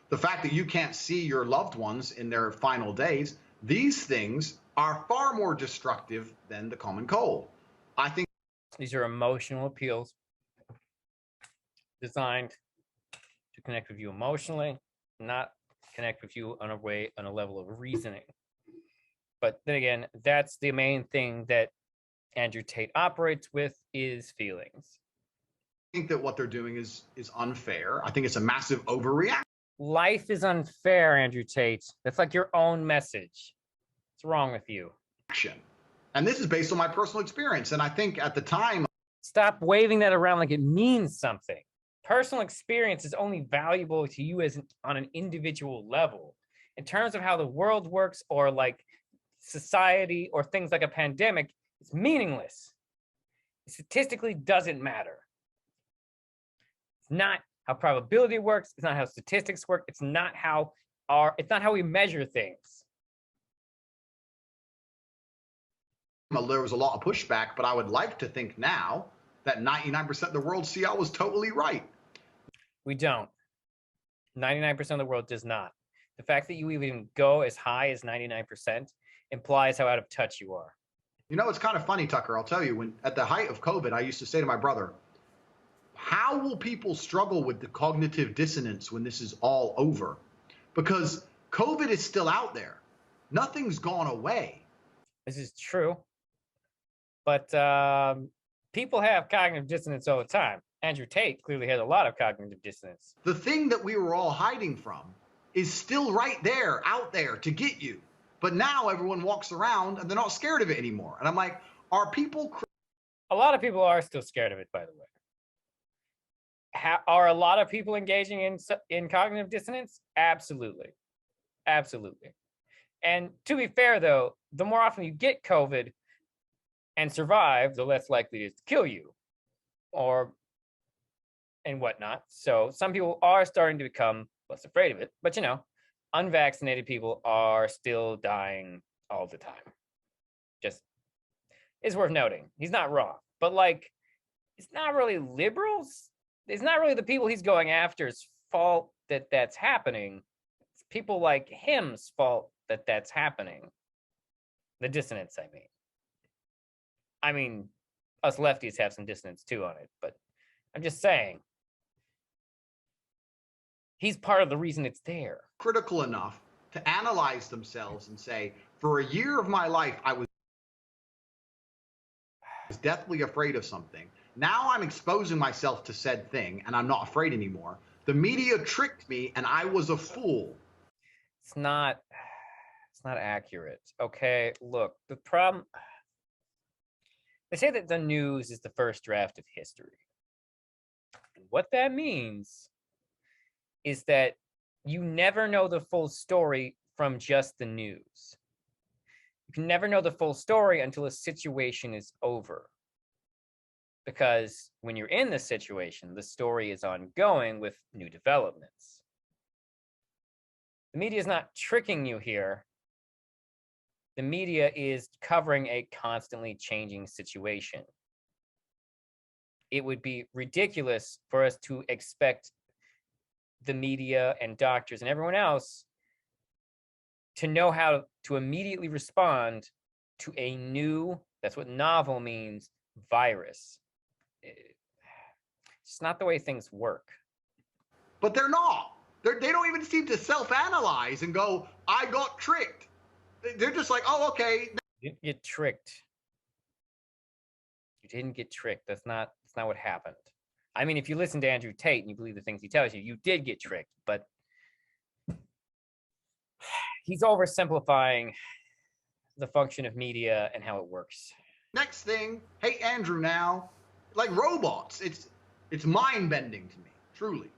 the fact that you can't see your loved ones in their final days, these things are far more destructive than the common cold. I think these are emotional appeals designed to connect with you emotionally, not connect with you on a level of reasoning. But then again, that's the main thing that Andrew Tate operates with, is feelings. I think that what they're doing is unfair. I think it's a massive overreaction. Life is unfair, Andrew Tate. That's like your own message. What's wrong with you? And this is based on my personal experience. And I think at the time, Stop waving that around like it means something. Personal experience is only valuable to you on an individual level. In terms of how the world works, or like society, or things like a pandemic, it's meaningless. It statistically doesn't matter. It's not how probability works. It's not how statistics work. It's not how we measure things. there was a lot of pushback, but I would like to think now that 99% of the world see I was totally right. We don't. 99% of the world does not. The fact that you even go as high as 99% implies how out of touch you are. You know, it's kind of funny, Tucker. I'll tell you, when at the height of COVID, I used to say to my brother, how will people struggle with the cognitive dissonance when this is all over? Because COVID is still out there. Nothing's gone away. This is true. But people have cognitive dissonance all the time. Andrew Tate clearly had a lot of cognitive dissonance. The thing that we were all hiding from is still right there, out there to get you. But now everyone walks around and they're not scared of it anymore. And I'm like, are people... A lot of people are still scared of it, by the way. Are a lot of people engaging in cognitive dissonance? Absolutely. Absolutely. And to be fair, though, the more often you get COVID and survive, the less likely it is to kill you and whatnot. So some people are starting to become less afraid of it. But, you know, unvaccinated people are still dying all the time. Just, it's worth noting. He's not wrong. But, like, it's not really liberals. It's not really the people he's going after's fault that that's happening. It's people like him's fault that that's happening. The dissonance, I mean. I mean, us lefties have some dissonance too on it, but I'm just saying. He's part of the reason it's there. Critical enough to analyze themselves and say, for a year of my life, I was deathly afraid of something. Now I'm exposing myself to said thing, and I'm not afraid anymore. The media tricked me, and I was a fool. It's not accurate. Okay, look, the problem... They say that the news is the first draft of history. And what that means is that you never know the full story from just the news. You can never know the full story until a situation is over. Because when you're in the situation, the story is ongoing with new developments. The media is not tricking you here. The media is covering a constantly changing situation. It would be ridiculous for us to expect the media and doctors and everyone else to know how to immediately respond to a new, that's what novel means, virus. It's not the way things work. But they're not. They don't even seem to self-analyze and go, I got tricked. They're just like, oh, okay. You didn't get tricked. You didn't get tricked. That's not what happened. I mean, if you listen to Andrew Tate and you believe the things he tells you, you did get tricked, but he's oversimplifying the function of media and how it works. Next thing, hey, Andrew, now, like robots, it's mind-bending to me, truly.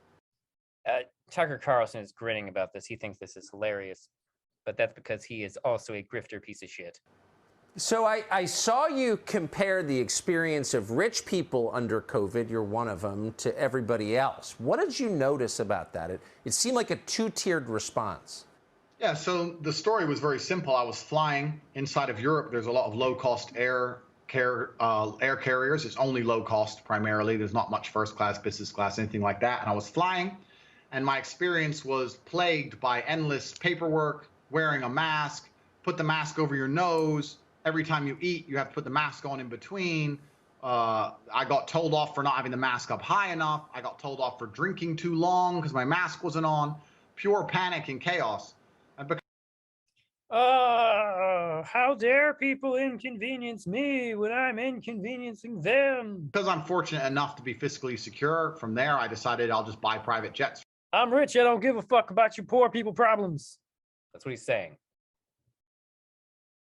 Tucker Carlson is grinning about this. He thinks this is hilarious, but that's because he is also a grifter piece of shit. So I saw you compare the experience of rich people under COVID, you're one of them, to everybody else. What did you notice about that? It seemed like a two-tiered response. Yeah, so the story was very simple. I was flying inside of Europe. There's a lot of low-cost air carriers. It's only low cost primarily. There's not much first class, business class, anything like that. And I was flying, and my experience was plagued by endless paperwork, wearing a mask, put the mask over your nose. Every time you eat, you have to put the mask on in between. I got told off for not having the mask up high enough. I got told off for drinking too long because my mask wasn't on. Pure panic and chaos. And because How dare people inconvenience me when I'm inconveniencing them? I'm fortunate enough to be fiscally secure, from there I decided I'll just buy private jets. I'm rich. I don't give a fuck about your poor people problems. That's what he's saying.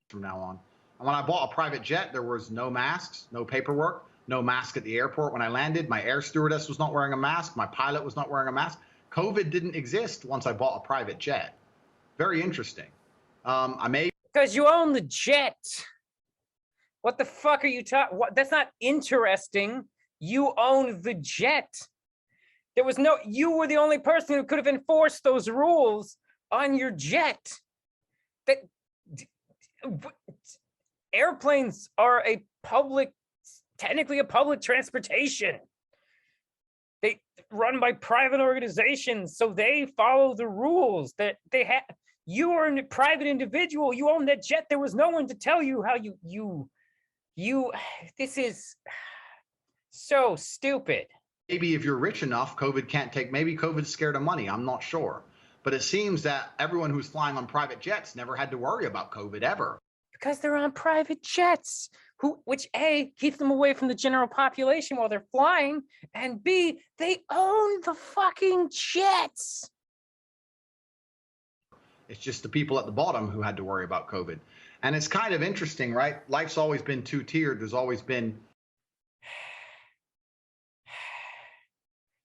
From now on. And when I bought a private jet, there was no masks, no paperwork, no mask at the airport when I landed. My air stewardess was not wearing a mask. My pilot was not wearing a mask. COVID didn't exist once I bought a private jet. Very interesting. I may Because you own the jet. What the fuck are you talking? What? That's not interesting. You own the jet. There was no. You were the only person who could have enforced those rules on your jet. That airplanes are a public, technically a public transportation. They run by private organizations, so they follow the rules that they have. You are a private individual. You own that jet. There was no one to tell you how you. This is so stupid. maybe if you're rich enough, COVID can't take, maybe COVID's scared of money. I'm not sure. But it seems that everyone who's flying on private jets never had to worry about COVID ever. Because they're on private jets, which A, keeps them away from the general population while they're flying, and B, they own the fucking jets. It's just the people at the bottom who had to worry about COVID. And it's kind of interesting, right? Life's always been two-tiered. There's always been...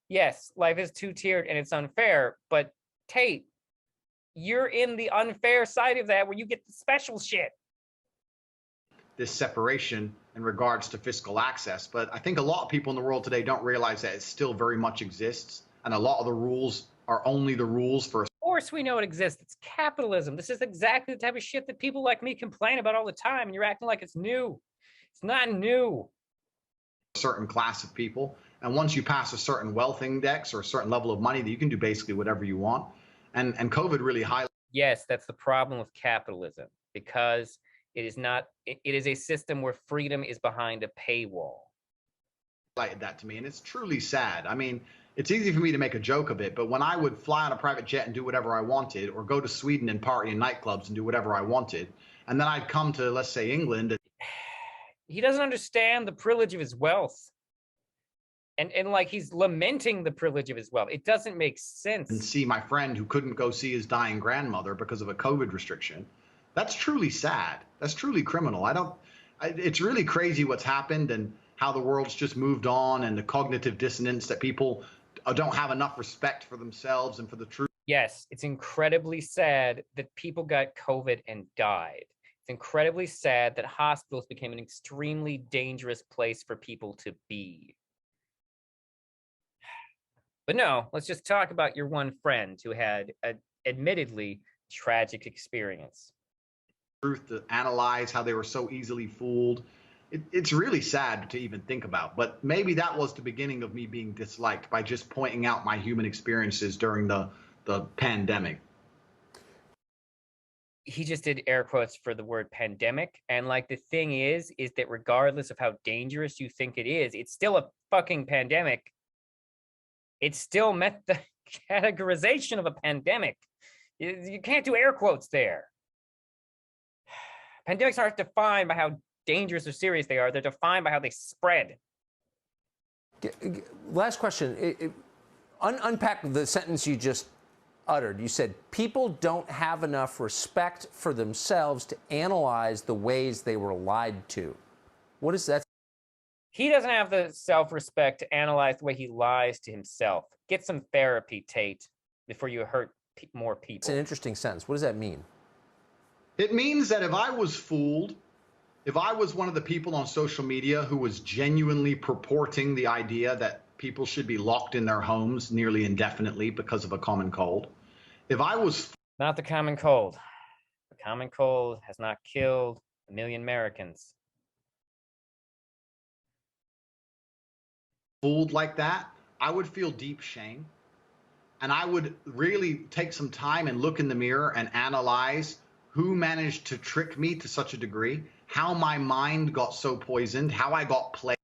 Yes, life is two-tiered and it's unfair, but Tate, you're in the unfair side of that where you get the special shit. This separation in regards to fiscal access. But I think a lot of people in the world today don't realize that it still very much exists. And a lot of the rules are only the rules for... Of course we know it exists. It's capitalism. This is exactly the type of shit that people like me complain about all the time, and you're acting like it's new. It's not new. A certain class of people. And once you pass a certain wealth index or a certain level of money, that you can do basically whatever you want. And COVID really highlights... Yes, that's the problem with capitalism, because it is not, it is a system where freedom is behind a paywall. That to me, and it's truly sad. I mean, it's easy for me to make a joke of it, but when I would fly on a private jet and do whatever I wanted, or go to Sweden and party in nightclubs and do whatever I wanted, and then I'd come to, let's say, England. And... He doesn't understand the privilege of his wealth. And like he's lamenting the privilege of his wealth. It doesn't make sense. And see my friend who couldn't go see his dying grandmother because of a COVID restriction. That's truly sad. That's truly criminal. It's really crazy what's happened and how the world's just moved on, and the cognitive dissonance that people don't have enough respect for themselves and for the truth. Yes, it's incredibly sad that people got COVID and died. It's incredibly sad that hospitals became an extremely dangerous place for people to be. But no, let's just talk about your one friend who had an admittedly tragic experience. Truth to analyze how they were so easily fooled. It's really sad to even think about, but maybe that was the beginning of me being disliked, by just pointing out my human experiences during the pandemic. He just did air quotes for the word pandemic. And like, the thing is that regardless of how dangerous you think it is, it's still a fucking pandemic. It still met the categorization of a pandemic. You can't do air quotes there. Pandemics aren't defined by how dangerous or serious they are. They're defined by how they spread. Last question. Unpack the sentence you just uttered. You said people don't have enough respect for themselves to analyze the ways they were lied to. What is that? He doesn't have the self-respect to analyze the way he lies to himself. Get some therapy, Tate, before you hurt more people. It's an interesting sentence. What does that mean? It means that if I was fooled, if I was one of the people on social media who was genuinely purporting the idea that people should be locked in their homes nearly indefinitely because of a common cold, if I was... Not the common cold. The common cold has not killed 1 million Americans. Fooled like that, I would feel deep shame. And I would really take some time and look in the mirror and analyze who managed to trick me to such a degree, how my mind got so poisoned, how I got played.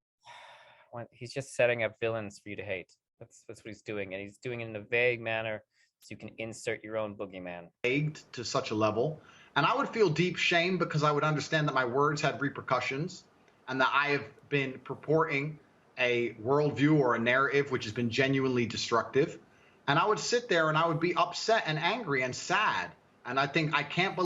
he's just setting up villains for you to hate. That's what he's doing, and he's doing it in a vague manner so you can insert your own boogeyman. To such a level, and I would feel deep shame because I would understand that my words had repercussions and that I have been purporting a worldview or a narrative which has been genuinely destructive. And I would sit there and I would be upset and angry and sad. And I think I can't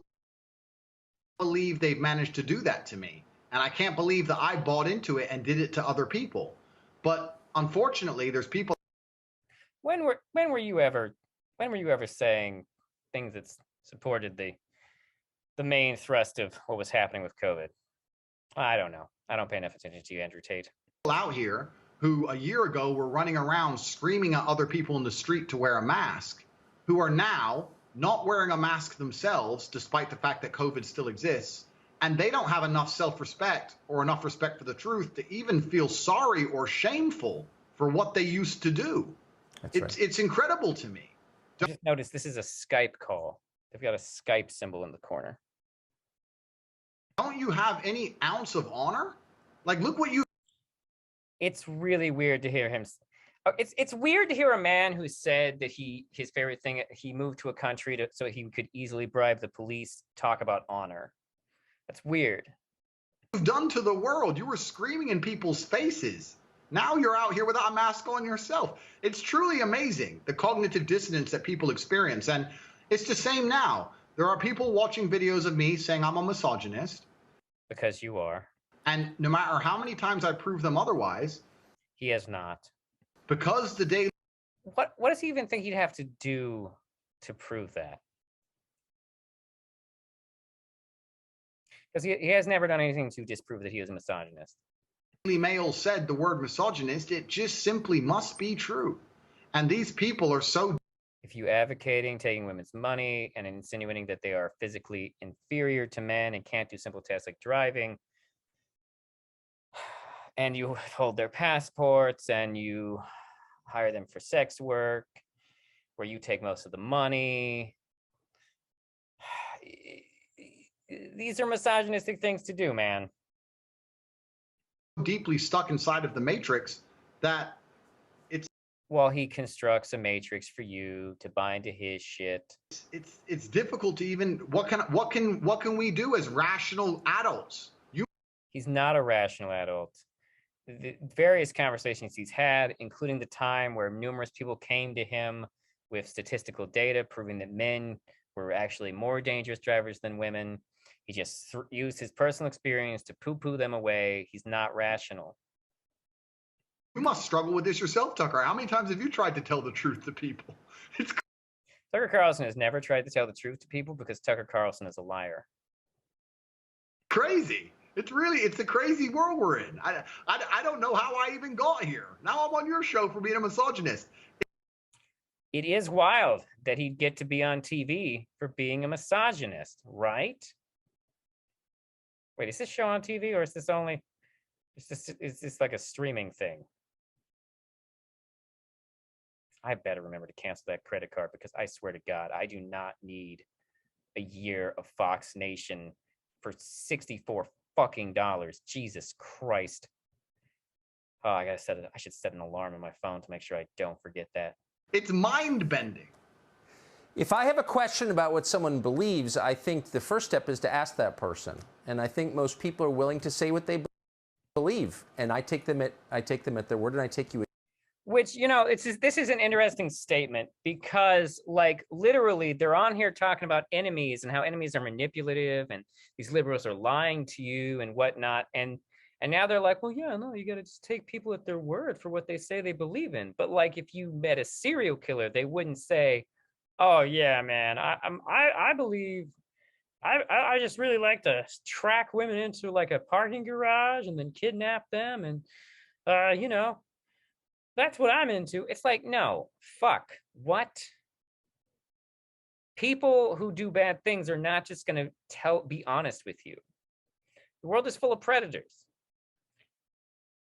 believe they've managed to do that to me. And I can't believe that I bought into it and did it to other people. But unfortunately, there's people. When were you ever saying things that supported the main thrust of what was happening with COVID? I don't know. I don't pay enough attention to you, Andrew Tate. Out here who a year ago were running around screaming at other people in the street to wear a mask, who are now not wearing a mask themselves, despite the fact that COVID still exists. And they don't have enough self-respect or enough respect for the truth to even feel sorry or shameful for what they used to do. It's incredible to me. Just notice this is a Skype call. They've got a Skype symbol in the corner. Don't you have any ounce of honor? Like, look what you. It's really weird to hear him. It's weird to hear a man who said that his favorite thing, he moved to a country so he could easily bribe the police, talk about honor. That's weird. You've done to the world. You were screaming in people's faces. Now you're out here without a mask on yourself. It's truly amazing, the cognitive dissonance that people experience. And it's the same now. There are people watching videos of me saying I'm a misogynist. Because you are. And no matter how many times I prove them otherwise. He has not. Because the day. What does he even think he'd have to do to prove that? Because he has never done anything to disprove that he is a misogynist. Mail said the word misogynist, it just simply must be true. And these people are so. If you advocating taking women's money and insinuating that they are physically inferior to men and can't do simple tasks like driving, and you hold their passports and you hire them for sex work, where you take most of the money, these are misogynistic things to do, man. Deeply stuck inside of the matrix that it's. Well, he constructs a matrix for you to buy into his shit. It's difficult to even what can we do as rational adults? He's not a rational adult. The various conversations he's had, including the time where numerous people came to him with statistical data proving that men were actually more dangerous drivers than women. He just used his personal experience to poo-poo them away. He's not rational. You must struggle with this yourself, Tucker. How many times have you tried to tell the truth to people? Tucker Carlson has never tried to tell the truth to people because Tucker Carlson is a liar. Crazy. It's a crazy world we're in. I don't know how I even got here. Now I'm on your show for being a misogynist. It is wild that he'd get to be on TV for being a misogynist, right? Wait, is this show on TV or is this like a streaming thing? I better remember to cancel that credit card because I swear to God, I do not need a year of Fox Nation for $64 fucking dollars. Jesus Christ. Oh, I should set an alarm on my phone to make sure I don't forget that. It's mind-bending. If I have a question about what someone believes, I think the first step is to ask that person. And I think most people are willing to say what they believe. And I take them at their word, and I take you. Which, this is an interesting statement because, like, literally they're on here talking about enemies and how enemies are manipulative and these liberals are lying to you and whatnot. And now they're like, well, yeah, no, you got to just take people at their word for what they say they believe in. But like, if you met a serial killer, they wouldn't say, oh yeah, man, I believe I just really like to track women into like a parking garage and then kidnap them. And, that's what I'm into. It's like, no, fuck, what? People who do bad things are not just going to be honest with you. The world is full of predators.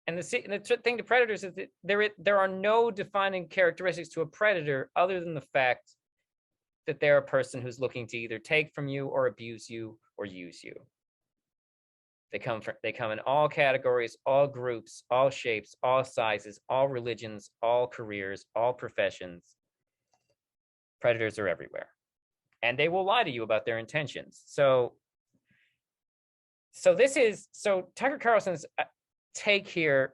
And the thing to predators is that there are no defining characteristics to a predator other than the fact that they're a person who's looking to either take from you or abuse you or use you. They come in all categories, all groups, all shapes, all sizes, all religions, all careers, all professions. Predators are everywhere. And they will lie to you about their intentions. So Tucker Carlson's take here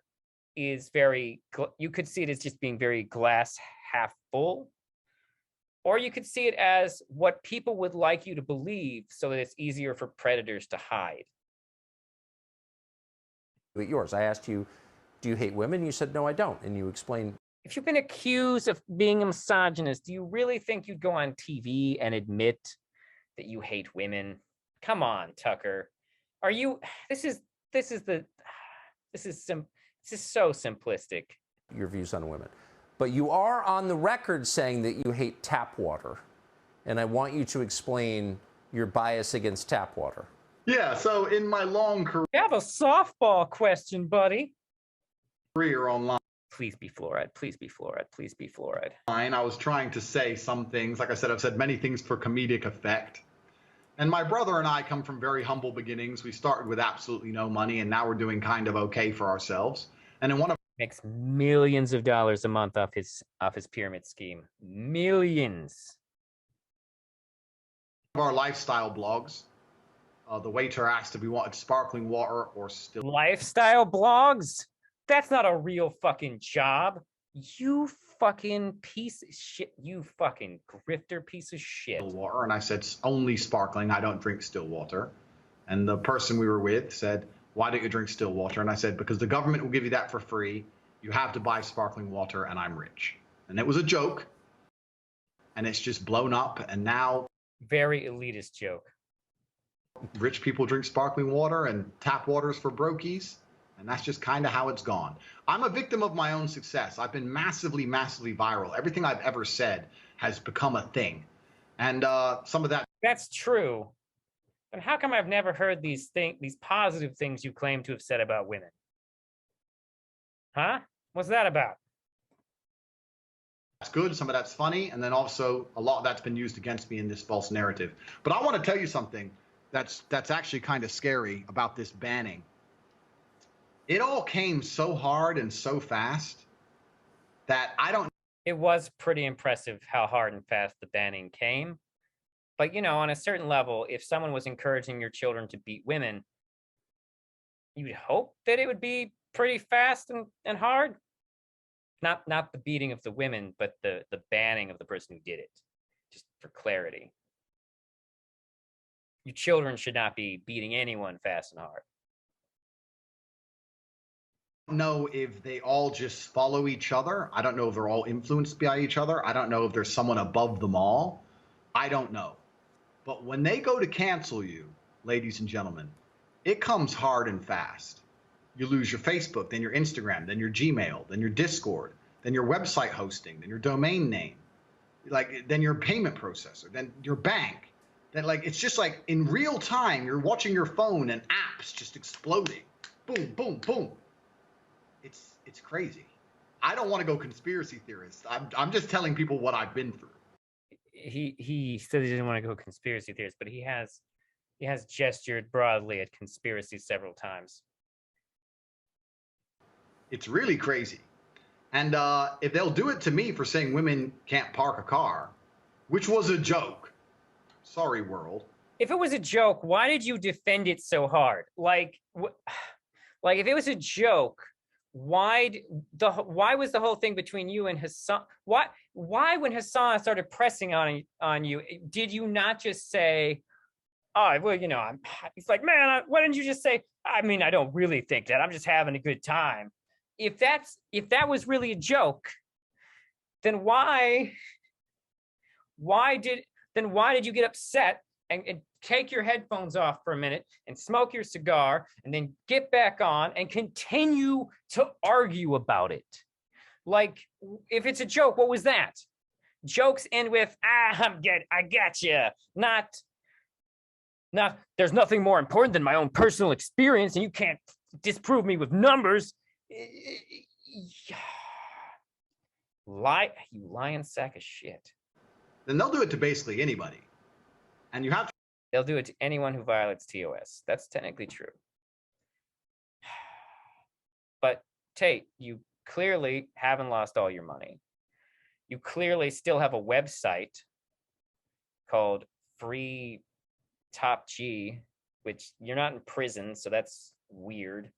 is very, you could see it as just being very glass half full, or you could see it as what people would like you to believe so that it's easier for predators to hide. Yours. I asked you, do you hate women? You said, no, I don't. And you explained. If you've been accused of being a misogynist, do you really think you'd go on TV and admit that you hate women? Come on, Tucker. Are you, this is so simplistic. Your views on women. But you are on the record saying that you hate tap water. And I want you to explain your bias against tap water. Yeah, so in my long You have a softball question, buddy. career online, Please be fluoride. Please be fluoride. Please be fluoride. I was trying to say some things. Like I said, I've said many things for comedic effect. And my brother and I come from very humble beginnings. We started with absolutely no money, and now we're doing kind of okay for ourselves. And in one of Makes millions of dollars a month off his pyramid scheme. Millions. our lifestyle blogs, the waiter asked if we wanted sparkling water or still Lifestyle blogs? That's not a real fucking job. You fucking piece of shit. You fucking grifter piece of shit. water. And I said, only sparkling. I don't drink still water. And the person we were with said, why don't you drink still water? And I said, because the government will give you that for free. You have to buy sparkling water, and I'm rich. And it was a joke. And it's just blown up. And now Very elitist joke. rich people drink sparkling water and tap waters for brokies. And that's just kind of how it's gone. I'm a victim of my own success. I've been massively, massively viral. Everything I've ever said has become a thing. And some of that. That's true. But how come I've never heard these positive things you claim to have said about women? Huh? What's that about? That's good. Some of that's funny. And then also a lot of that's been used against me in this false narrative. But I want to tell you something that's actually kind of scary about this banning. It all came so hard and so fast that I don't. It was pretty impressive how hard and fast the banning came. But, you know, on a certain level, if someone was encouraging your children to beat women, you'd hope that it would be pretty fast and hard. Not the beating of the women, but the banning of the person who did it, just for clarity. Your children should not be beating anyone fast and hard. Know if they all just follow each other. I don't know if they're all influenced by each other. I don't know if there's someone above them all. I don't know. But when they go to cancel you, ladies and gentlemen, it comes hard and fast. You lose your Facebook, then your Instagram, then your Gmail, then your Discord, then your website hosting, then your domain name, then your payment processor, then your bank. Then it's just like in real time, you're watching your phone and apps just exploding. Boom, boom, boom. It's crazy. I don't want to go conspiracy theorist. I'm just telling people what I've been through. He said he didn't want to go conspiracy theorist, but he has gestured broadly at conspiracy several times. It's really crazy. And if they'll do it to me for saying women can't park a car, which was a joke. Sorry, world. If it was a joke, why did you defend it so hard? Like if it was a joke, why was the whole thing between you and Hassan? Why when Hassan started pressing on you, did you not just say, oh, well, you know, he's like, man, why didn't you just say, I mean, I don't really think that. I'm just having a good time. If that was really a joke, then why did you get upset and take your headphones off for a minute and smoke your cigar and then get back on and continue to argue about it? Like, if it's a joke, what was that? Jokes end with, I'm good, I got you. Not, there's nothing more important than my own personal experience and you can't disprove me with numbers. You lying sack of shit. Then they'll do it to basically anybody. And you have to. They'll do it to anyone who violates TOS. That's technically true. But Tate, you clearly haven't lost all your money. You clearly still have a website called Free Top G, which you're not in prison, so that's weird.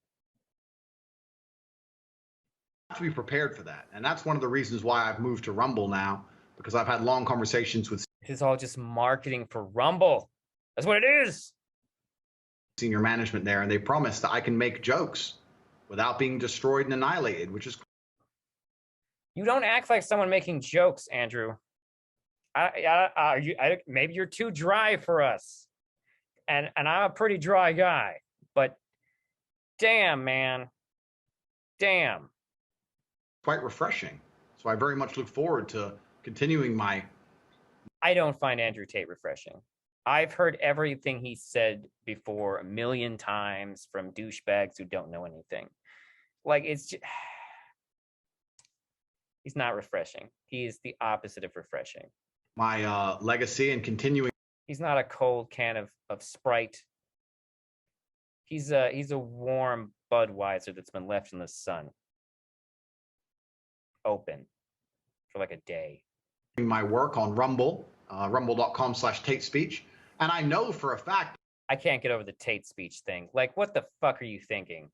To be prepared for that. And that's one of the reasons why I've moved to Rumble now, because I've had long conversations with This is all just marketing for Rumble. That's what it is. senior management there, and they promise that I can make jokes without being destroyed and annihilated, which is You don't act like someone making jokes, Andrew. Maybe you're too dry for us, and I'm a pretty dry guy. But damn, man, damn. quite refreshing. So I very much look forward to continuing my. I don't find Andrew Tate refreshing. I've heard everything he said before a million times from douchebags who don't know anything. Like, it's just, he's not refreshing. He is the opposite of refreshing. My legacy and continuing. He's not a cold can of Sprite. He's a warm Budweiser that's been left in the sun, open for like a day. My work on Rumble, rumble.com/Tate Speech. And I know for a fact. I can't get over the Tate speech thing. Like, what the fuck are you thinking?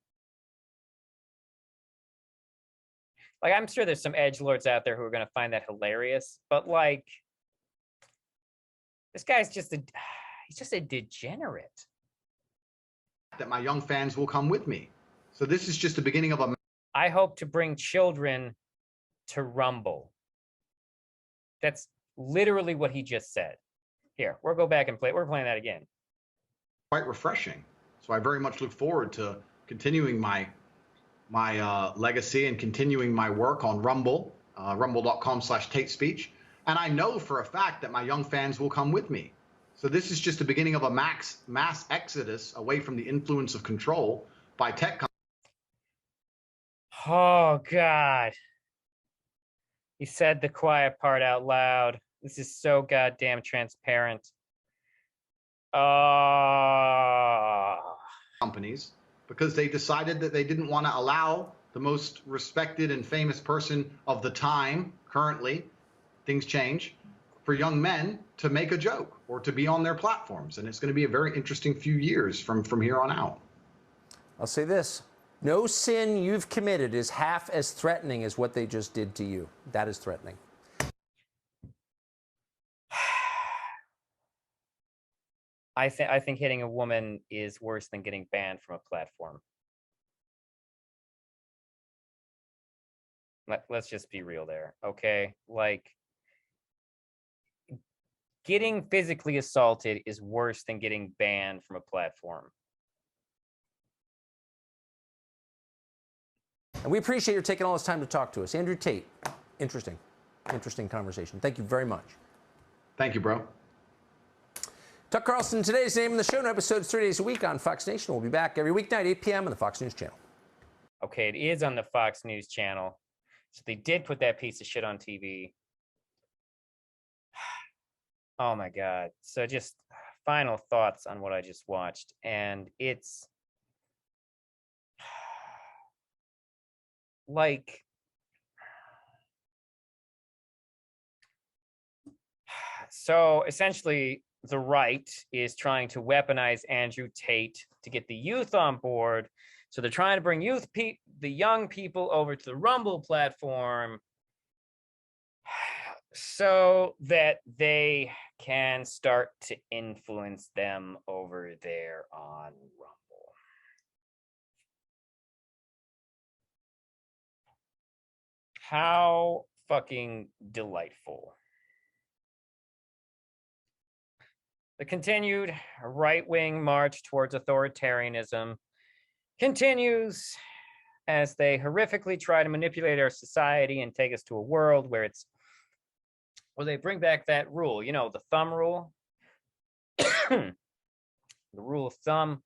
Like, I'm sure there's some edgelords out there who are going to find that hilarious, but like, this guy's he's just a degenerate. That my young fans will come with me. So this is just the beginning of a. I hope to bring children to Rumble. That's literally what he just said. Here, we'll go back and play. We're playing that again. Quite refreshing. So I very much look forward to continuing my legacy and continuing my work on Rumble, rumble.com/Tate Speech. And I know for a fact that my young fans will come with me. So this is just the beginning of a mass exodus away from the influence of control by tech companies. Oh, God. He said the quiet part out loud. This is so goddamn transparent. Companies, because they decided that they didn't want to allow the most respected and famous person of the time, currently, things change, for young men to make a joke or to be on their platforms. And it's going to be a very interesting few years from here on out. I'll say this. No sin you've committed is half as threatening as what they just did to you. That is threatening. I think hitting a woman is worse than getting banned from a platform. Let's just be real there, okay? Like, getting physically assaulted is worse than getting banned from a platform. And we appreciate your taking all this time to talk to us. Andrew Tate, interesting conversation. Thank you very much. Thank you, bro. Tucker Carlson Today is the name of the show. New episodes 3 days a week on Fox Nation. We'll be back every weeknight, 8 p.m. on the Fox News channel. Okay, it is on the Fox News channel. So they did put that piece of shit on TV. Oh my God. So just final thoughts on what I just watched. And it's like, so essentially the right is trying to weaponize Andrew Tate to get the youth on board. So they're trying to bring the young people over to the Rumble platform so that they can start to influence them over there on Rumble. How fucking delightful. The continued right-wing march towards authoritarianism continues as they horrifically try to manipulate our society and take us to a world where they bring back that rule, you know, the thumb rule, the rule of thumb,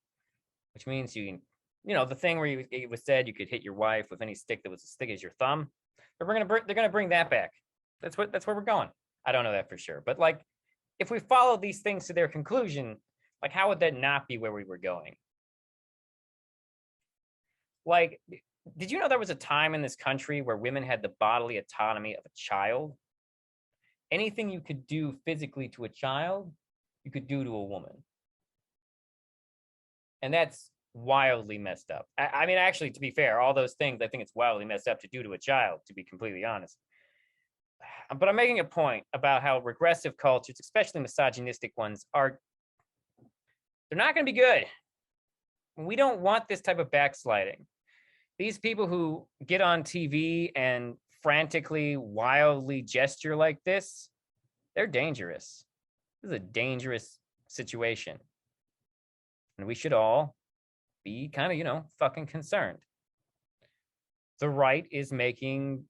which means you know, the thing where it was said you could hit your wife with any stick that was as thick as your thumb. They're gonna bring that back. That's where we're going. I don't know that for sure, but like, if we follow these things to their conclusion, like, how would that not be where we were going? Like, Did you know there was a time in this country where women had the bodily autonomy of a child? Anything you could do physically to a child, you could do to a woman. And that's wildly messed up. I mean, actually, to be fair, all those things, I think it's wildly messed up to do to a child, to be completely honest. But I'm making a point about how regressive cultures, especially misogynistic ones, they're not going to be good. We don't want this type of backsliding. These people who get on TV and frantically, wildly gesture like this, they're dangerous. This is a dangerous situation. And we should all be kind of, fucking concerned. The right is making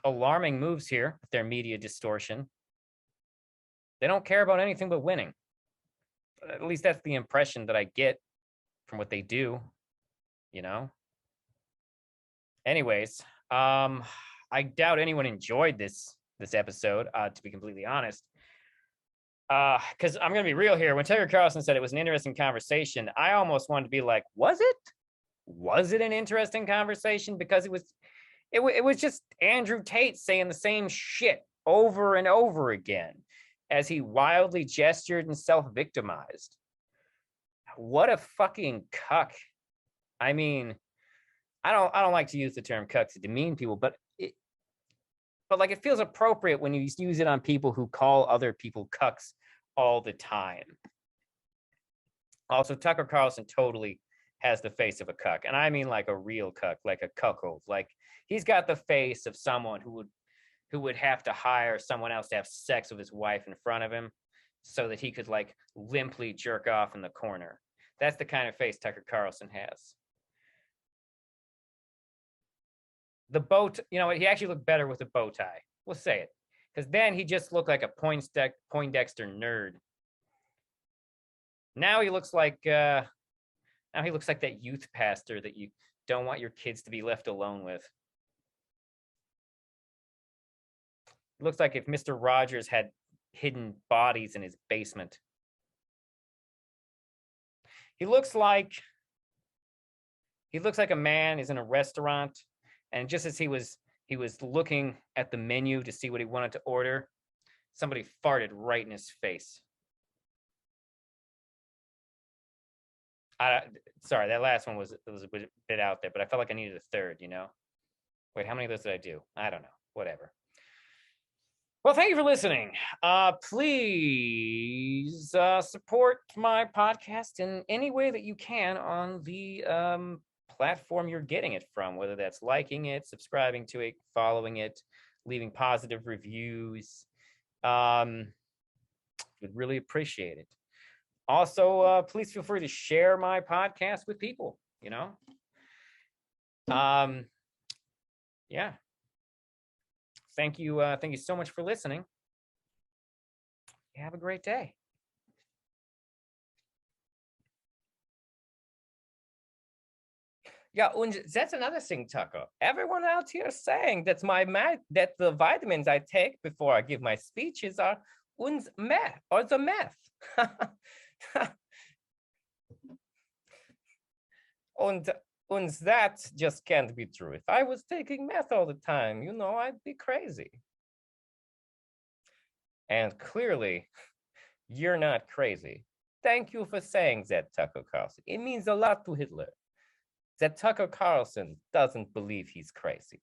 alarming moves here with their media distortion. They don't care about anything but winning. At least that's the impression that I get from what they do, Anyways, I doubt anyone enjoyed this episode, to be completely honest. Because I'm gonna be real here. When Tucker Carlson said it was an interesting conversation, I almost wanted to be like, was it? Was it an interesting conversation? Because it was just Andrew Tate saying the same shit over and over again as he wildly gestured and self-victimized. What a fucking cuck. I mean, I don't like to use the term cuck to demean people, but it feels appropriate when you use it on people who call other people cucks all the time. Also, Tucker Carlson totally has the face of a cuck, and I mean like a real cuck, like a cuckold. Like he's got the face of someone who would have to hire someone else to have sex with his wife in front of him so that he could like limply jerk off in the corner. That's the kind of face Tucker Carlson has. The bow, he actually looked better with a bow tie. We'll say it. Because then he just looked like a Poindexter nerd. Now he looks like that youth pastor that you don't want your kids to be left alone with. It looks like if Mr. Rogers had hidden bodies in his basement. He looks like a man is in a restaurant, and just as he was looking at the menu to see what he wanted to order, somebody farted right in his face. Sorry, that last one was a bit out there, but I felt like I needed a third, Wait, how many of those did I do? I don't know. Whatever. Well, thank you for listening. Please support my podcast in any way that you can on the platform you're getting it from, whether that's liking it, subscribing to it, following it, leaving positive reviews. Would really appreciate it. Also, please feel free to share my podcast with people, Yeah. Thank you so much for listening. Have a great day. Yeah, and that's another thing, Tucker. Everyone out here is saying that that the vitamins I take before I give my speeches are meth or the meth. and that just can't be true. If I was taking meth all the time, I'd be crazy. And clearly, you're not crazy. Thank you for saying that, Tucker Carlson. It means a lot to Hitler that Tucker Carlson doesn't believe he's crazy.